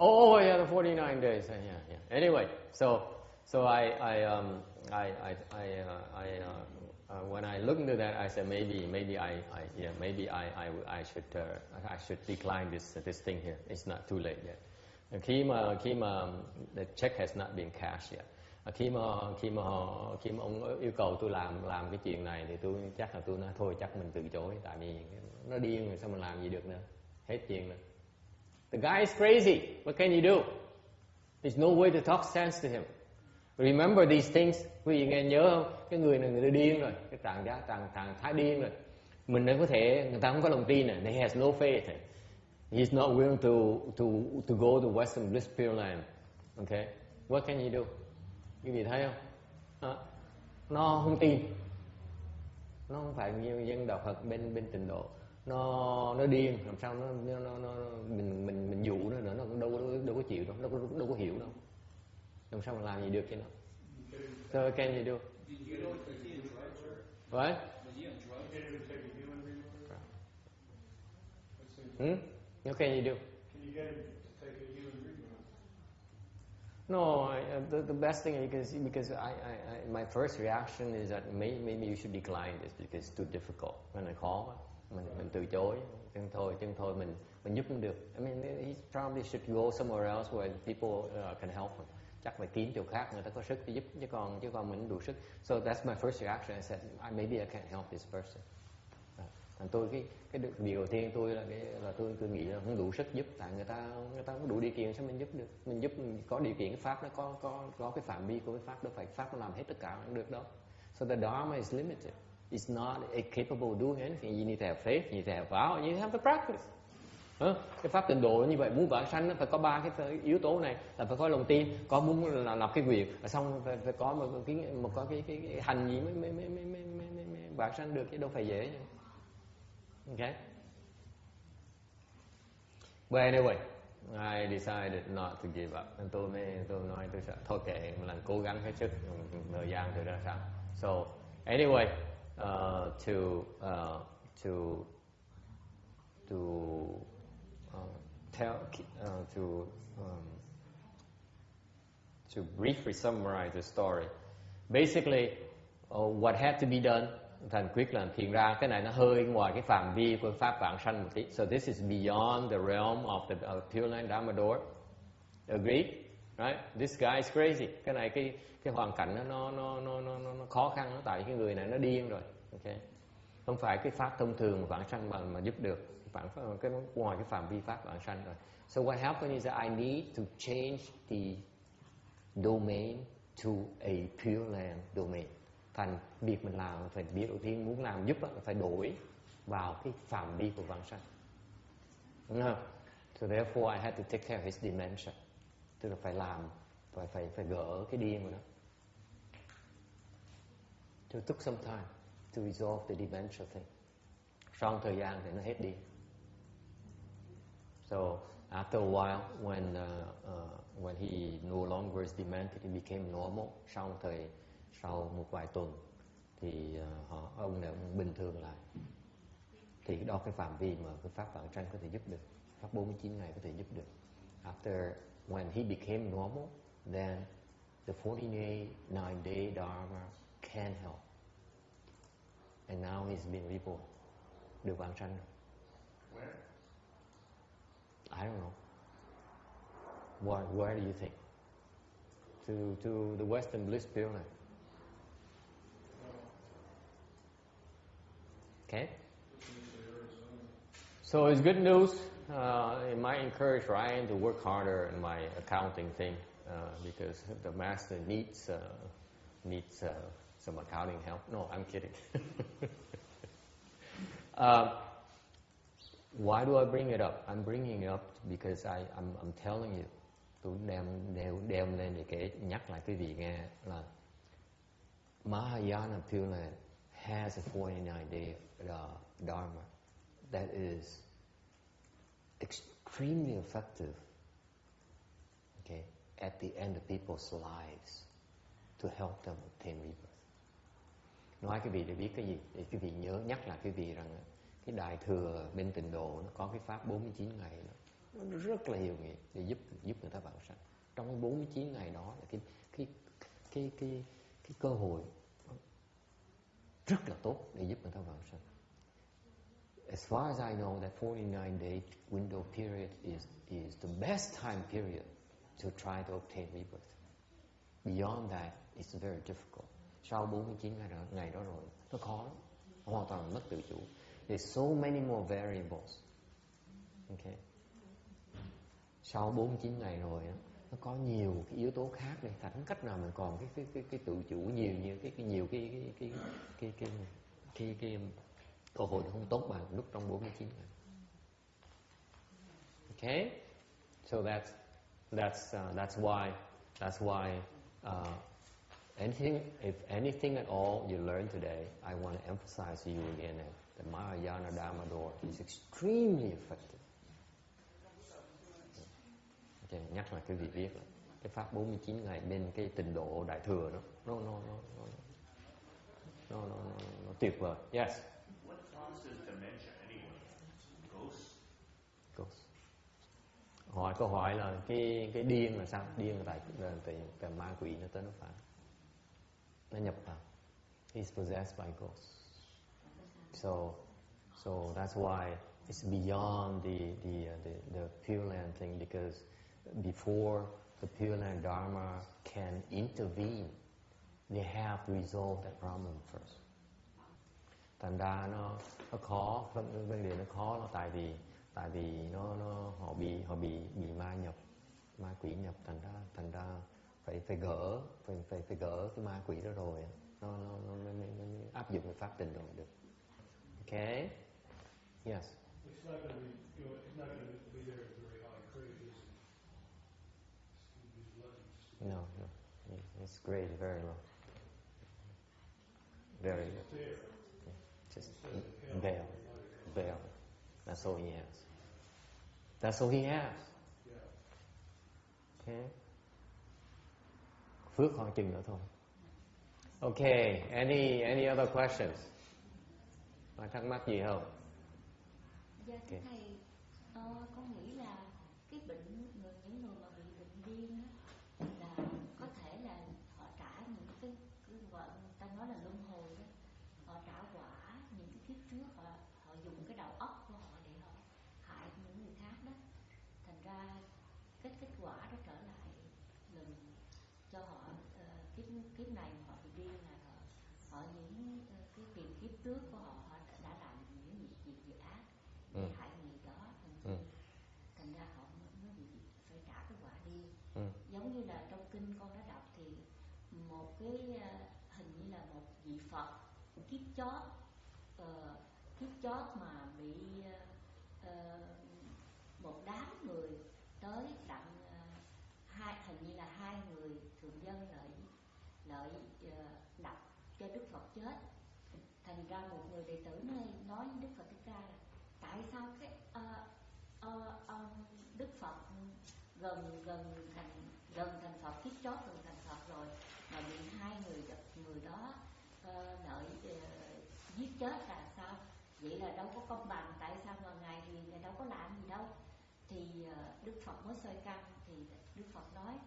Oh yeah, the 49 days. Yeah. Anyway, so when I looked into that, I said maybe I should decline this thing here. It's not too late yet. Khi mà the check has not been cashed yet. Khi mà ông yêu cầu tôi làm cái chuyện này thì tôi chắc là tôi nói thôi chắc mình từ chối, tại vì nó điên rồi sao mình làm gì được nữa, hết chuyện rồi. The guy is crazy. What can you do? There's no way to talk sense to him. Remember these things. Quý vị nghe nhớ không? Cái người này người ta điên rồi, cái trạng thái điên rồi. Mình đã có thể, người ta không có lòng tin này. He has no faith. He's not willing to go to Western Bliss Pureland. Okay? What can you do? Quý vị thấy không? Nó không tin. Nó không phải như dân đạo Phật bên tịnh độ. Nó điên, làm sao mình dụ nó nữa, nó cũng đâu có chịu đâu, nó đâu có hiểu đâu. Làm sao mà làm gì được cho nó? So can you do? What? What can you do? Can you get him to take a human reborn? No, the best thing because my first reaction is that maybe you should decline this because it's too difficult. Nó này khó quá, mình từ chối, chân thôi mình giúp không được. I mean, he probably should go somewhere else where people can help him. Chắc phải kiếm chỗ khác người ta có sức để giúp, chứ còn mình không đủ sức. So that's my first reaction. I said maybe I can't help this person. Tôi cái điều đầu tiên tôi là tôi nghĩ là không đủ sức giúp, tại người ta không đủ điều kiện sao mình giúp được. Mình giúp có điều kiện, cái pháp nó có cái phạm vi của cái pháp, đâu phải pháp nó làm hết tất cả không được đâu. So the Dharma is limited. It's not capable of doing anything. You need to have faith, you need to have vow, and you have to practice. Cái pháp tịnh độ như vậy, muốn vãng sanh nó phải có ba cái yếu tố này, là phải có lòng tin, có muốn làm cái việc, xong phải có một cái hành gì mới vãng sanh được, chứ đâu phải dễ. Okay. But anyway, I decided not to give up. And tôi nói tôi sợ thôi kệ, mình làm cố gắng hết sức, thời gian thì ra sao. So anyway, to briefly summarize the story. Basically, what had to be done, thành quyết là thiền ra, cái này nó hơi ngoài cái phạm vi của pháp vãng sanh một tí. So this is beyond the realm of the Pureland Dharma door. Agreed? Right? This guy is crazy. Cái này cái hoàn cảnh nó khó khăn, nó tại cái người này nó điên rồi. Okay? Không phải cái pháp thông thường vãng sanh mà giúp được. Cái ngoài cái phạm vi pháp vãng sanh rồi. So what happened is that I need to change the domain to a Pureland domain. Thành việc mình làm phải biết đầu tiên, muốn làm giúp là phải đổi vào cái phạm vi của vãng sanh. Đúng không? So therefore I had to take care of his dementia. Tức là phải làm, phải gỡ cái điên của nó. So it took some time to resolve the dementia thing. Sau thời gian thì nó hết đi. So after a while, when he no longer is demented, he became normal. Sau một vài tuần thì ông này bình thường lại. Thì đó cái phạm vi mà cái pháp vãng sanh có thể giúp được, pháp 49 ngày có thể giúp được. After when he became normal, then the 49-day Dharma can help. And now he's been reborn. Được vãng sanh. Where? I don't know. Where do you think? To the Western Bliss Pureland. Okay. So it's good news. It might encourage Ryan to work harder in my accounting thing because the master needs some accounting help. No, I'm kidding. Why do I bring it up? I'm bringing it up because I'm telling you. Tôi đem lên để kể, nhắc lại quý vị nghe là Mahayana Pureland has a 49-day Dharma that is extremely effective, okay, at the end of people's lives to help them obtain rebirth. Nói quý vị để biết cái gì? Để quý vị nhớ, nhắc lại quý vị rằng cái đại thừa bên Tịnh độ nó có cái pháp 49 ngày đó. Nó rất là hiệu nghiệm để giúp người ta vãng sanh. Trong 49 ngày đó là cái cơ hội rất là tốt để giúp người ta vãng sanh. As far as I know, that 49-day window period is the best time period to try to obtain rebirth. Beyond that, it's very difficult. Sau 49 ngày đó rồi, nó khó lắm, hoàn toàn mất tự chủ. There's so many more variables. Okay. Sau 49 ngày rồi nó có nhiều cái yếu tố khác để thành cách nào mình còn cái tự chủ nhiều như cái cơ hội không tốt bằng lúc trong 49 ngày. Okay, so that's why if anything at all you learn today, I want to emphasize to you again that the Mahayana Dharma door is extremely effective. Okay, nhắc lại quý vị biết là cái pháp 49 ngày bên cái Tịnh độ đại thừa nó tuyệt vời. Yes. What causes dementia anyway? Ghosts? Hỏi câu hỏi là cái điên là sao? Điên là tại ma quỷ nó tới nó phá, nó nhập vào. He's possessed by ghosts. So that's why it's beyond the Pureland thing, because before the Pureland Dharma can intervene, they have to resolve that problem first. Thành ra nó khó, vấn đề nó khó là tại vì họ bị ma nhập, ma quỷ nhập, thành ra phải gỡ cái ma quỷ đó rồi nó áp dụng cái pháp Tịnh độ được. Okay? Yes. It's not going to be there at very high grade, is it? It's going to be lucky. No. It's grade very low. Very low. There. Just veil. That's all he has. That's all he has. Yeah. Okay. Phước khoảng chừng nữa thôi. Okay. Any other questions? Có thắc mắc gì không? Dạ thưa thầy, con nghĩ là cái bệnh những người mà bị bệnh điên á, là có thể là họ trả những cái gọi người ta nói là luân hồi đó, họ trả quả những cái kiếp trước, họ dùng cái đầu óc của họ để họ hại những người khác đó, thành ra kết quả đó trở lại lần cho họ kiếp này họ bị điên là họ những cái tiền kiếp trước của họ đã làm những việc ác để hại người đó, thành ra họ mới bị phải trả cái quả điên. Giống như là trong kinh con đã đọc thì một cái hình như là một vị Phật kiếp chót mà bị một đám người tới đặng hình như là 2 người thường dân lợi đặt cho Đức Phật chết. Thành ra một người đệ tử nói với Đức Phật Thích Ca là tại sao cái Đức Phật gần thành Phật, kiếp chót gần thành Phật rồi mà bị 2 người đó lợi giết chết là sao? Vậy là đâu có công bằng, tại sao mà ngài thì ngài đâu có làm gì đâu. Thì Đức Phật mới soi căn, thì Đức Phật nói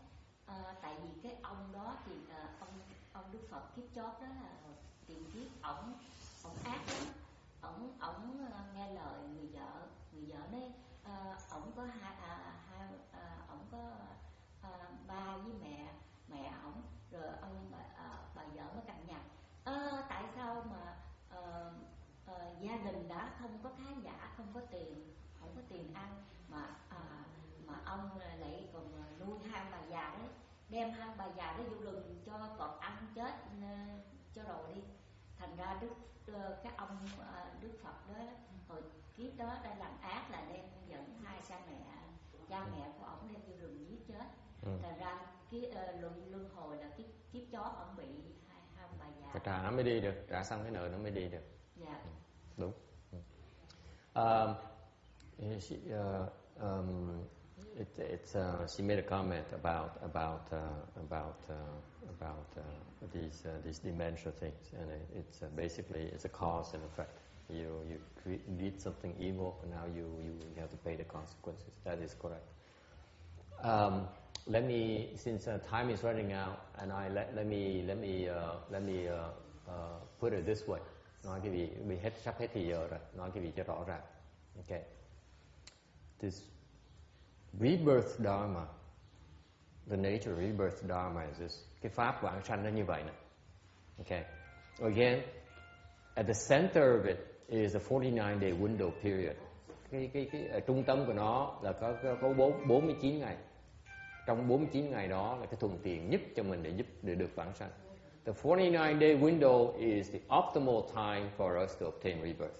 tại vì cái ông đó thì ông Đức Phật kiếp chót đó là tiền kiếp ổng ác lắm, ổng nghe lời người vợ đấy, ổng có ổng có ba với mẹ ổng, rồi bà vợ mới cằn nhằn tại sao mà gia đình đã không có khá giả, không có tiền ăn mà ông lại còn nuôi 2 bà già đấy, đem 2 bà già đấy vô rừng cho cọp ăn chết cho rồi đi. Thành ra cái ông Đức Phật đó kiếp đó đã làm ác là đem dẫn hai cha mẹ của ổng đem vô rừng giết chết. Thành ra luân hồi là kiếp chó ổng bị hai ông bà già. Phải trả nó mới đi được, trả xong cái nợ nó mới đi được. Dạ. Đúng. She made a comment about these dimensional things, and it's basically it's a cause and effect. You did something evil, and now you have to pay the consequences. That is correct. Let me, since time is running out, and let me put it this way. Nói cái gì bị sắp hết thì giờ rồi. Nói cái gì cho rõ ràng. Okay. This rebirth dharma, the nature of rebirth dharma is this. Cái pháp vãng sanh nó như vậy nè. Okay. Again, at the center of it is a 49-day window period. Cái ở trung tâm của nó là có 49 ngày. Trong 49 ngày đó là cái thuận tiện nhất cho mình để được vãng sanh. The 49-day window is the optimal time for us to obtain rebirth.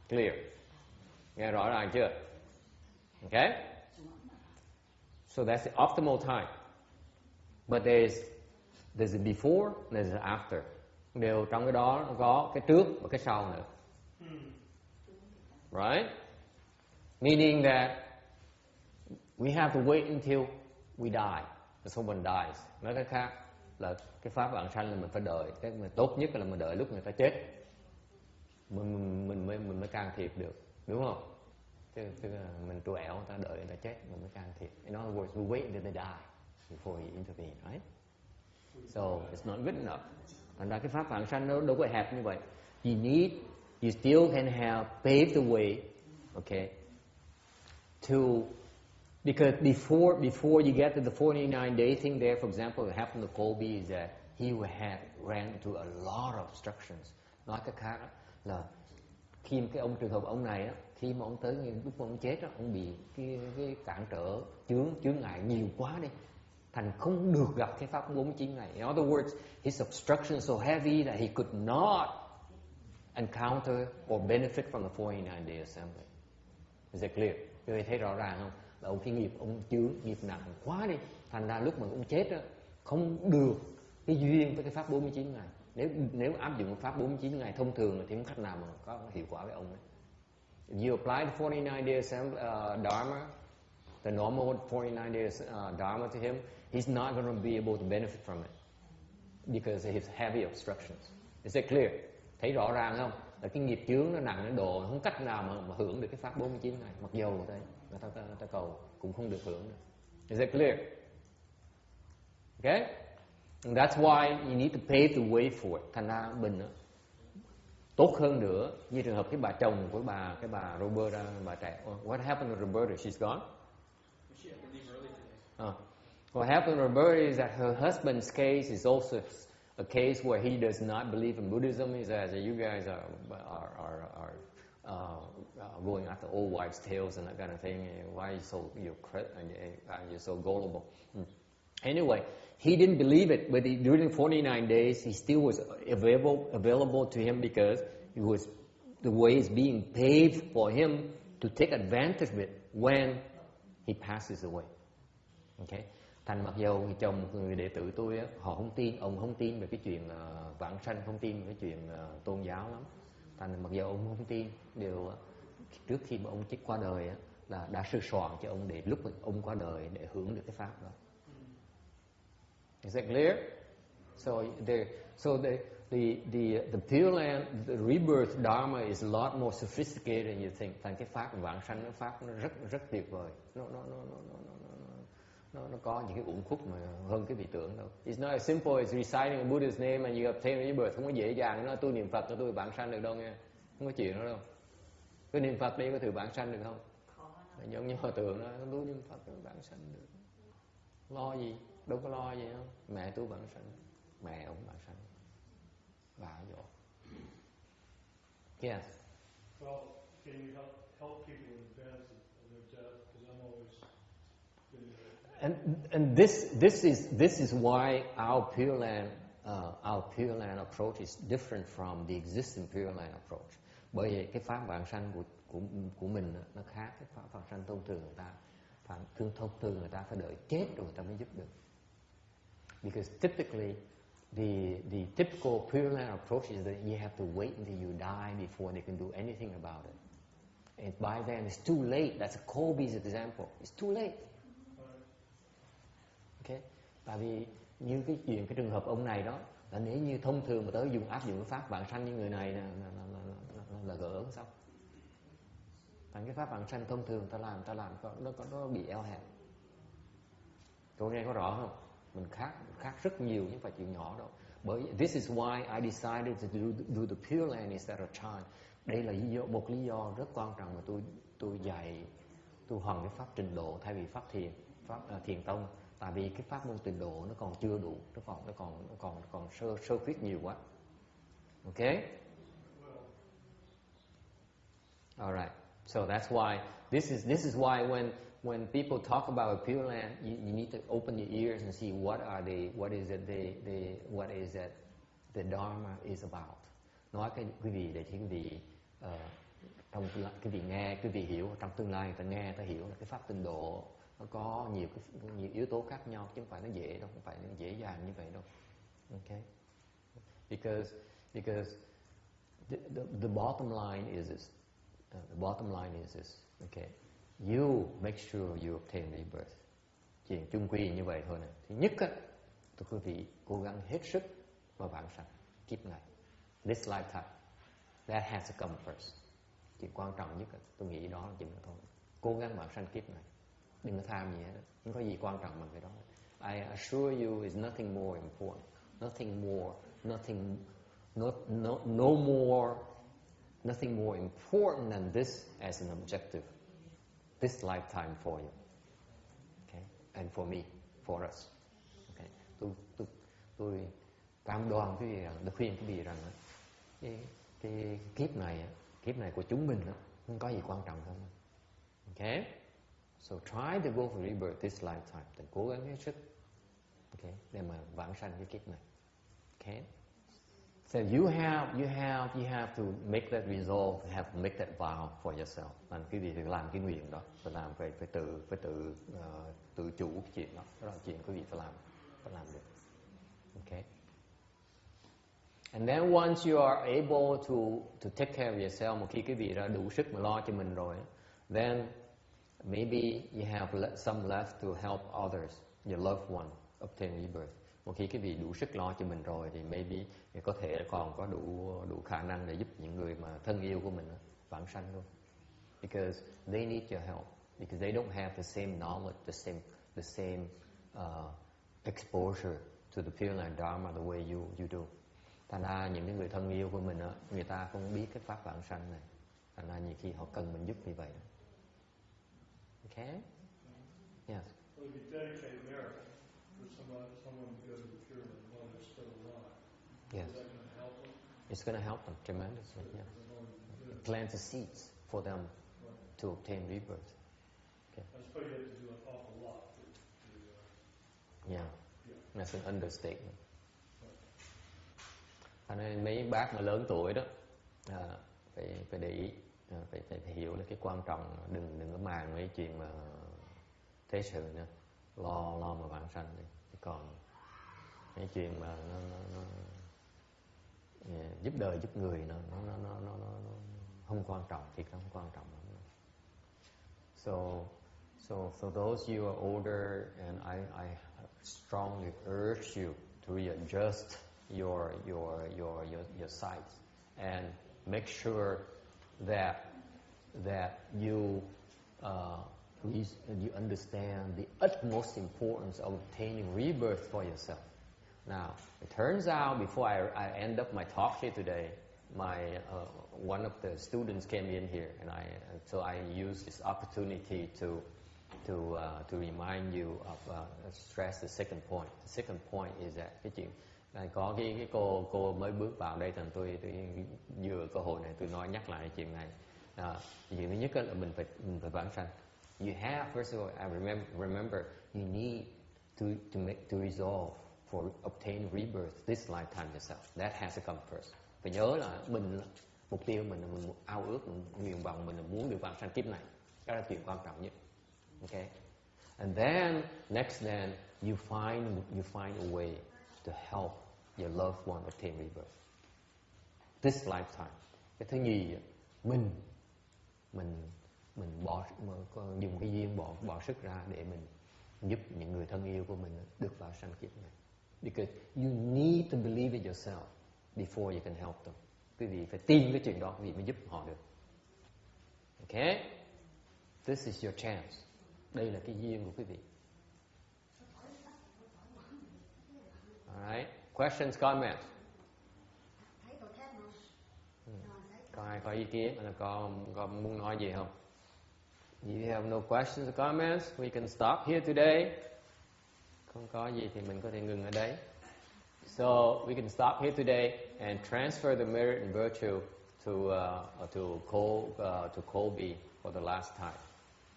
Clear? Nghe rõ ràng chưa? Okay? So that's the optimal time. But there's a before and there's an after. Đều trong cái đó nó có cái trước và cái sau nữa. Right? Meaning that we have to wait until we die. Someone dies. Nói cách khác là cái pháp vãng sanh là mình phải đợi. Cái mà tốt nhất là mình đợi lúc người ta chết. Mình mới can thiệp được. Đúng không? Chứ mình trù ẻo người ta đợi người ta chết mình mới can thiệp. In other words, we wait until they die before we intervene, right? So it's not good enough. Thành ra cái pháp vãng sanh nó đâu có hẹp như vậy. You still can have paved the way, okay, because before you get to the 49-day thing there, for example, what happened to Colby is that he ran into a lot of obstructions. Nói cách khác là khi cái trường hợp ông này á, khi mà ông tới lúc mà ông chết á, ông bị cái cản trở chướng ngại nhiều quá đi, thành không được gặp cái pháp 49 ngày. In other words, his obstruction is so heavy that he could not encounter or benefit from the 49-day assembly. Is that clear? Quý vị thấy rõ ràng không? Là ông cái nghiệp ông chướng nghiệp nặng quá đi, thành ra lúc mà ông chết á, không được cái duyên với cái pháp 49 ngày. Nếu áp dụng pháp 49 ngày thông thường thì không cách nào mà có hiệu quả với ông ấy. If you apply the 49-day Dharma, the normal 49-day Dharma to him, he's not going to be able to benefit from it because of his heavy obstructions. Is that clear? Thấy rõ ràng không? Là cái nghiệp chướng nó nặng đến độ không cách nào mà hưởng được cái pháp 49 ngày. Mặc dầu người ta cầu cũng không được hưởng được. Is that clear? Okay? And that's why you need to pave the way for it. Thành ra mình tốt hơn nữa, như trường hợp cái bà chồng của cái bà Roberta, bà trẻ. What happened to Roberta? She's gone? What happened to Roberta is that her husband's case is also a case where he does not believe in Buddhism. He says that you guys are going after old wives' tales and that kind of thing. Why are you so gullible? Anyway, he didn't believe it, but during 49 days, he still was available to him because the way is being paved for him to take advantage of it when he passes away. Okay? Thành mặc dầu người chồng, người đệ tử tôi á, họ không tin, ông không tin về cái chuyện vãng sanh, không tin về cái chuyện tôn giáo lắm. Thành mặc dầu ông không tin, điều trước khi mà ông chết qua đời á, là đã sửa soạn cho ông để lúc ông qua đời để hưởng được cái pháp đó. Is that clear? So the Pureland, the rebirth Dharma is a lot more sophisticated than you think. Thành cái pháp vãng sanh, cái pháp nó rất tuyệt vời. Nó có những cái uẩn khúc mà hơn cái vị tưởng đâu. It's not as simple as reciting a Buddha's name and you obtain rebirth. Không có dễ dàng nó tôi niệm Phật cho tôi vãng sanh được đâu nghe. Không có chuyện đó đâu. Tôi niệm Phật đi có thử vãng sanh được không? Giống như hòa thượng đó, tôi niệm Phật tôi vãng sanh được. Lo gì? Đâu có lo gì đâu. Mẹ tôi vãng sanh, mẹ ông vãng sanh. Bà dỗ. Yes. Well, can you help people advance their death? Because I'm always And this is why our Pureland approach is different from the existing Pureland approach. Bởi vì cái pháp vãng sanh của mình nó khác cái pháp vãng sanh thông thường người ta. Thông thường người ta phải đợi chết rồi người ta mới giúp được. Because typically the typical Pureland approach is that you have to wait until you die before they can do anything about it. And by then it's too late. That's Kobe's example. It's too late. Okay? Tại vì như cái trường hợp ông này đó, là nếu như thông thường mà tới áp dụng cái pháp vãng sanh như người này là gỡ sao? Thành cái pháp vãng sanh thông thường ta làm nó bị eo hẹp. Cô nghe có rõ không? Mình khác rất nhiều nhưng phải chịu nhỏ đâu. Bởi this is why I decided to do the Pureland instead of Chan. Đây là một lý do rất quan trọng mà tôi dạy tu hành cái pháp trình độ thay vì pháp thiền tông. Tại vì cái pháp môn trình độ nó còn chưa đủ, nó còn sơ khuyết nhiều quá. Okay? All right. So that's why this is why when people talk about Pureland, you need to open your ears and see what is it the Dharma is about. Nói cái gì để quý vị trong cái vị nghe, quý vị hiểu, trong tương lai ta nghe ta hiểu là cái pháp tịnh độ nó có nhiều yếu tố khác nhau chứ không phải nó dễ đâu, không phải nó dễ dàng như vậy đâu. Okay? Because the bottom line is this. The bottom line is this. Okay. You make sure you obtain rebirth. Chuyện chung quy như vậy thôi nè. Thứ nhất á, tụi quý vị cố gắng hết sức và vãng sanh kiếp này. This lifetime. That has to come first. Chuyện quan trọng nhất tôi nghĩ đó là chuyện đó thôi. Cố gắng vãng sanh kiếp này. Đừng có tham gì hết. Không có gì quan trọng bằng cái đó. I assure you it's nothing more important. Nothing more important than this as an objective. This lifetime for you. Okay? And for me, for us. Okay? Tôi cam đoan quý vị rằng, tôi khuyên quý vị rằng cái kiếp này của chúng mình không có gì quan trọng hơn. Okay? So try to go for rebirth this lifetime. Thì cố gắng hết sức. Okay? Để mà vãng sanh cái kiếp này. Okay? So you have to make that resolve, have to make that vow for yourself. Làm cái gì thì làm cái nguyện đó, phải tự chủ cái chuyện đó. Đó là chuyện quý vị phải làm được. Okay. And then once you are able to take care of yourself, một khi quý vị đã đủ sức mà lo cho mình rồi, then maybe you have some left to help others, your loved one, obtain rebirth. Một khi cái vị đủ sức lo cho mình rồi thì maybe có thể còn có đủ khả năng để giúp những người mà thân yêu của mình vãng sanh luôn. Because they need your help. Because they don't have the same knowledge, the same exposure to the Pureland Dharma the way you do. Thành ra những người thân yêu của mình người ta không biết cái pháp vãng sanh này. Thành ra nhiều khi họ cần mình giúp như vậy. Okay? Yes. Well, if you dedicate merit for someone to go to the Pureland while they're still alive, yes. Is that going to help them? It's going to help them tremendously. Yeah. Plant the seeds for them to obtain rebirth. Okay. I suppose you have to do an awful lot. Yeah, that's an understatement. Cho nên mấy bác mà lớn tuổi đó phải để ý, phải hiểu là cái quan trọng, đừng có màng mấy chuyện mà thế sự nữa, lo mà vãng sanh đi. Còn mấy chuyện mà nó giúp đời giúp người nó không quan trọng, thì nó không quan trọng lắm. So those you are older, and I strongly urge you to readjust your sights and make sure that you understand the utmost importance of obtaining rebirth for yourself. Now, it turns out before I end up my talk here today, one of the students came in here, and so I used this opportunity to remind you of stress the second point. The second point is that cái chuyện có cái cô mới bước vào đây, thành tôi vừa cơ hội này tôi nhắc lại chuyện này. Chuyện thứ nhất là mình phải vãng sanh. You have, first of all, I remember you need to resolve for obtain rebirth this lifetime yourself. That has to come first. Phải nhớ là Mục tiêu mình ao ước, nguyện vọng mình là muốn được vãng sanh kiếp này. Đó là chuyện quan trọng nhất. Okay? And then next then you find a way to help your loved one obtain rebirth. This lifetime. Cái thứ nhì, mình dùng cái duyên bỏ sức ra để mình giúp những người thân yêu của mình được vào sanh kiếp này. Because you need to believe it yourself before you can help them. Quý vị phải tin cái chuyện đó, quý vị mới giúp họ được. Okay? This is your chance. Đây là cái duyên của quý vị. Alright. Questions, comments? Có ai có ý kiến hay là có muốn nói gì không? If you have no questions or comments, we can stop here today. Không có gì thì mình có thể ngừng ở đấy. So we can stop here today and transfer the merit and virtue to Colby for the last time.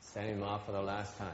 Send him off for the last time.